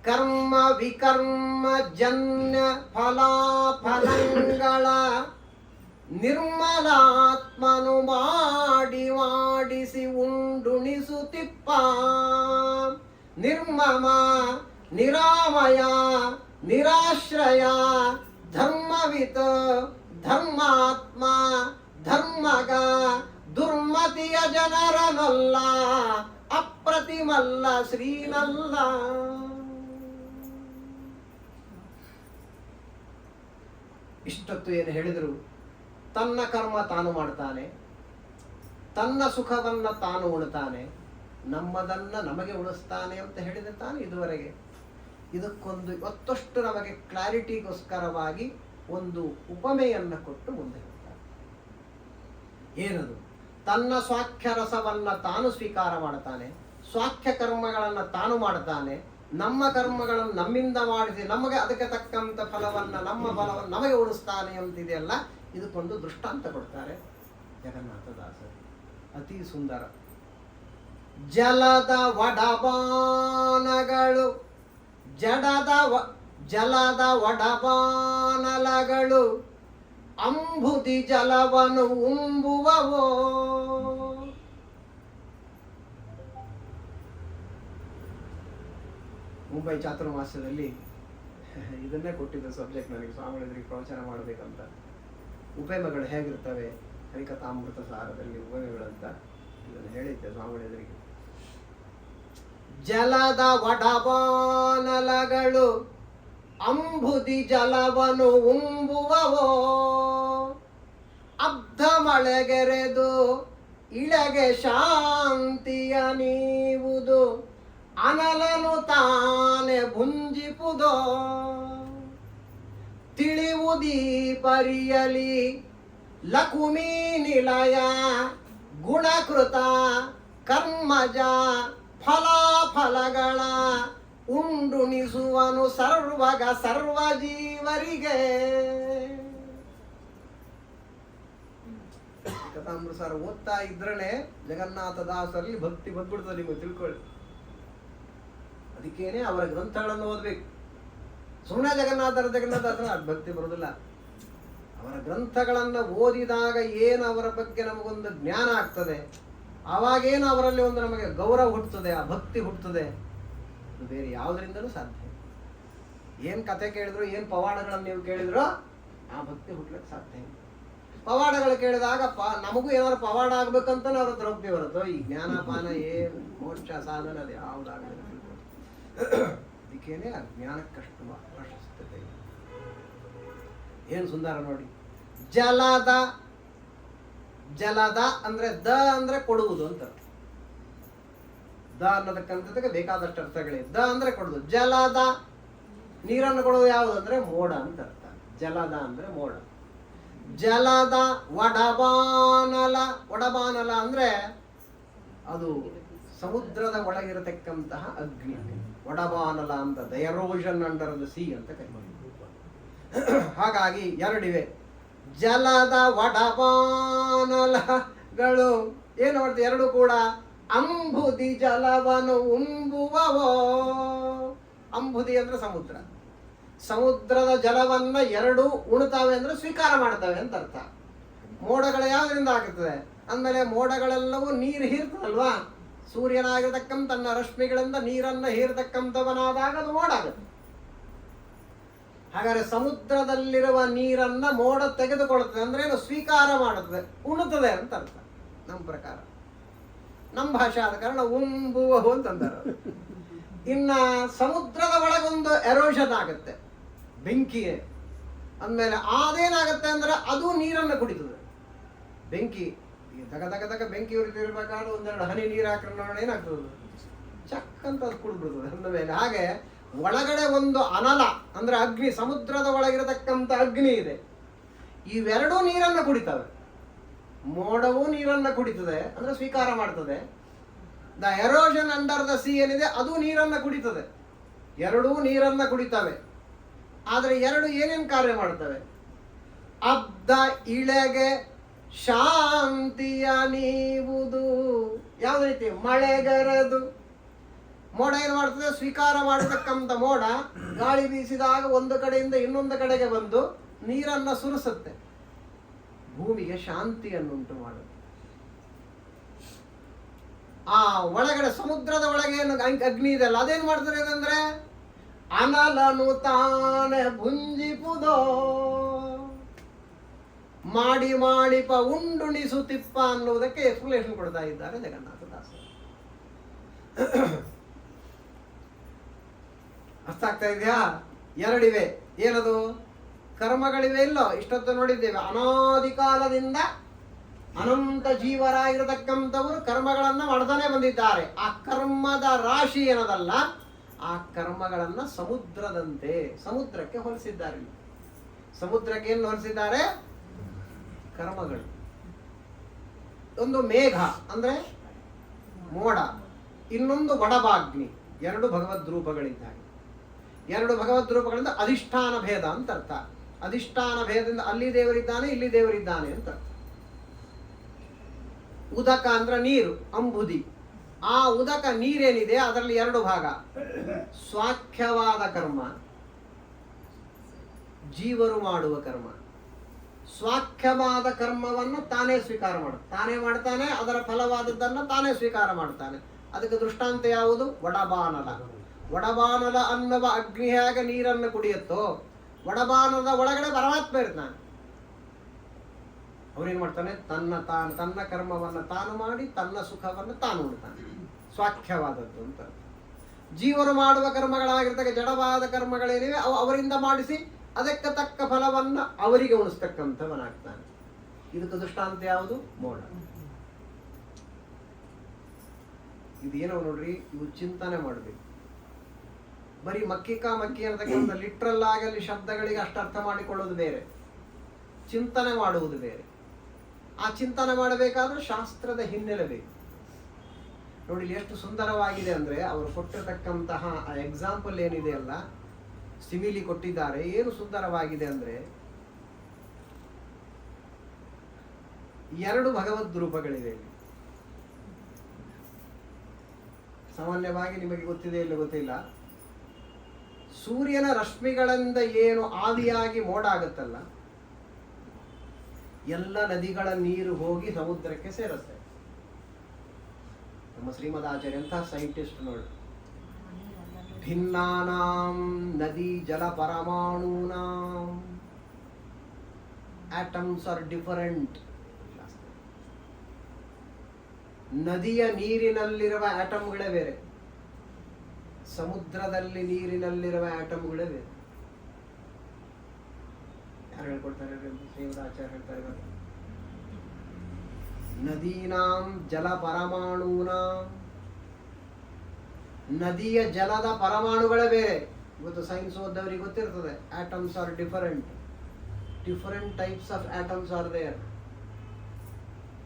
ಕರ್ಮ ವಿಕರ್ಮ ಜನ್ಯ ಫಲಾಫಲಗಳ ನಿರ್ಮಲಾತ್ಮನು ಮಾಡಿಸಿ ಉಂಡುಣಿಸುತ್ತಿಪ್ಪ. ನಿರ್ಮಮ ನಿರಾಮಯ ನಿರಾಶ್ರಯ ಧರ್ಮವಿತ ಧರ್ಮಾತ್ಮ ಧರ್ಮಗ ದುರ್ಮತಿಯ ಜನರನಲ್ಲ ಅಪ್ರತಿಮಲ್ಲ ಶ್ರೀನಲ್ಲ. ಇಷ್ಟೊತ್ತು ಏನು ಹೇಳಿದರು? ತನ್ನ ಕರ್ಮ ತಾನು ಮಾಡ್ತಾನೆ, ತನ್ನ ಸುಖವನ್ನ ತಾನು ಉಣ್ತಾನೆ, ನಮ್ಮದನ್ನ ನಮಗೆ ಉಳಿಸ್ತಾನೆ ಅಂತ ಹೇಳಿದೆ ತಾನೆ ಇದುವರೆಗೆ. ಇದಕ್ಕೊಂದು ಮತ್ತಷ್ಟು ನಮಗೆ ಕ್ಲಾರಿಟಿಗೋಸ್ಕರವಾಗಿ ಒಂದು ಉಪಮೆಯನ್ನು ಕೊಟ್ಟು ಮುಂದೆ ಹೋಗ್ತಾರೆ. ಏನದು? ತನ್ನ ಸ್ವಾಖ್ಯ ರಸವನ್ನ ತಾನು ಸ್ವೀಕಾರ ಮಾಡ್ತಾನೆ, ಸ್ವಾಖ್ಯ ಕರ್ಮಗಳನ್ನು ತಾನು ಮಾಡ್ತಾನೆ, ನಮ್ಮ ಕರ್ಮಗಳನ್ನು ನಮ್ಮಿಂದ ಮಾಡಿಸಿ ನಮಗೆ ಅದಕ್ಕೆ ತಕ್ಕಂಥ ಫಲವನ್ನ, ನಮ್ಮ ಫಲವನ್ನು ನಮಗೆ ಉಳಿಸ್ತಾನೆ ಅಂತಿದೆಯಲ್ಲ. ಇದಕ್ಕೊಂದು ದೃಷ್ಟಾಂತ ಕೊಡ್ತಾರೆ ಜಗನ್ನಾಥದಾಸರು. ಅತಿ ಸುಂದರ. ಜಲದ ಒಡಬಾನಗಳು ಜಲದ ಒಡಬಾನಲಗಳು ಅಂಬುದಿ ಜಲವನ್ನು ಉಂಬುವವೋ. ಮುಂಬೈ ಚಾತುರ್ಮಾಸ್ಯದಲ್ಲಿ ಇದನ್ನೇ ಕೊಟ್ಟಿದ್ದ ಸಬ್ಜೆಕ್ಟ್ ನನಗೆ, ಸ್ವಾಮಿಗಳಿಗೆ ಪ್ರವಚನ ಮಾಡಬೇಕಂತ. ಉಪಮೆಗಳು ಹೇಗಿರ್ತವೆ ಹರಿಕಥಾಮೃತ ಸಾರದಲ್ಲಿ ಉಪಮೆಗಳಂತ ಇದನ್ನು ಹೇಳಿದ್ದೆ ಸ್ವಾಮಿಗಳಿಗೆ. ಜಲದ ಒಡಬಾನಲಗಳು ಅಂಬುದಿ ಜಲವನ್ನು ಉಂಬುವವೋ. ಅಬ್ಧ ಮಳೆಗೆರೆದು ಇಳೆಗೆ ಶಾಂತಿಯ ನೀವುದು ಅನಲನು ತಾನೆ ಭುಂಜಿಪುದೋ. ತಿಳಿವುದೀ ಪರಿಯಲಿ ಲಕುಮಿ ನಿಲಯ ಗುಣಕೃತ ಕರ್ಮಜ ಫಲಾಫಲಗಳ ಉಂಡುಣಿಸುವನು ಸರ್ವಗ ಸರ್ವ ಜೀವರಿಗೆ. ಕಥಾಮೃತ ಸಾರ ಓದ್ತಾ ಇದ್ರೇ ಜಗನ್ನಾಥದಾಸರಲ್ಲಿ ಭಕ್ತಿ ಬಂದ್ಬಿಡ್ತದೆ, ನಿಮಗೆ ತಿಳ್ಕೊಳ್ಳಿ. ಅದಕ್ಕೇನೆ ಅವರ ಗ್ರಂಥಗಳನ್ನು ಓದ್ಬೇಕು. ಸುಮ್ಮನೆ ಜಗನ್ನಾಥದಾಸರ ಭಕ್ತಿ ಬರೋದಿಲ್ಲ. ಅವರ ಗ್ರಂಥಗಳನ್ನ ಓದಿದಾಗ ಏನು ಅವರ ಬಗ್ಗೆ ನಮಗೊಂದು ಜ್ಞಾನ ಆಗ್ತದೆ, ಆವಾಗೇನು ಅವರಲ್ಲಿ ಒಂದು ನಮಗೆ ಗೌರವ ಹುಟ್ಟುತ್ತದೆ, ಆ ಭಕ್ತಿ ಹುಟ್ಟುತ್ತದೆ. ಅದು ಬೇರೆ ಯಾವುದರಿಂದಲೂ ಸಾಧ್ಯ. ಏನು ಕತೆ ಕೇಳಿದ್ರು, ಏನು ಪವಾಡಗಳನ್ನು ನೀವು ಕೇಳಿದ್ರು, ಆ ಭಕ್ತಿ ಹುಟ್ಟಲಿಕ್ಕೆ ಸಾಧ್ಯ ಇಲ್ಲ. ಪವಾಡಗಳು ಕೇಳಿದಾಗ ನಮಗೂ ಏನಾದ್ರು ಪವಾಡ ಆಗ್ಬೇಕಂತಾನೆ ಅವ್ರ ಹತ್ರ ಹೋಗ್ತೀವಿ ಹೊರತು ಈ ಜ್ಞಾನಪಾನ ಏನು ಮೋಕ್ಷ ಸಾಧನ ಅದು ಯಾವುದಾಗಲಿ. ಅದಕ್ಕೇನೆ ಆ ಜ್ಞಾನಕ್ಕಷ್ಟು ಪ್ರಶಸ್ತತೆ ಇದೆ. ಏನು ಸುಂದರ ನೋಡಿ. ಜಲದ, ಜಲದ ಅಂದ್ರೆ ದ ಅಂದ್ರೆ ಕೊಡುವುದು ಅಂತ. ದ ಅನ್ನೋದಕ್ಕಂತದಕ್ಕೆ ಬೇಕಾದಷ್ಟು ಅರ್ಥಗಳಿವೆ. ದ ಅಂದ್ರೆ ಕೊಡುವುದು. ಜಲದ, ನೀರನ್ನು ಕೊಡುವುದು ಯಾವುದು ಅಂದ್ರೆ ಮೋಡ ಅಂತ ಅರ್ಥ. ಜಲದ ಅಂದ್ರೆ ಮೋಡ. ಜಲದ ಒಡಬಾನಲ, ಒಡಬಾನಲ ಅಂದ್ರೆ ಅದು ಸಮುದ್ರದ ಒಳಗಿರತಕ್ಕಂತಹ ಅಗ್ನಿ. ಒಡಬಾನಲ ಅಂತ the erosion under the C ಅಂತ ಕರೀತಾರೆ. ಹಾಗಾಗಿ ಎರಡಿವೆ. ಜಲದ ಒಡಬಾನಲಗಳು ಏನು ಮಾಡ್ತೀವಿ, ಎರಡು ಕೂಡ ಅಂಬುದಿ ಜಲವನ್ನು ಉಂಬುವವೋ. ಅಂಬುದಿ ಅಂದ್ರೆ ಸಮುದ್ರ. ಸಮುದ್ರದ ಜಲವನ್ನ ಎರಡು ಉಣ್ತಾವೆ ಅಂದ್ರೆ ಸ್ವೀಕಾರ ಮಾಡ್ತವೆ ಅಂತ ಅರ್ಥ. ಮೋಡಗಳು ಯಾವ್ದ್ರಿಂದ ಆಗುತ್ತದೆ ಅಂದಮೇಲೆ ಮೋಡಗಳೆಲ್ಲವೂ ನೀರು ಹೀರ್ತದಲ್ವಾ. ಸೂರ್ಯನಾಗಿರತಕ್ಕಂಥ ತನ್ನ ರಶ್ಮಿಗಳಿಂದ ನೀರನ್ನ ಹೀರತಕ್ಕಂಥವನಾದಾಗ ಅದು ಮೋಡ ಆಗುತ್ತೆ. ಹಾಗಾದ್ರೆ ಸಮುದ್ರದಲ್ಲಿರುವ ನೀರನ್ನ ಮೋಡ ತೆಗೆದುಕೊಳ್ಳುತ್ತದೆ ಅಂದ್ರೆ ಏನು, ಸ್ವೀಕಾರ ಮಾಡುತ್ತದೆ, ಉಣುತ್ತದೆ ಅಂತ ಅರ್ಥ ನಮ್ಮ ಪ್ರಕಾರ. ನಮ್ಮ ಭಾಷೆ ಆದ ಕಾರಣ ಉಂಬುವವು ಅಂತಂದಾರ. ಇನ್ನ ಸಮುದ್ರದ ಒಳಗೊಂದು ಎರೋಷನ್ ಆಗುತ್ತೆ, ಬೆಂಕಿ ಅಂದಮೇಲೆ ಅದೇನಾಗುತ್ತೆ ಅಂದ್ರೆ ಅದು ನೀರನ್ನು ಕುಡಿತದೆ. ಬೆಂಕಿ ತಗ ತಗ ತಗ ಬೆಂಕಿ ಉರಿತಿರ್ಬೇಕಾದ್ರೆ ಒಂದೆರಡು ಹನಿ ನೀರು ಹಾಕಿದ್ರೆ ನೋಡೋಣ ಏನಾಗ್ತದೆ, ಚಕ್ ಅಂತ ಅದು ಕುಡಿದ್ಬಿಡ್ತದೆ ಅಂದಮೇಲೆ. ಹಾಗೆ ಒಳಗಡೆ ಒಂದು ಅನಲ ಅಂದ್ರೆ ಅಗ್ನಿ, ಸಮುದ್ರದ ಒಳಗಿರತಕ್ಕಂಥ ಅಗ್ನಿ ಇದೆ. ಇವೆರಡೂ ನೀರನ್ನು ಕುಡಿತವೆ. ಮೋಡವೂ ನೀರನ್ನ ಕುಡಿತದೆ ಅಂದ್ರೆ ಸ್ವೀಕಾರ ಮಾಡ್ತದೆ. The erosion under the C ಏನಿದೆ ಅದು ನೀರನ್ನ ಕುಡಿತದೆ. ಎರಡೂ ನೀರನ್ನ ಕುಡಿತವೆ. ಆದ್ರೆ ಎರಡು ಏನೇನು ಕಾರ್ಯ ಮಾಡ್ತವೆ, ಅಬ್ದ ಇಳೆಗೆ ಶಾಂತಿಯ ನೀವುದು. ಯಾವ್ದು ರೀತಿ, ಮಳೆಗರೆದು. ಮೋಡ ಏನು ಮಾಡ್ತದೆ, ಸ್ವೀಕಾರ ಮಾಡತಕ್ಕಂಥ ಮೋಡ ಗಾಳಿ ಬೀಸಿದಾಗ ಒಂದು ಕಡೆಯಿಂದ ಇನ್ನೊಂದು ಕಡೆಗೆ ಬಂದು ನೀರನ್ನ ಸುರಿಸುತ್ತೆ, ಭೂಮಿಗೆ ಶಾಂತಿಯನ್ನುಂಟು ಮಾಡುತ್ತೆ. ಆ ಒಳಗಡೆ ಸಮುದ್ರದ ಒಳಗೆ ಏನು ಅಗ್ನಿ ಇದೆಲ್ಲ ಅದೇನು ಮಾಡ್ತಾರೆ ಅಂದ್ರೆ ಅನಲನು ತಾನೆ ಭುಂಜಿಪುದೋ, ಮಾಡಿ ಮಾಡಿಪ ಉಂಡುಣಿಸುತ್ತಿಪ್ಪ ಅನ್ನುವುದಕ್ಕೆ ಎಕ್ಸ್ಪ್ಲೇಷನ್ ಕೊಡ್ತಾ ಇದ್ದಾರೆ ಜಗನ್ನಾಥದಾಸರು. ಅರ್ಥ ಆಗ್ತಾ ಇದೆಯಾ? ಎರಡಿವೆ. ಏನದು, ಕರ್ಮಗಳಿವೆ. ಇಲ್ಲೋ ಇಷ್ಟೊತ್ತು ನೋಡಿದ್ದೇವೆ, ಅನಾದಿ ಕಾಲದಿಂದ ಅನಂತ ಜೀವರಾಗಿರತಕ್ಕಂಥವರು ಕರ್ಮಗಳನ್ನ ಮಾಡ್ತಾನೆ ಬಂದಿದ್ದಾರೆ. ಆ ಕರ್ಮದ ರಾಶಿ ಏನದಲ್ಲ, ಆ ಕರ್ಮಗಳನ್ನ ಸಮುದ್ರದಂತೆ, ಸಮುದ್ರಕ್ಕೆ ಹೋಲಿಸಿದ್ದಾರೆ. ಸಮುದ್ರಕ್ಕೆ ಏನು ಹೋಲಿಸಿದ್ದಾರೆ, ಕರ್ಮಗಳು. ಒಂದು ಮೇಘ ಅಂದ್ರೆ ಮೋಡ, ಇನ್ನೊಂದು ಒಡಬಾಗ್ನಿ. ಎರಡು ಭಗವದ್ ರೂಪಗಳಿದ್ದಾವೆ. ಎರಡು ಭಗವದ್ ರೂಪಗಳಿಂದ ಅಧಿಷ್ಠಾನ ಭೇದ ಅಂತ ಅರ್ಥ. ಅಧಿಷ್ಠಾನ ಭೇದದಿಂದ ಅಲ್ಲಿ ದೇವರಿದ್ದಾನೆ, ಇಲ್ಲಿ ದೇವರಿದ್ದಾನೆ ಅಂತ ಅರ್ಥ. ಉದಕ ಅಂದ್ರೆ ನೀರು, ಅಂಬುದಿ. ಆ ಉದಕ ನೀರೇನಿದೆ ಅದರಲ್ಲಿ ಎರಡು ಭಾಗ, ಸ್ವಾಖ್ಯವಾದ ಕರ್ಮ, ಜೀವರು ಮಾಡುವ ಕರ್ಮ. ಸ್ವಾಖ್ಯವಾದ ಕರ್ಮವನ್ನು ತಾನೇ ಸ್ವೀಕಾರ ತಾನೇ ಮಾಡ್ತಾನೆ, ಅದರ ಫಲವಾದದ್ದನ್ನು ತಾನೇ ಸ್ವೀಕಾರ ಮಾಡ್ತಾನೆ. ಅದಕ್ಕೆ ದೃಷ್ಟಾಂತ ಯಾವುದು, ಒಡಬಾನಲ. ಒಡಬಾನಲ ಅನ್ನುವ ಅಗ್ನಿ ಹೇಗೆ ನೀರನ್ನು ಕುಡಿಯುತ್ತೋ, ಒಡಬಾನದ ಒಳಗಡೆ ಪರಮಾತ್ಮ ಇರ್ತಾನೆ. ಅವನೇನ್ ಮಾಡ್ತಾನೆ, ತನ್ನ ಕರ್ಮವನ್ನು ತಾನು ಮಾಡಿ ತನ್ನ ಸುಖವನ್ನು ತಾನು ಉಣ್ತಾನೆ. ಸ್ವಾಖ್ಯವಾದದ್ದು ಅಂತ. ಜೀವರು ಮಾಡುವ ಕರ್ಮಗಳಾಗಿರ್ತಕ್ಕ ಜಡವಾದ ಕರ್ಮಗಳೇನಿವೆ ಅವು ಅವರಿಂದ ಮಾಡಿಸಿ ಅದಕ್ಕೆ ತಕ್ಕ ಫಲವನ್ನ ಅವರಿಗೆ ಉಣಿಸ್ತಕ್ಕಂಥವನಾಗ್ತಾನೆ. ಇದಕ್ಕೆ ದೃಷ್ಟಾಂತ ಯಾವುದು, ಮೋಡ. ಇದೇನೋ ನೋಡ್ರಿ, ಇವು ಚಿಂತನೆ ಮಾಡಬೇಕು. ಬರೀ ಮಕ್ಕಿ ಅಂತಕ್ಕಂಥ ಲಿಟ್ರಲ್ ಆಗಲಿ ಶಬ್ದಗಳಿಗೆ ಅಷ್ಟು ಅರ್ಥ ಮಾಡಿಕೊಳ್ಳೋದು ಬೇರೆ, ಚಿಂತನೆ ಮಾಡುವುದು ಬೇರೆ. ಆ ಚಿಂತನೆ ಮಾಡಬೇಕಾದ್ರೆ ಶಾಸ್ತ್ರದ ಹಿನ್ನೆಲೆ ಬೇಕು. ನೋಡಿ ಎಷ್ಟು ಸುಂದರವಾಗಿದೆ ಅಂದ್ರೆ ಅವರು ಕೊಟ್ಟಿರತಕ್ಕಂತಹ ಆ ಎಕ್ಸಾಂಪಲ್ ಏನಿದೆ ಅಲ್ಲ, ಸಿಮಿಲಿ ಕೊಟ್ಟಿದ್ದಾರೆ. ಏನು ಸುಂದರವಾಗಿದೆ ಅಂದ್ರೆ, ಎರಡು ಭಗವದ್ ರೂಪಗಳಿವೆ. ಸಾಮಾನ್ಯವಾಗಿ ನಿಮಗೆ ಗೊತ್ತಿದೆ ಇಲ್ಲ ಗೊತ್ತಿಲ್ಲ, ಸೂರ್ಯನ ರಶ್ಮಿಗಳಿಂದ ಏನು ಆದಿಯಾಗಿ ಮೋಡ ಆಗುತ್ತಲ್ಲ, ಎಲ್ಲ ನದಿಗಳ ನೀರು ಹೋಗಿ ಸಮುದ್ರಕ್ಕೆ ಸೇರುತ್ತೆ. ನಮ್ಮ ಶ್ರೀಮದ್ ಆಚಾರ್ಯ ಅಂತ ಸೈಂಟಿಸ್ಟ್ ನೋಡಿ, ಭಿನ್ನಾನಾಂ ನದಿ ಜಲ ಪರಮಾಣೂನಾಂ ಆಟಮ್ಸ್ ಆರ್ ಡಿಫರೆಂಟ್. ನದಿಯ ನೀರಿನಲ್ಲಿರುವ ಆಟಮ್ಗಳೇ ಬೇರೆ, ಸಮುದ್ರದಲ್ಲಿ ನೀರಿನಲ್ಲಿರುವ ಆಟಮ್ಗಳೇ ಬೇರೆ. ಯಾರು ಹೇಳ್ಕೊಡ್ತಾರೆ? ಶ್ರೀಮದ್ ಆಚಾರ್ಯ ಹೇಳ್ತಾರೆ ಇವಾಗ, ನದೀನಾಂ ಜಲ ಪರಮಾಣೂನಾಂ, ನದಿಯ ಜಲದ ಪರಮಾಣುಗಳೇ ಬೇರೆ. ಇವತ್ತು ಸೈನ್ಸ್ ಓದವರಿಗೆ ಗೊತ್ತಿರ್ತದೆ, atoms are different types of atoms are there.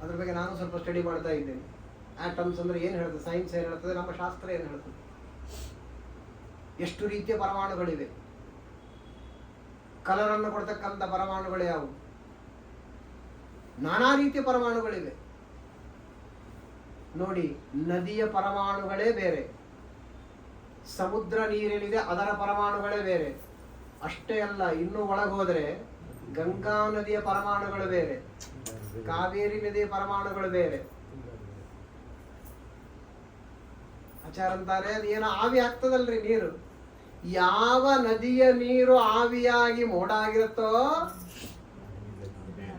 ಅದ್ರ ಬಗ್ಗೆ ನಾನು ಸ್ವಲ್ಪ ಸ್ಟಡಿ ಮಾಡ್ತಾ ಇದ್ದೇನೆ. ಆಟಮ್ಸ್ ಅಂದ್ರೆ ಏನು ಹೇಳ್ತದೆ, ಸೈನ್ಸ್ ಏನು ಹೇಳ್ತದೆ, ನಮ್ಮ ಶಾಸ್ತ್ರ ಏನು ಹೇಳ್ತದೆ, ಎಷ್ಟು ರೀತಿಯ ಪರಮಾಣುಗಳಿವೆ, ಕಲರ್ ಅನ್ನು ಕೊಡ್ತಕ್ಕಂಥ ಪರಮಾಣುಗಳು ಯಾವುವು, ನಾನಾ ರೀತಿಯ ಪರಮಾಣುಗಳಿವೆ ನೋಡಿ. ನದಿಯ ಪರಮಾಣುಗಳೇ ಬೇರೆ, ಸಮುದ್ರ ನೀರೇನಿದೆ ಅದರ ಪರಮಾಣುಗಳೇ ಬೇರೆ. ಅಷ್ಟೇ ಅಲ್ಲ, ಇನ್ನೂ ಒಳಗೋದ್ರೆ ಗಂಗಾ ನದಿಯ ಪರಮಾಣುಗಳು ಬೇರೆ, ಕಾವೇರಿ ನದಿಯ ಪರಮಾಣುಗಳು ಬೇರೆ. ಆಚಾರ ಅಂತಾರೆ, ಅದೇನೋ ಆವಿ ಆಗ್ತದಲ್ರಿ ನೀರು. ಯಾವ ನದಿಯ ನೀರು ಆವಿಯಾಗಿ ಮೋಡ ಆಗಿರುತ್ತೋ,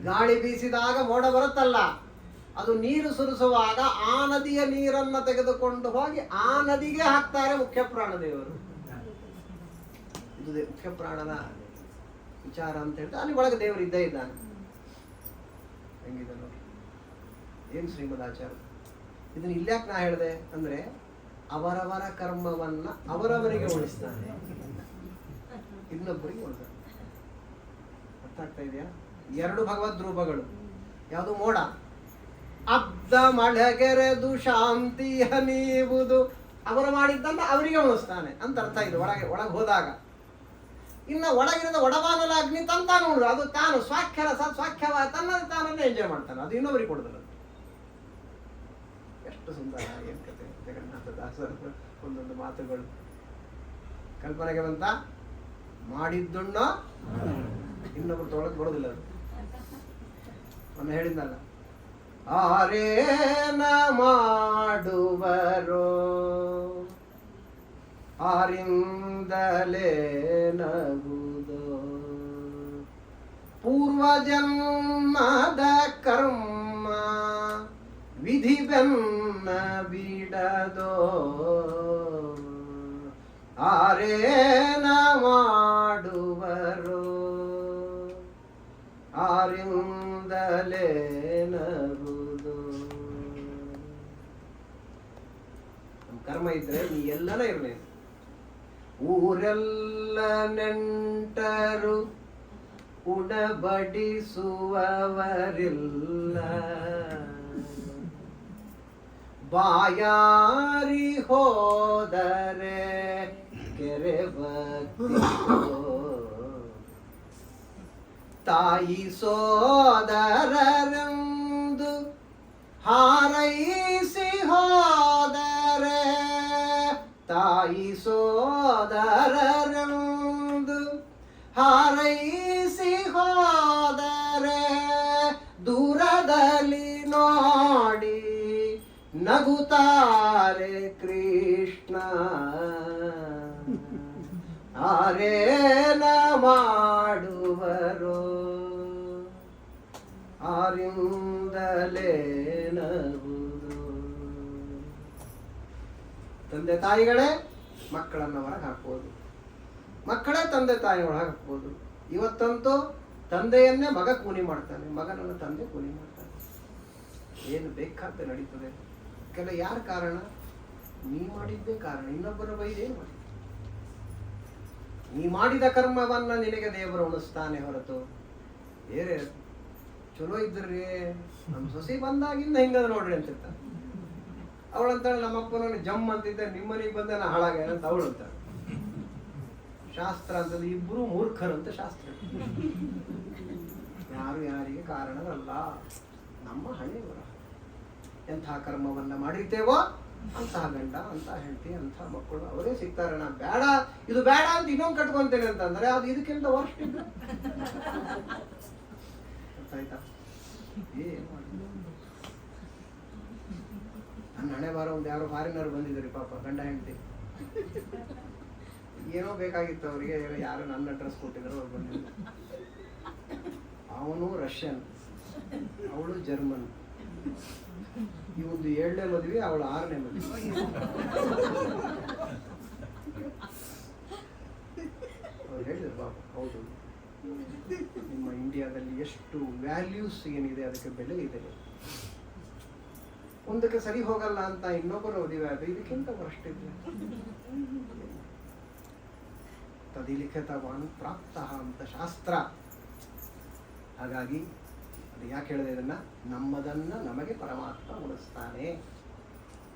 ಗಾಳಿ ಬೀಸಿದಾಗ ಮೋಡ ಬರುತ್ತಲ್ಲ, ಅದು ನೀರು ಸುರಿಸುವಾಗ ಆ ನದಿಯ ನೀರನ್ನ ತೆಗೆದುಕೊಂಡು ಹೋಗಿ ಆ ನದಿಗೆ ಹಾಕ್ತಾರೆ ಮುಖ್ಯ ಪ್ರಾಣದೇವರು. ಇದು ಮುಖ್ಯ ಪ್ರಾಣನ ವಿಚಾರ ಅಂತ ಹೇಳ್ತಾರೆ. ಅಲ್ಲಿ ಒಳಗೆ ದೇವರು ಇದ್ದೇ ಇದ್ದಾನೆ. ಹೆಂಗಿದೆ ನೋಡಿ, ಏನು ಶ್ರೀಮದ್ ಆಚಾರ್ಯ. ಇದನ್ನ ಇಲ್ಯಾಕೆ ನಾ ಹೇಳಿದೆ ಅಂದ್ರೆ, ಅವರವರ ಕರ್ಮವನ್ನ ಅವರವರಿಗೆ ಉಳಿಸ್ತಾನೆ, ಇನ್ನೊಬ್ಬರಿಗೆ ಉಳಿಸ್ತಾನೆ. ಅರ್ಥ ಆಗ್ತಾ ಇದೆಯಾ? ಎರಡು ಭಗವದ್ ರೂಪಗಳು. ಯಾವುದು? ಮೋಡ. ಅಬ್ದ ಮಳೆಗೆರೆದು ಶಾಂತಿ ಹನಿಯುವುದು, ಅವರು ಮಾಡಿದ್ದನ್ನ ಅವರಿಗೆ ಉಳಿಸ್ತಾನೆ ಅಂತ ಅರ್ಥ ಇದು. ಒಳಗೆ ಹೋದಾಗ ಇನ್ನು ಒಳಗಿರದ ಒಡಬಾನಲ ಅಗ್ನಿ ತಂತಾನು ನೋಡು, ಅದು ತಾನು ಸ್ವಾಖ್ಯರ ಸ್ವಾಖ್ಯವ ತನ್ನ ತಾನನ್ನೇ ಎಂಜಾಯ್ ಮಾಡ್ತಾನೆ, ಅದು ಇನ್ನೊಬ್ಬರಿಗೆ ಕೊಡುದಿಲ್ಲ. ಎಷ್ಟು ಸುಂದರ ಏನ್ ಕತೆ ಜಗನ್ನಾಥದಾಸರ ಒಂದೊಂದು ಮಾತುಗಳು. ಕಲ್ಪನೆಗೆ ಬಂತ, ಮಾಡಿದ್ದುಣ್ಣ ಇನ್ನೊಬ್ರು ತೊಳಕ್ ಬರೋದಿಲ್ಲ. ಅದು ಮೊನ್ನೆ ಹೇಳಿದ್ನಲ್ಲ, ಆರೇನ ಮಾಡುವರೋ ಆರಿಂದಲೇ ನಗುವುದೋ, ಪೂರ್ವಜನ್ಮದ ಕರ್ಮ ವಿಧಿ ಬೆನ್ನ ಬಿಡದೋ, ಆರೇನ ಮಾಡುವರೋ ಆರಿಂದಲೇ ನಗುವುದೋ. ಕರ್ಮ ಇದ್ರೆ ನೀ ಎಲ್ಲನ ಇರಲಿ. ಊರೆಲ್ಲ ನೆಂಟರು ಉಣಬಡಿಸುವವರಿಲ್ಲ, ಬಾಯಾರಿ ಹೋದರೆ ಕೆರೆ ಬತ್ತಿಯೋ, ತಾಯಿ ಸೋದರರೆಂದು ಹಾರೈಸಿ ಹೋದರೆ, ತಾಯಿ ಸೋದರರೆಂದು ಹಾರೈಸಿ ಹೋದರೆ, ದೂರದಲ್ಲಿ ನೋಡಿ ನಗುತ್ತಾರೆ ಕೃಷ್ಣ, ಆರೇನ ಮಾಡುವರೋ ಆರಿಂದಲೇ ನಗುವುದು. ತಂದೆ ತಾಯಿಗಳೇ ಮಕ್ಕಳನ್ನ ಹೊರಗೆ ಹಾಕ್ಬೋದು, ಮಕ್ಕಳೇ ತಂದೆ ತಾಯಿ ಒಳಗೆ ಹಾಕ್ಬೋದು. ಇವತ್ತಂತೂ ತಂದೆಯನ್ನೇ ಮಗ ಕೂಲಿ ಮಾಡ್ತಾನೆ, ಮಗನನ್ನು ತಂದೆ ಕೂಲಿ ಮಾಡ್ತಾನೆ. ಏನು ಬೇಕಾದ ನಡೀತದೆ. ಕೆಲ ಯಾರ ಕಾರಣ? ನೀ ಮಾಡಿದ್ದೇ ಕಾರಣ. ಇನ್ನೊಬ್ಬರ ಬೈದು ಏನು ಮಾಡಿ? ನೀ ಮಾಡಿದ ಕರ್ಮವನ್ನ ನಿನಗೆ ದೇವರು ಉಣಿಸ್ತಾನೆ ಹೊರತು ಬೇರೆ. ಚಲೋ ಇದ್ರಿ, ನಮ್ಮ ಸೊಸೆ ಬಂದಾಗಿಂದ ಹಿಂಗದ ನೋಡ್ರಿ ಅಂತಿರ್ತಾನೆ. ಅವಳಂತಾಳೆ, ನಮ್ಮಪ್ಪನ ಜಮ್ ಅಂತಿದ್ದೆ, ನಿಮ್ಮನಿಗೆ ಬಂದ ನಾ ಹಾಳಾಗ ಅಂತ ಅವಳು ಅಂತಾಳೆ. ಶಾಸ್ತ್ರ ಅಂತಂದ್ರೆ ಇಬ್ರು ಮೂರ್ಖರಂತ ಶಾಸ್ತ್ರ. ಯಾರು ಯಾರಿಗೆ ಕಾರಣವಲ್ಲ, ನಮ್ಮ ಹಣೆ ಬರ. ಎಂಥ ಕರ್ಮವನ್ನ ಮಾಡಿರ್ತೇವೋ ಅಂತಹ ಗಂಡ, ಅಂತ ಹೆಂಡತಿ, ಅಂಥ ಮಕ್ಕಳು ಅವರೇ ಸಿಗ್ತಾರೆ. ನಾ ಬೇಡ, ಇದು ಬೇಡ ಅಂತ ಇನ್ನೊಂದು ಕಟ್ಕೊಂತೇನೆ ಅಂತಂದ್ರೆ ಅದು ಇದಕ್ಕಿಂತ ವರ್ಷ ಇದ್ದು. ಆಯ್ತಾ? ಏನು ಮಾಡಿ ನನ್ನ ಹಣೆ ಬಾರ. ಒಂದು ಯಾರೋ ಫಾರಿನರ್ ಬಂದಿದ್ರಿ ಪಾಪ, ಗಂಡ ಹೆಂಡತಿ. ಏನೋ ಬೇಕಾಗಿತ್ತು ಅವರಿಗೆ, ಯಾರು ನನ್ನ ಅಡ್ರೆಸ್ ಕೊಟ್ಟಿದ್ರು, ಅವ್ರು ಬಂದಿದ್ರು. ಅವನು ರಷ್ಯನ್, ಅವಳು ಜರ್ಮನ್. ಈ ಒಂದು 7ನೇ ಮದುವೆ, ಅವಳು 6ನೇ ಮದುವೆ. ಅವ್ರು ಹೇಳಿದ್ರು ಪಾಪ, ಹೌದು ನಿಮ್ಮ ಇಂಡಿಯಾದಲ್ಲಿ ಎಷ್ಟು ವ್ಯಾಲ್ಯೂಸ್ ಏನಿದೆ, ಅದಕ್ಕೆ ಬೆಲೆ ಇದೆ. ಒಂದಕ್ಕೆ ಸರಿ ಹೋಗಲ್ಲ ಅಂತ ಇನ್ನೊಬ್ಬರು ಓದಿವೆ, ಅದು ಇದಕ್ಕಿಂತ ವರ್ಷ್ಟಿದೆ. ತದಿಲಿಖಿತವಾನ್ ಪ್ರಾಪ್ತ ಅಂತ ಶಾಸ್ತ್ರ. ಹಾಗಾಗಿ ಅದು ಯಾಕೆ ಹೇಳಿದೆ ಇದನ್ನ? ನಮ್ಮದನ್ನ ನಮಗೆ ಪರಮಾತ್ಮ ಉಳಿಸ್ತಾನೆ.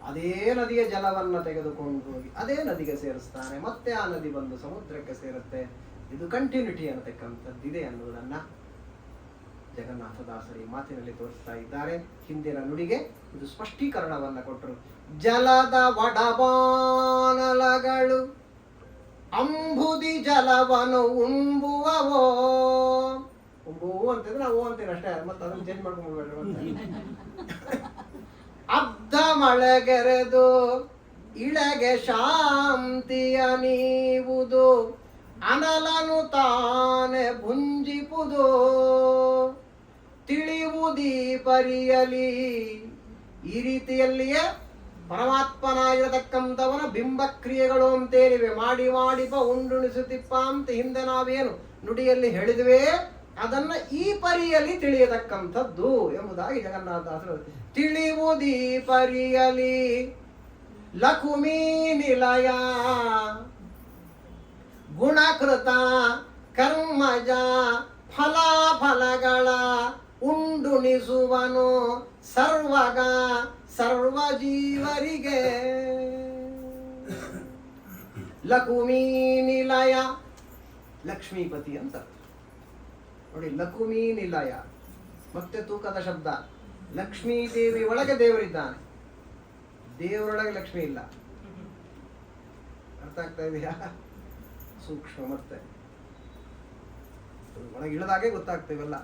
ಅದೇ ನದಿಯ ಜಲವನ್ನ ತೆಗೆದುಕೊಂಡು ಹೋಗಿ ಅದೇ ನದಿಗೆ ಸೇರಿಸ್ತಾನೆ, ಮತ್ತೆ ಆ ನದಿ ಬಂದು ಸಮುದ್ರಕ್ಕೆ ಸೇರುತ್ತೆ. ಇದು ಕಂಟಿನ್ಯೂಟಿ ಅನ್ನತಕ್ಕಂಥದ್ದಿದೆ ಅನ್ನುವುದನ್ನ ಜಗನ್ನಾಥದಾಸರು ಈ ಮಾತಿನಲ್ಲಿ ತೋರಿಸ್ತಾ ಇದ್ದಾರೆ. ಹಿಂದಿನ ನುಡಿಗೆ ಇದು ಸ್ಪಷ್ಟೀಕರಣವನ್ನ ಕೊಟ್ಟರು. ಜಲದ ಒಡಬಾನಲಗಳು ಅಂಬುದಿ ಜಲವನು ಉಂಬುವವೋ. ಉಂಬುವು ಅಂತಂದ್ರೆ ನಾವು ಅಂತೀವಿ ಅಷ್ಟೇ, ಮತ್ತೆ ಅದನ್ನು ಚೇಂಜ್ ಮಾಡ್ಕೊಂಡ್ಬಿಡ್ಬೇಡ್ರಿ. ಅಬ್ಧ ಮಳೆಗೆರೆದು ಇಳೆಗೆ ಶಾಂತಿಯ ನೀವುದು, ಅನಲನು ತಾನೆ ಭುಂಜಿಪುದು. ತಿಳಿವುದೀ ಪರಿಯಲಿ. ಈ ರೀತಿಯಲ್ಲಿಯೇ ಪರಮಾತ್ಮನಾಗಿರತಕ್ಕಂಥವನ ಬಿಂಬಕ್ರಿಯೆಗಳು ಅಂತೇಳಿವೆ. ಮಾಡಿ ಮಾಡಿಪ ಉಂಡುಣಿಸುತ್ತಿಪ್ಪ ಅಂತ ಹಿಂದೆ ನಾವೇನು ನುಡಿಯಲ್ಲಿ ಹೇಳಿದ್ವಿ, ಅದನ್ನ ಈ ಪರಿಯಲ್ಲಿ ತಿಳಿಯತಕ್ಕಂಥದ್ದು ಎಂಬುದಾಗಿ ಜಗನ್ನಾಥದಾಸರು. ತಿಳಿವುದೀ ಪರಿಯಲಿ ಲಕುಮೀ ನಿಲಯ, ಗುಣಕೃತ ಕರ್ಮಜ ಫಲಾಫಲಗಳ ಉಂಡುಣಿಸುವನು ಸರ್ವಗ ಸರ್ವ ಜೀವರಿಗೆ. ಲಕುಮೀ ನಿಲಯ, ಲಕ್ಷ್ಮೀಪತಿ ಅಂತ ನೋಡಿ. ಲಕುಮೀ ನಿಲಯ ಮತ್ತೆ ತೂಕದ ಶಬ್ದ. ಲಕ್ಷ್ಮೀ ದೇವಿ ಒಳಗೆ ದೇವರಿದ್ದಾನೆ, ದೇವರೊಳಗೆ ಲಕ್ಷ್ಮಿ ಇಲ್ಲ. ಅರ್ಥ ಆಗ್ತಾ ಇದೆಯಾ? ಸೂಕ್ಷ್ಮ. ಮತ್ತೆ ಒಳಗೆ ಇಳಿದಾಗೆ ಗೊತ್ತಾಗ್ತೇವಲ್ಲ.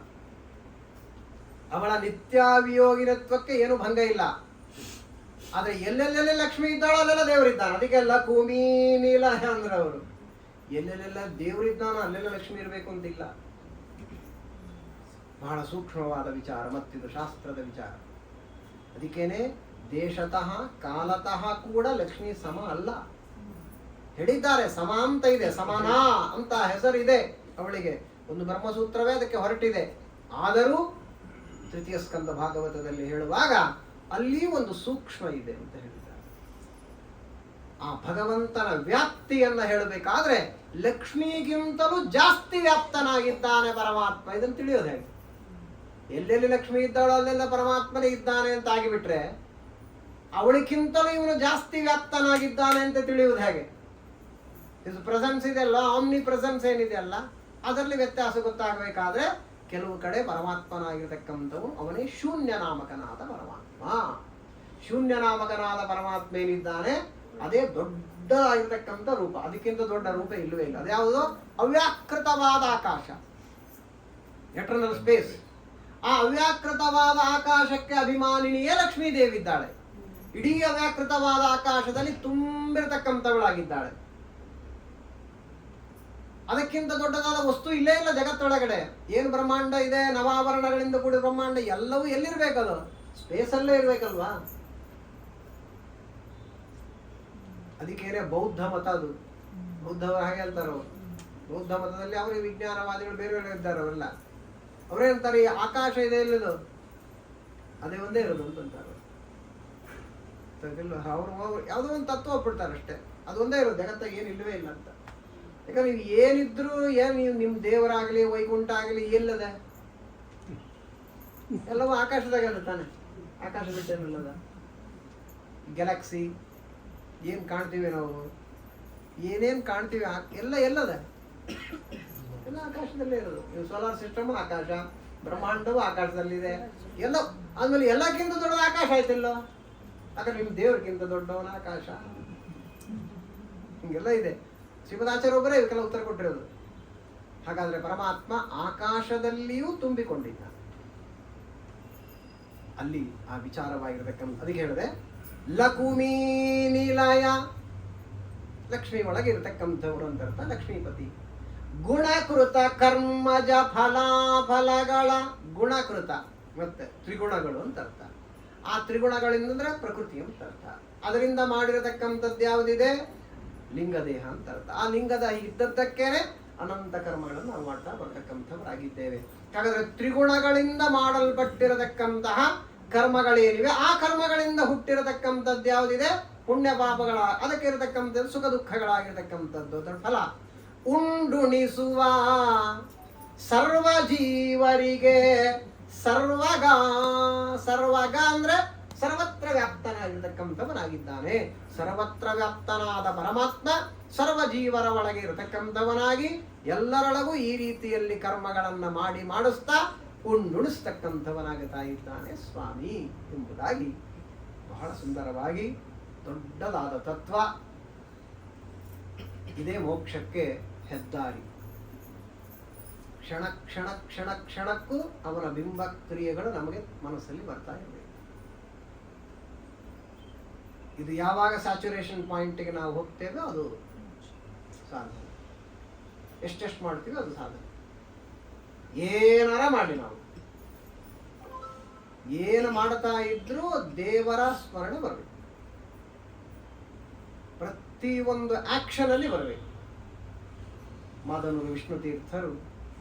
ಅವಳ ನಿತ್ಯಾವಿಯೋಗಿನತ್ವಕ್ಕೆ ಏನು ಭಂಗ ಇಲ್ಲ. ಆದ್ರೆ ಎಲ್ಲೆಲ್ಲೆಲ್ಲ ಲಕ್ಷ್ಮಿ ಇದ್ದಾಳೋ ಅಲ್ಲೆಲ್ಲ ದೇವರಿದ್ದಾನೆ. ಅದಕ್ಕೆ ಲಕುಮೀ ನಿಲಯ ಅಂದ್ರೆ ಅವರು ಎಲ್ಲೆಲ್ಲೆಲ್ಲ ದೇವರಿದ್ದಾನೋ ಅಲ್ಲೆಲ್ಲ ಲಕ್ಷ್ಮಿ ಇರಬೇಕು ಅಂತಿಲ್ಲ. ಬಹಳ ಸೂಕ್ಷ್ಮವಾದ ವಿಚಾರ, ಮತ್ತಿದು ಶಾಸ್ತ್ರದ ವಿಚಾರ. ಅದಕ್ಕೇನೆ ದೇಶತಃ ಕಾಲತಃ ಕೂಡ ಲಕ್ಷ್ಮಿ ಸಮ ಅಲ್ಲ ಹೇಳಿದ್ದಾರೆ. ಸಮ ಅಂತ ಇದೆ, ಸಮಾನ ಅಂತ ಹೆಸರಿದೆ ಅವಳಿಗೆ. ಒಂದು ಬ್ರಹ್ಮಸೂತ್ರವೇ ಅದಕ್ಕೆ ಹೊರಟಿದೆ. ಆದರೂ ತೃತೀಯ ಸ್ಕಂದ ಭಾಗವತದಲ್ಲಿ ಹೇಳುವಾಗ ಅಲ್ಲಿ ಒಂದು ಸೂಕ್ಷ್ಮ ಇದೆ ಅಂತ ಹೇಳಿದ್ದಾರೆ. ಆ ಭಗವಂತನ ವ್ಯಾಪ್ತಿಯನ್ನ ಹೇಳಬೇಕಾದ್ರೆ ಲಕ್ಷ್ಮಿಗಿಂತಲೂ ಜಾಸ್ತಿ ವ್ಯಾಪ್ತನಾಗಿದ್ದಾನೆ ಪರಮಾತ್ಮ. ಇದನ್ನು ತಿಳಿಯೋದು ಹೇಗೆ? ಎಲ್ಲೆಲ್ಲಿ ಲಕ್ಷ್ಮಿ ಇದ್ದಾಳೋ ಅಲ್ಲೆಲ್ಲ ಪರಮಾತ್ಮನೇ ಇದ್ದಾನೆ ಅಂತ ಆಗಿಬಿಟ್ರೆ ಅವಳಿಗಿಂತಲೂ ಇವನು ಜಾಸ್ತಿ ವ್ಯಾಪ್ತನಾಗಿದ್ದಾನೆ ಅಂತ ತಿಳಿಯುವುದು ಹೇಗೆ? ಇದು ಪ್ರೆಸೆನ್ಸ್ ಇದೆಯಲ್ಲ, ಆಮ್ನಿ ಪ್ರೆಸೆನ್ಸ್ ಏನಿದೆ ಅಲ್ಲ, ಅದರಲ್ಲಿ ವ್ಯತ್ಯಾಸ ಗೊತ್ತಾಗಬೇಕಾದ್ರೆ ಕೆಲವು ಕಡೆ ಪರಮಾತ್ಮನಾಗಿರ್ತಕ್ಕಂಥವು ಅವನೇ ಶೂನ್ಯ ನಾಮಕನಾದ ಪರಮಾತ್ಮ. ಶೂನ್ಯ ನಾಮಕನಾದ ಪರಮಾತ್ಮ ಏನಿದ್ದಾನೆ ಅದೇ ದೊಡ್ಡದಾಗಿರ್ತಕ್ಕಂಥ ರೂಪ. ಅದಕ್ಕಿಂತ ದೊಡ್ಡ ರೂಪ ಇಲ್ಲವೇ ಇಲ್ಲ. ಅದ್ಯಾವುದು? ಅವ್ಯಾಕೃತವಾದ ಆಕಾಶ, ಎಟರ್ನಲ್ ಸ್ಪೇಸ್. ಆ ಅವ್ಯಾಕೃತವಾದ ಆಕಾಶಕ್ಕೆ ಅಭಿಮಾನಿನಿಯೇ ಲಕ್ಷ್ಮೀ ದೇವಿ ಇದ್ದಾಳೆ. ಇಡೀ ಅವ್ಯಾಕೃತವಾದ ಆಕಾಶದಲ್ಲಿ ತುಂಬಿರತಕ್ಕಂಥವಳಾಗಿದ್ದಾಳೆ. ಅದಕ್ಕಿಂತ ದೊಡ್ಡದಾದ ವಸ್ತು ಇಲ್ಲೇ ಇಲ್ಲ ಜಗತ್ತೊಳಗಡೆ. ಏನು ಬ್ರಹ್ಮಾಂಡ ಇದೆ, ನವಾವರಣಗಳಿಂದ ಕೂಡಿದ ಬ್ರಹ್ಮಾಂಡ, ಎಲ್ಲವೂ ಎಲ್ಲಿರ್ಬೇಕದು? ಸ್ಪೇಸ್ ಅಲ್ಲೇ ಇರ್ಬೇಕಲ್ವಾ? ಅದಕ್ಕೇನೆ ಬೌದ್ಧ ಮತ. ಅದು ಬೌದ್ಧವರು ಹಾಗೆ ಹೇಳ್ತಾರೆ. ಅವರು ಬೌದ್ಧ ಮತದಲ್ಲಿ ಅವರೇ ವಿಜ್ಞಾನವಾದಿಗಳು ಬೇರೆ ಬೇರೆ ಇದ್ದಾರೆ. ಅವರೆಲ್ಲ ಅವ್ರೇಳ್ತಾರೆ ಈ ಆಕಾಶ ಇದೆ ಇಲ್ಲದು ಅದೇ ಒಂದೇ ಇರೋದು ಅಂತಂತಾರೆ. ಅವರು ಯಾವುದೋ ಒಂದು ತತ್ವ ಒಪ್ಪಿಡ್ತಾರೆ ಅಷ್ಟೇ. ಅದು ಒಂದೇ ಇರೋದು, ಜಗತ್ತಾಗ ಏನು ಇಲ್ಲವೇ ಇಲ್ಲ ಅಂತ. ಯಾಕಂದ್ರೆ ನೀವು ಏನಿದ್ರು ನೀವು ನಿಮ್ಮ ದೇವರಾಗಲಿ ವೈಕುಂಠ ಆಗಲಿ ಎಲ್ಲದ ಎಲ್ಲವೂ ಆಕಾಶದಾಗೆಲ್ಲ ತಾನೆ. ಆಕಾಶ ಬಿಟ್ಟೇನಲ್ಲದ ಗ್ಯಾಲಕ್ಸಿ ಏನು ಕಾಣ್ತೀವಿ ನಾವು, ಏನೇನು ಕಾಣ್ತೀವಿ ಎಲ್ಲ ಎಲ್ಲದ ಎಲ್ಲ ಆಕಾಶದಲ್ಲೇ ಇರೋದು. ನೀವು ಸೋಲಾರ್ ಸಿಸ್ಟಮ್ ಆಕಾಶ, ಬ್ರಹ್ಮಾಂಡವು ಆಕಾಶದಲ್ಲಿದೆ ಎಲ್ಲ. ಆದ್ಮೇಲೆ ಎಲ್ಲಕ್ಕಿಂತ ದೊಡ್ಡದ ಆಕಾಶ ಆಯ್ತಿಲ್ಲೋ? ಯಾಕಂದ್ರೆ ನಿಮ್ಮ ದೇವ್ರಿಗಿಂತ ದೊಡ್ಡವನ ಆಕಾಶ. ಹಿಂಗೆಲ್ಲ ಇದೆ. ಶ್ರೀಮದಾಚಾರ್ಯ ಒಬ್ಬರೇ ಇದಕ್ಕೆಲ್ಲ ಉತ್ತರ ಕೊಟ್ಟಿರೋದು. ಹಾಗಾದ್ರೆ ಪರಮಾತ್ಮ ಆಕಾಶದಲ್ಲಿಯೂ ತುಂಬಿಕೊಂಡಿದ್ದ. ಅಲ್ಲಿ ಆ ವಿಚಾರವಾಗಿರ್ತಕ್ಕಂಥ ಅದಕ್ಕೆ ಹೇಳಿದೆ ಲಕುಮೀ ನಿಲಯ, ಲಕ್ಷ್ಮಿ ಒಳಗೆ ಇರತಕ್ಕಂಥವ್ರು ಅಂತ ಅರ್ಥ. ಲಕ್ಷ್ಮೀಪತಿ. ಗುಣಕೃತ ಕರ್ಮಜ ಫಲಾಫಲಗಳ ಗುಣಕೃತ, ಮತ್ತೆ ತ್ರಿಗುಣಗಳು ಅಂತ ಅರ್ಥ. ಆ ತ್ರಿಗುಣಗಳಿಂದ್ರೆ ಪ್ರಕೃತಿ ಅಂತ ಅರ್ಥ. ಅದರಿಂದ ಮಾಡಿರತಕ್ಕಂಥದ್ದು ಯಾವುದಿದೆ? ಲಿಂಗದೇಹ ಅಂತ ಅರ್ಥ. ಆ ಲಿಂಗದ ಇದ್ದದ್ದಕ್ಕೇನೆ ಅನಂತ ಕರ್ಮಗಳನ್ನು ನಾವು ಮಾಡ್ತಾ ಬರ್ತಕ್ಕಂಥವರಾಗಿದ್ದೇವೆ. ಹಾಗಾದ್ರೆ ತ್ರಿಗುಣಗಳಿಂದ ಮಾಡಲ್ಪಟ್ಟಿರತಕ್ಕಂತಹ ಕರ್ಮಗಳೇನಿವೆ, ಆ ಕರ್ಮಗಳಿಂದ ಹುಟ್ಟಿರತಕ್ಕಂಥದ್ದು ಯಾವುದಿದೆ, ಪುಣ್ಯ ಪಾಪಗಳ, ಅದಕ್ಕೆ ಇರತಕ್ಕಂಥದ್ದು ಸುಖ ದುಃಖಗಳಾಗಿರ್ತಕ್ಕಂಥದ್ದು. ಅದರ ಫಲ ಉಂಡುಣಿಸುವ ಸರ್ವ ಜೀವರಿಗೆ ಸರ್ವಗ. ಸರ್ವಗ ಅಂದ್ರೆ ಸರ್ವತ್ರ ವ್ಯಾಪ್ತನಾಗಿರ್ತಕ್ಕಂಥವನಾಗಿದ್ದಾನೆ. ಸರ್ವತ್ರ ವ್ಯಾಪ್ತನಾದ ಪರಮಾತ್ಮ ಸರ್ವ ಜೀವರ ಒಳಗೆ ಇರತಕ್ಕಂಥವನಾಗಿ ಎಲ್ಲರೊಳಗೂ ಈ ರೀತಿಯಲ್ಲಿ ಕರ್ಮಗಳನ್ನು ಮಾಡಿಸ್ತಾ ಉಂಡುಣಿಸ್ತಕ್ಕಂಥವನಾಗುತ್ತಾ ಇದ್ದಾನೆ ಸ್ವಾಮಿ ಎಂಬುದಾಗಿ ಬಹಳ ಸುಂದರವಾಗಿ ದೊಡ್ಡದಾದ ತತ್ವ. ಇದೇ ಮೋಕ್ಷಕ್ಕೆ ಹೆದ್ದಾರಿ. ಕ್ಷಣ ಕ್ಷಣ ಕ್ಷಣ ಕ್ಷಣಕ್ಕೂ ಅವನ ಬಿಂಬ ಕ್ರಿಯೆಗಳು ನಮಗೆ ಮನಸ್ಸಲ್ಲಿ ಬರ್ತಾ ಇವೆ. ಇದು ಯಾವಾಗ ಸ್ಯಾಚುರೇಷನ್ ಪಾಯಿಂಟ್ಗೆ ನಾವು ಹೋಗ್ತೇವೆ ಅದು ಸಾಧನೆ. ಎಷ್ಟೆಷ್ಟು ಮಾಡ್ತೀವಿ ಅದು ಸಾಧನೆ. ಏನಾರ ಮಾಡಿ ನಾವು ಏನು ಮಾಡ್ತಾ ಇದ್ರೂ ದೇವರ ಸ್ಮರಣೆ ಬರಬೇಕು. ಪ್ರತಿ ಒಂದು ಆಕ್ಷನ್ ಅಲ್ಲಿ ಬರಬೇಕು. ಮಾದನೂರು ವಿಷ್ಣು ತೀರ್ಥರು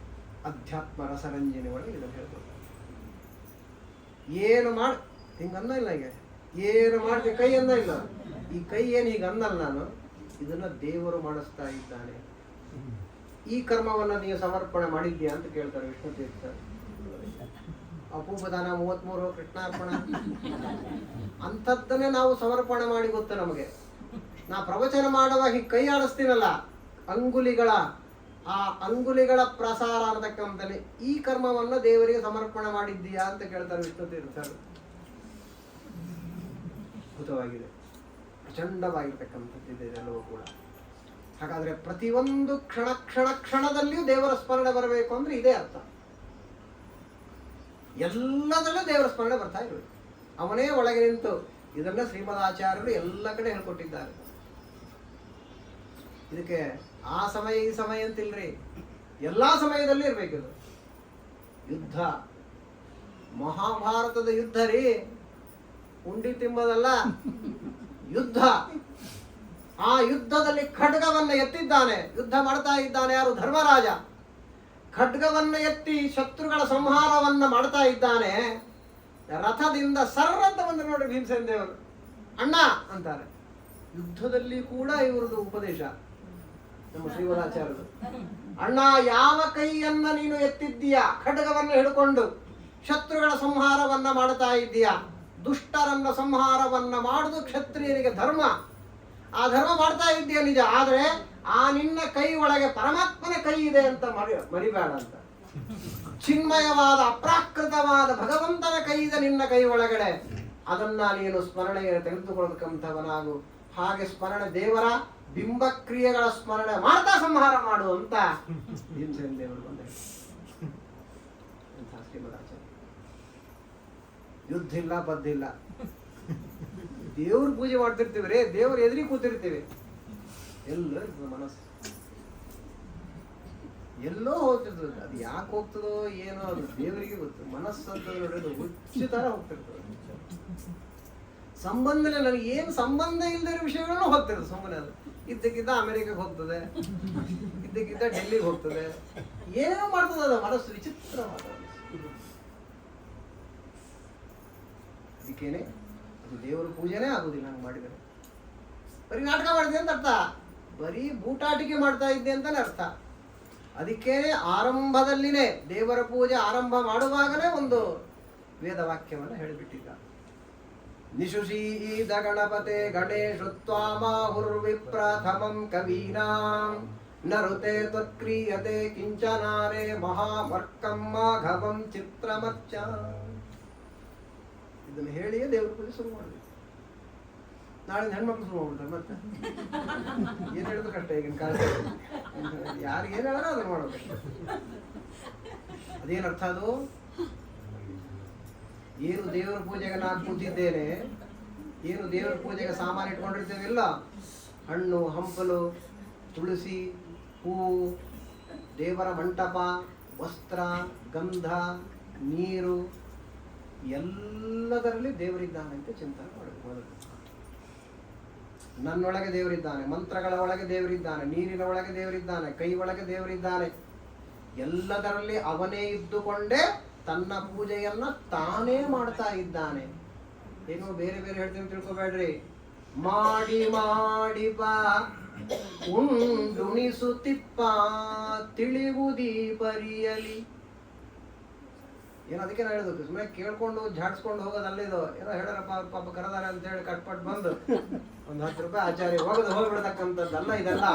ಅಧ್ಯಾತ್ಮ ರಸರಂಜನೆ ಒಳಗೆ ಇದನ್ನು ಹೇಳ್ತಾರೆ. ಏನು ಮಾಡಿ ಹಿಂಗನ್ನ ಇಲ್ಲ, ಈಗ ಏನು ಮಾಡ್ತೀವಿ ಕೈ ಅನ್ನ ಇಲ್ಲ. ಈ ಕೈ ಏನು ಹೀಗೆ ಅನ್ನಲ್ಲ, ನಾನು ಇದನ್ನ ದೇವರು ಮಾಡಿಸ್ತಾ ಇದ್ದಾನೆ. ಈ ಕರ್ಮವನ್ನ ನೀವು ಸಮರ್ಪಣೆ ಮಾಡಿದ್ಯಾ ಅಂತ ಕೇಳ್ತಾರೆ ವಿಷ್ಣು ತೀರ್ಥರು. ಅಪೂಪದಾನ 33 ಕೃಷ್ಣಾರ್ಪಣ ಅಂಥದ್ದನ್ನೇ ನಾವು ಸಮರ್ಪಣೆ ಮಾಡಿ ಗೊತ್ತು ನಮಗೆ. ನಾ ಪ್ರವಚನ ಮಾಡುವಾಗ ಈ ಕೈ ಆಡಿಸ್ತೀನಲ್ಲ, ಅಂಗುಲಿಗಳ ಆ ಅಂಗುಲಿಗಳ ಪ್ರಸಾರ ಅನ್ನತಕ್ಕಂಥಲ್ಲಿ ಈ ಕರ್ಮವನ್ನ ದೇವರಿಗೆ ಸಮರ್ಪಣೆ ಮಾಡಿದ್ದೀಯಾ ಅಂತ ಕೇಳ್ತಾರೆ ವಿಷ್ಣು ತೀರ್ಥರು. ಅದ್ಭುತವಾಗಿದೆ, ಪ್ರಚಂಡವಾಗಿರ್ತಕ್ಕಂಥದ್ದಿದೆ ಇದೆಲ್ಲವೂ ಕೂಡ. ಹಾಗಾದ್ರೆ ಪ್ರತಿಯೊಂದು ಕ್ಷಣ ಕ್ಷಣ ಕ್ಷಣದಲ್ಲಿಯೂ ದೇವರ ಸ್ಮರಣೆ ಬರಬೇಕು ಅಂದ್ರೆ ಇದೇ ಅರ್ಥ. ಎಲ್ಲದರಲ್ಲೂ ದೇವರ ಸ್ಮರಣೆ ಬರ್ತಾ ಇರಬೇಕು. ಅವನೇ ಒಳಗೆ ನಿಂತು ಇದನ್ನ ಶ್ರೀಮದಾಚಾರ್ಯರು ಎಲ್ಲ ಕಡೆ ಹೇಳ್ಕೊಟ್ಟಿದ್ದಾರೆ. ಇದಕ್ಕೆ ಆ ಸಮಯ ಈ ಸಮಯ ಅಂತಿಲ್ರಿ, ಎಲ್ಲಾ ಸಮಯದಲ್ಲಿ ಇರ್ಬೇಕಿದು. ಯುದ್ಧ, ಮಹಾಭಾರತದ ಯುದ್ಧ ರೀ, ಉಂಡಿ ತಿಂಬದಲ್ಲ ಯುದ್ಧ. ಆ ಯುದ್ಧದಲ್ಲಿ ಖಡ್ಗವನ್ನ ಎತ್ತಿದ್ದಾನೆ, ಯುದ್ಧ ಮಾಡ್ತಾ ಇದ್ದಾನೆ ಯಾರು? ಧರ್ಮರಾಜ. ಖಡ್ಗವನ್ನ ಎತ್ತಿ ಶತ್ರುಗಳ ಸಂಹಾರವನ್ನ ಮಾಡ್ತಾ ಇದ್ದಾನೆ. ರಥದಿಂದ ಸರ್ರಂತ ಬಂದು ನೋಡಿ ಭೀಮಸೇನ ದೇವರು ಅಣ್ಣ ಅಂತಾರೆ. ಯುದ್ಧದಲ್ಲಿ ಕೂಡ ಇವರದು ಉಪದೇಶ ನಮ್ಮ ಶ್ರೀವರಾಚಾರ್ಯರು. ಅಣ್ಣ, ಯಾವ ಕೈಯನ್ನ ನೀನು ಎತ್ತಿದ್ದೀಯಾ? ಖಡ್ಗವನ್ನ ಹಿಡ್ಕೊಂಡು ಶತ್ರುಗಳ ಸಂಹಾರವನ್ನ ಮಾಡ್ತಾ ಇದ್ದೀಯಾ. ದುಷ್ಟರನ್ನ ಸಂಹಾರವನ್ನ ಮಾಡುದು ಕ್ಷತ್ರಿಯರಿಗೆ ಧರ್ಮ. ಆ ಧರ್ಮ ಮಾಡ್ತಾ ಇದ್ದೀಯ ನಿಜ, ಆದ್ರೆ ಆ ನಿನ್ನ ಕೈ ಒಳಗೆ ಪರಮಾತ್ಮನ ಕೈ ಇದೆ ಅಂತ ಮರಿಬೇಡ ಅಂತ. ಚಿನ್ಮಯವಾದ ಅಪ್ರಾಕೃತವಾದ ಭಗವಂತನ ಕೈ ಇದೆ ನಿನ್ನ ಕೈ ಒಳಗಡೆ, ಅದನ್ನ ನೀನು ಸ್ಮರಣೆಗೆ ತೆಗೆದುಕೊಳ್ಳಬೇಕಂತವನಾಗು. ಹಾಗೆ ಸ್ಮರಣೆ, ದೇವರ ಬಿಂಬ ಕ್ರಿಯೆಗಳ ಸ್ಮರಣೆ ಮಾಡ್ತಾ ಸಂಹಾರ ಮಾಡು ಅಂತ ಭೀಮಸೇನ ದೇವರು ಬಂದ. ಯುದ್ಧ ಇಲ್ಲ, ಬದ್ದಿಲ್ಲ, ದೇವ್ರ ಪೂಜೆ ಮಾಡ್ತಿರ್ತೀವಿ ರೇ, ದೇವ್ರ ಎದುರಿ ಕೂತಿರ್ತೀವಿ, ಎಲ್ಲ ಮನಸ್ಸು ಎಲ್ಲೋ ಹೋಗ್ತಿರ್ತದೆ. ಅದು ಯಾಕೆ ಹೋಗ್ತದೋ ಏನೋ ಅದು ದೇವರಿಗೆ ಗೊತ್ತು. ಮನಸ್ಸು ಅಂತ ನೋಡೋದು ಹುಚ್ಚು ತರ ಹೋಗ್ತಿರ್ತದೆ. ಸಂಬಂಧನೇ, ನನಗೆ ಏನು ಸಂಬಂಧ ಇಲ್ಲದಿರೋ ವಿಷಯಗಳನ್ನು ಹೋಗ್ತಿರ್ತದೆ ಸುಮ್ಮನೆ. ಅದು ಇದ್ದಕ್ಕಿದ್ದ ಅಮೆರಿಕಕ್ಕೆ ಹೋಗ್ತದೆ, ಇದ್ದಕ್ಕಿದ್ದ ಡೆಲ್ಲಿಗೆ ಹೋಗ್ತದೆ, ಏನೇನೋ ಮಾಡ್ತದೆ ಅದು ಮನಸ್ಸು. ವಿಚಿತ್ರವಾದ ಅದಕ್ಕೇನೆ ಅದು ದೇವರ ಪೂಜೆನೇ ಆಗುದಿಲ್ಲ ಹಂಗೆ ಮಾಡಿದರೆ. ಬರೀ ನಾಟಕ ಮಾಡಿದೆ ಅಂತ ಅರ್ಥ, ಬರೀ ಬೂಟಾಟಿಕೆ ಮಾಡ್ತಾ ಇದ್ದೆ ಅಂತಾನೆ ಅರ್ಥ. ಅದಕ್ಕೇನೆ ಆರಂಭದಲ್ಲಿನೇ ದೇವರ ಪೂಜೆ ಆರಂಭ ಮಾಡುವಾಗಲೇ ಒಂದು ವೇದವಾಕ್ಯವನ್ನು ಹೇಳಿಬಿಟ್ಟಿದ್ದ. ನಿಶುಷೀದ ಗಣಪತೆ ಗಣೇಶು ತ್ವಾಮಾಹುರ್ವಿಪ್ರಥಮಂ ಕವೀನಾಂ ನರುತೆ ತ್ವತ್ಕ್ರಿಯತೆ ಕಿಂಚನಾರೇ ಮಹಾಮರ್ಕಂ ಮಾಘವಂ ಚಿತ್ರಮರ್ಚ. ಇದನ್ನು ಹೇಳಿಯೇ ದೇವ್ರ ಪೂಜೆ ಶುರು ಮಾಡಬೇಕು. ನಾಳೆ ಹೆಣ್ಮಕ್ಳು ಶುರು ಮಾಡ್ಬಿಡ್ತಾರೆ. ಮತ್ತೆ ಏನ್ ಹೇಳಿದ್ರು ಕಷ್ಟ ಈಗಿನ ಕಾಲ. ಯಾರು ಏನ್ ಹೇಳಿದ್ರೆ ಅದನ್ನ ಮಾಡೋದು. ಅದೇನರ್ಥ ಅದು? ಏನು ದೇವರ ಪೂಜೆಗೆ ನಾನು ಕೂತಿದ್ದೇನೆ, ಏನು ದೇವರ ಪೂಜೆಗೆ ಸಾಮಾನು ಇಟ್ಕೊಂಡಿರ್ತೇವಿಲ್ಲ, ಹಣ್ಣು ಹಂಪಲು, ತುಳಸಿ, ಹೂವು, ದೇವರ ಮಂಟಪ, ವಸ್ತ್ರ, ಗಂಧ, ನೀರು, ಎಲ್ಲದರಲ್ಲಿ ದೇವರಿದ್ದಾನೆ ಅಂತ ಚಿಂತನೆ ಮಾಡಬೇಕು. ನನ್ನೊಳಗೆ ದೇವರಿದ್ದಾನೆ, ಮಂತ್ರಗಳ ಒಳಗೆ ದೇವರಿದ್ದಾನೆ, ನೀರಿನ ಒಳಗೆ ದೇವರಿದ್ದಾನೆ, ಕೈ ಒಳಗೆ ದೇವರಿದ್ದಾನೆ. ಎಲ್ಲದರಲ್ಲಿ ಅವನೇ ಇದ್ದುಕೊಂಡೇ ತನ್ನ ಪೂಜೆಯನ್ನ ತಾನೇ ಮಾಡ್ತಾ ಇದ್ದಾನೆ. ಏನೋ ಬೇರೆ ಬೇರೆ ಹೇಳ್ತೀನಿ ತಿಳ್ಕೊಬೇಡ್ರಿ. ಮಾಡಿ ಮಾಡಿ ಬಾ ಉಂಡುಣಿಸುತ್ತಿಪ್ಪ ತಿಳಿವುದೀ ಬರಿಯಲಿ. ಏನೋ ಅದಕ್ಕೆ ನಾ ಹೇಳುದು, ಸುಮ್ಮನೆ ಕೇಳ್ಕೊಂಡು ಝಾಡ್ಸ್ಕೊಂಡು ಹೋಗೋದಲ್ಲ ಇದು. ಏನೋ ಹೇಳರಪ್ಪ ಅವ್ರ ಪಾಪ ಕರೆದಾರೆ ಅಂತ ಹೇಳಿ ಕಟ್ಪಟ್ ಬಂದು ಒಂದು 10 ರೂಪಾಯಿ ಆಚಾರ್ಯ ಹೋಗ್ಬಿಡ್ತಕ್ಕಂಥದ್ದಲ್ಲ ಇದೆಲ್ಲ.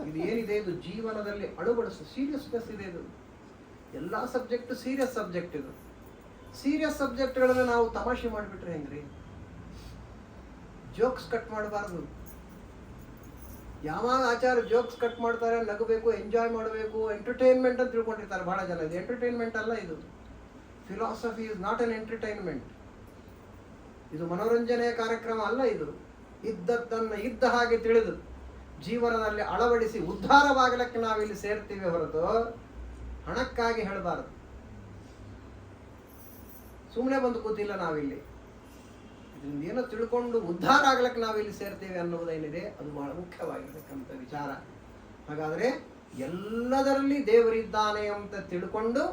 ಇದು ಏನಿದೆ, ಇದು ಜೀವನದಲ್ಲಿ ಅಳುವಡಿಸು ಸೀರಿಯಸ್ನೆಸ್ ಇದೆ. ಇದು ಎಲ್ಲಾ ಸಬ್ಜೆಕ್ಟ್ ಸೀರಿಯಸ್ ಸಬ್ಜೆಕ್ಟ್. ಇದು ಸೀರಿಯಸ್ ಸಬ್ಜೆಕ್ಟ್ಗಳನ್ನ ನಾವು ತಮಾಷೆ ಮಾಡಿಬಿಟ್ರೆ ಹೆಂಗ್ರಿ? ಜೋಕ್ಸ್ ಕಟ್ ಮಾಡಬಾರ್ದು. ಯಾವಾಗ ಆಚಾರ ಜೋಕ್ಸ್ ಕಟ್ ಮಾಡ್ತಾರೆ, ನಗಬೇಕು, ಎಂಜಾಯ್ ಮಾಡಬೇಕು, ಎಂಟರ್ಟೈನ್ಮೆಂಟ್ ಅಂತ ತಿಳ್ಕೊಂಡಿರ್ತಾರೆ ಬಹಳ ಜನ. ಇದು ಎಂಟರ್ಟೈನ್ಮೆಂಟ್ ಅಲ್ಲ. ಇದು philosophy is not an entertainment. ಇದು ಮನೋರಂಜನೆಯ ಕಾರ್ಯಕ್ರಮ ಅಲ್ಲ. ಇದು ಇದ್ದದ್ದನ್ನು ಇದ್ದ ಹಾಗೆ ತಿಳಿದು ಜೀವನದಲ್ಲಿ ಅಳವಡಿಸಿ ಉದ್ಧಾರವಾಗಲಿಕ್ಕೆ ನಾವಿಲ್ಲಿ ಸೇರ್ತೀವಿ ಹೊರತು ಹಣಕ್ಕಾಗಿ ಹೇಳಬಾರದು. ಸುಮ್ಮನೆ ಬಂದು ಕೂತಿಲ್ಲ ನಾವಿಲ್ಲಿ. ಇದರಿಂದ ಏನೋ ತಿಳ್ಕೊಂಡು ಉದ್ಧಾರ ಆಗ್ಲಿಕ್ಕೆ ನಾವಿಲ್ಲಿ ಸೇರ್ತೀವಿ ಅನ್ನೋದೇನಿದೆ ಅದು ಬಹಳ ಮುಖ್ಯವಾಗಿರ್ತಕ್ಕಂಥ ವಿಚಾರ. ಹಾಗಾದ್ರೆ ಎಲ್ಲದರಲ್ಲಿ ದೇವರಿದ್ದಾನೆ ಅಂತ ತಿಳ್ಕೊಂಡು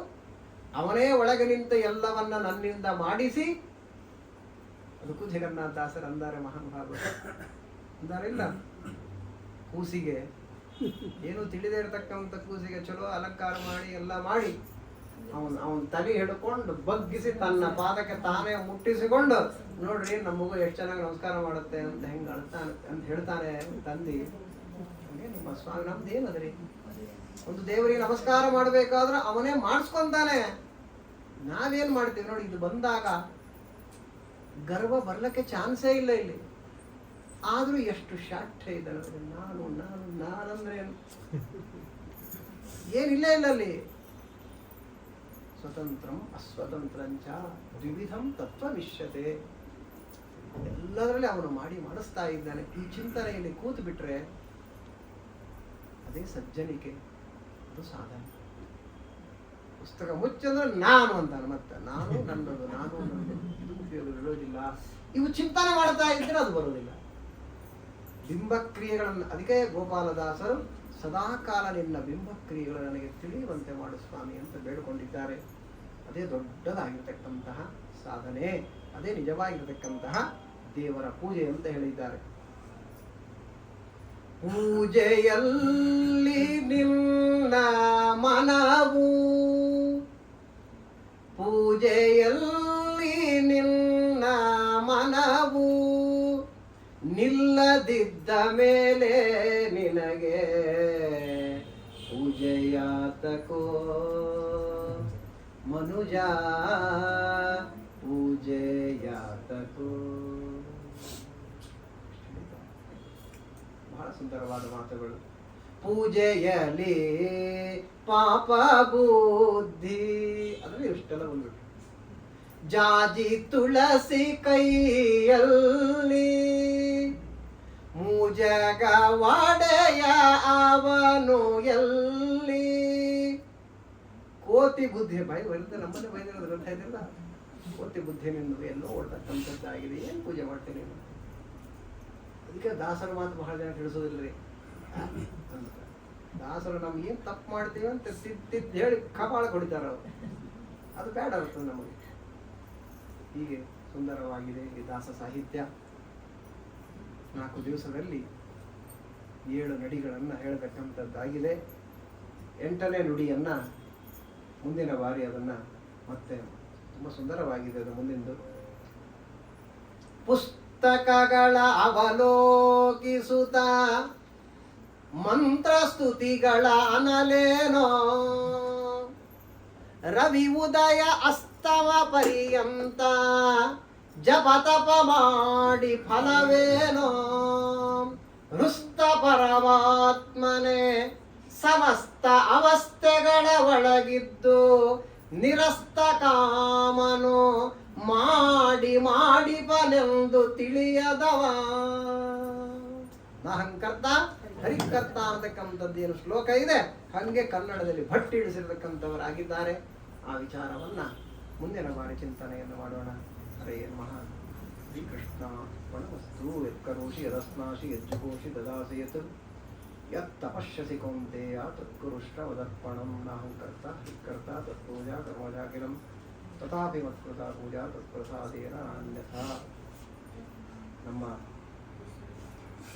ಅವನೇ ಒಳಗೆ ನಿಂತ ಎಲ್ಲವನ್ನ ನನ್ನಿಂದ ಮಾಡಿಸಿ, ಅದಕ್ಕೂ ಜಗನ್ನಾಥದಾಸರು ಅಂದಾರೆ, ಮಹಾನುಭಾವರು ಅಂದಾರಿಲ್ಲ, ಕೂಸಿಗೆ ಏನು ತಿಳಿದೇ ಇರತಕ್ಕಂಥ ಕೂಸಿಗೆ ಚಲೋ ಅಲಂಕಾರ ಮಾಡಿ ಎಲ್ಲ ಮಾಡಿ ಅವನ್ ತಲೆ ಹಿಡ್ಕೊಂಡು ಬಗ್ಗಿಸಿ ತನ್ನ ಪಾದಕ್ಕೆ ತಾನೇ ಮುಟ್ಟಿಸಿಕೊಂಡು, ನೋಡ್ರಿ ನಮ್ಮ ಮಗು ಎಷ್ಟು ಚೆನ್ನಾಗಿ ನಮಸ್ಕಾರ ಮಾಡುತ್ತೆ ಅಂತ ಹೆಂಗ್ ಅಳ್ತಾನೆ ಅಂತ ಹೇಳ್ತಾನೆ ತಂದಿ. ನಿಮ್ಮ ಸ್ವಾಮಿ ನಮ್ದು ಏನದ್ರಿ, ಒಂದು ದೇವರಿಗೆ ನಮಸ್ಕಾರ ಮಾಡ್ಬೇಕಾದ್ರೆ ಅವನೇ ಮಾಡಿಸ್ಕೊಂತಾನೆ. ನಾವೇನ್ ಮಾಡ್ತೀವಿ ನೋಡಿ, ಇದು ಬಂದಾಗ ಗರ್ವ ಬರ್ಲಿಕ್ಕೆ ಚಾನ್ಸೇ ಇಲ್ಲ ಇಲ್ಲಿ. ಆದ್ರೂ ಎಷ್ಟು ಶಾಠ್ಯ ಇದೆ ನೋಡಿ. ನಾನು ನಾನು ನಾನಂದ್ರೆ ಏನಿಲ್ಲ ಇಲ್ಲ ಅಲ್ಲಿ. ಸ್ವತಂತ್ರಂ ಅಸ್ವತಂತ್ರಂಚ ದ್ವಿವಿಧಂ ತತ್ವನಿಷ್ಯತೆ. ಎಲ್ಲದರಲ್ಲಿ ಅವನು ಮಾಡಿಸ್ತಾ ಇದ್ದಾನೆ. ಈ ಚಿಂತನೆಯಲ್ಲಿ ಕೂತು ಬಿಟ್ರೆ ಅದೇ ಸಜ್ಜನಿಕೆ, ಅದು ಸಾಧನೆ. ಪುಸ್ತಕ ಮುಚ್ಚಂದ್ರೆ ನಾನು ಅಂತಾನೆ, ಮತ್ತೆ ನಾನು ನನ್ನದು, ನಾನು ನನ್ನದು, ಇದು ಉಪಯೋಗ ಬೀಳೋದಿಲ್ಲ. ಇವು ಚಿಂತನೆ ಮಾಡ್ತಾ ಇದ್ರೆ ಅದು ಬರೋದಿಲ್ಲ. ಬಿಂಬಕ್ರಿಯೆಗಳನ್ನು, ಅದಕ್ಕೆ ಗೋಪಾಲದಾಸರು ಸದಾಕಾಲ ನಿನ್ನ ಬಿಂಬಕ್ರಿಯೆಗಳು ನನಗೆ ತಿಳಿಯುವಂತೆ ಮಾಡು ಸ್ವಾಮಿ ಅಂತ ಬೇಡಿಕೊಂಡಿದ್ದಾರೆ. ಅದೇ ದೊಡ್ಡದಾಗಿರ್ತಕ್ಕಂತಹ ಸಾಧನೆ, ಅದೇ ನಿಜವಾಗಿರತಕ್ಕಂತಹ ದೇವರ ಪೂಜೆ ಅಂತ ಹೇಳಿದ್ದಾರೆ. ಪೂಜೆಯಲ್ಲಿ ನಿನ್ನ ಮನವು, ಪೂಜೆಯಲ್ಲಿ ನಿನ್ನ ಮನವು ನಿಲ್ಲದಿದ್ದ ಮೇಲೆ ನಿನಗೆ ಪೂಜೆಯಾತಕೋ ಮನುಜ, ಪೂಜೆಯಾತಕೋ. ಬಹಳ ಸುಂದರವಾದ ಮಾತುಗಳು. ಪೂಜೆಯಲಿ ಪಾಪ ಬುದ್ಧಿ, ಅಂದ್ರೆ ಇಷ್ಟೆಲ್ಲ ಬಂದ್ಬಿಟ್ಟು. ಜಾಜಿ ತುಳಸಿ ಕೈಯಲ್ಲಿ ಮೂಜಗ ವಾಡೆಯ ಅವನು ಎಲ್ಲಿ. ಕೋತಿ ಬುದ್ಧಿ ಬಾಯಿ ಬರುತ್ತೆ, ನಮ್ಮನೆ ಬೈದಿರೋದು ಗ್ರಂಥ ಇದೆಲ್ಲ. ಕೋತಿ ಬುದ್ಧಿ ನಿಂದು ಎಲ್ಲೋ ಓಡ್ತಕ್ಕಂಥದ್ದಾಗಿದೆ, ಏನ್ ಪೂಜೆ ಮಾಡ್ತೀನಿ. ಅದಕ್ಕೆ ದಾಸರ ಮಾತು ಬಹಳ ಜನ ತಿಳಿಸೋದಿಲ್ರಿ. ದಾಸರು ನಮ್ಗೆ ಏನ್ ತಪ್ಪು ಮಾಡ್ತೀವಿ ಅಂತ ತಿದ್ದ ಹೇಳಿ ಕಪಾಳ ಹೊಡಿತಾರ ಅವರು. ಅದು ಬೇಡ ಆಗ್ತದೆ ನಮಗೆ. ಹೀಗೆ ಸುಂದರವಾಗಿದೆ ಈ ದಾಸ ಸಾಹಿತ್ಯ. 4 ದಿವಸದಲ್ಲಿ 7 ನುಡಿಗಳನ್ನ ಹೇಳತಕ್ಕಂಥದ್ದಾಗಿದೆ. 8ನೇ ನುಡಿಯನ್ನ ಮುಂದಿನ ಬಾರಿ ಅದನ್ನ ಮತ್ತೆ ತುಂಬಾ ಸುಂದರವಾಗಿದೆ ಅದು ಮುಂದಿಂದು. ಪುಸ್ತಕಗಳ ಅವಲೋಕಿಸುತ್ತ ಮಂತ್ರ ಸ್ತುತಿಗಳ ಅನಲೇನೋ, ರವಿ ಉದಯ ಅಸ್ತವ ಪರ್ಯಂತ ಜಪತಪ ಮಾಡಿ ಫಲವೇನೋ. ಹೃಸ್ತ ಪರಮಾತ್ಮನೇ ಸಮಸ್ತ ಅವಸ್ಥೆಗಳ ಒಳಗಿದ್ದು ನಿರಸ್ತ ಕಾಮನು ಮಾಡಿ ಮಾಡಿಪನೆಂದು ತಿಳಿಯದವ. ನಾಹಂಕರ್ತ ಹರಿಕರ್ತ ಅಂತಕ್ಕಂಥದ್ದು ಏನು ಶ್ಲೋಕ ಇದೆ, ಹಂಗೆ ಕನ್ನಡದಲ್ಲಿ ಭಟ್ಟಿ ಇಳಿಸಿರ್ತಕ್ಕಂಥವರಾಗಿದ್ದಾರೆ. ಆ ವಿಚಾರವನ್ನ ಮುಂದಿನ ಬಾರಿ ಚಿಂತನೆಯನ್ನು ಮಾಡೋಣ. ಹರೇ ಮಹಾ ಶ್ರೀಕೃಷ್ಣಾರ್ಪಣಮಸ್ತು. ಯತ್ಕರೋಷಿ ಯದಸ್ನಾಸಿ ಯಜ್ಜುಕೋಷಿ ದದಾಸಿ ಯತ್ ಯತ್ತಪಶ್ಯಸಿ ಕೌಂತೆಯ ತತ್ಕುರುಷ್ಣವದರ್ಪಣಂ. ನಾಹಂ ಕರ್ತ ಹಿಕರ್ತ ತತ್ಪೂಜಾ ಕರ್ಮಜಾಕಿಲಂ ತಥಾಪಿ ಮತ್ಕೃತ ಪೂಜಾ ತತ್ಪ್ರಸಾದೇನ ಅನ್ಯಥಾ. ನಮ್ಮ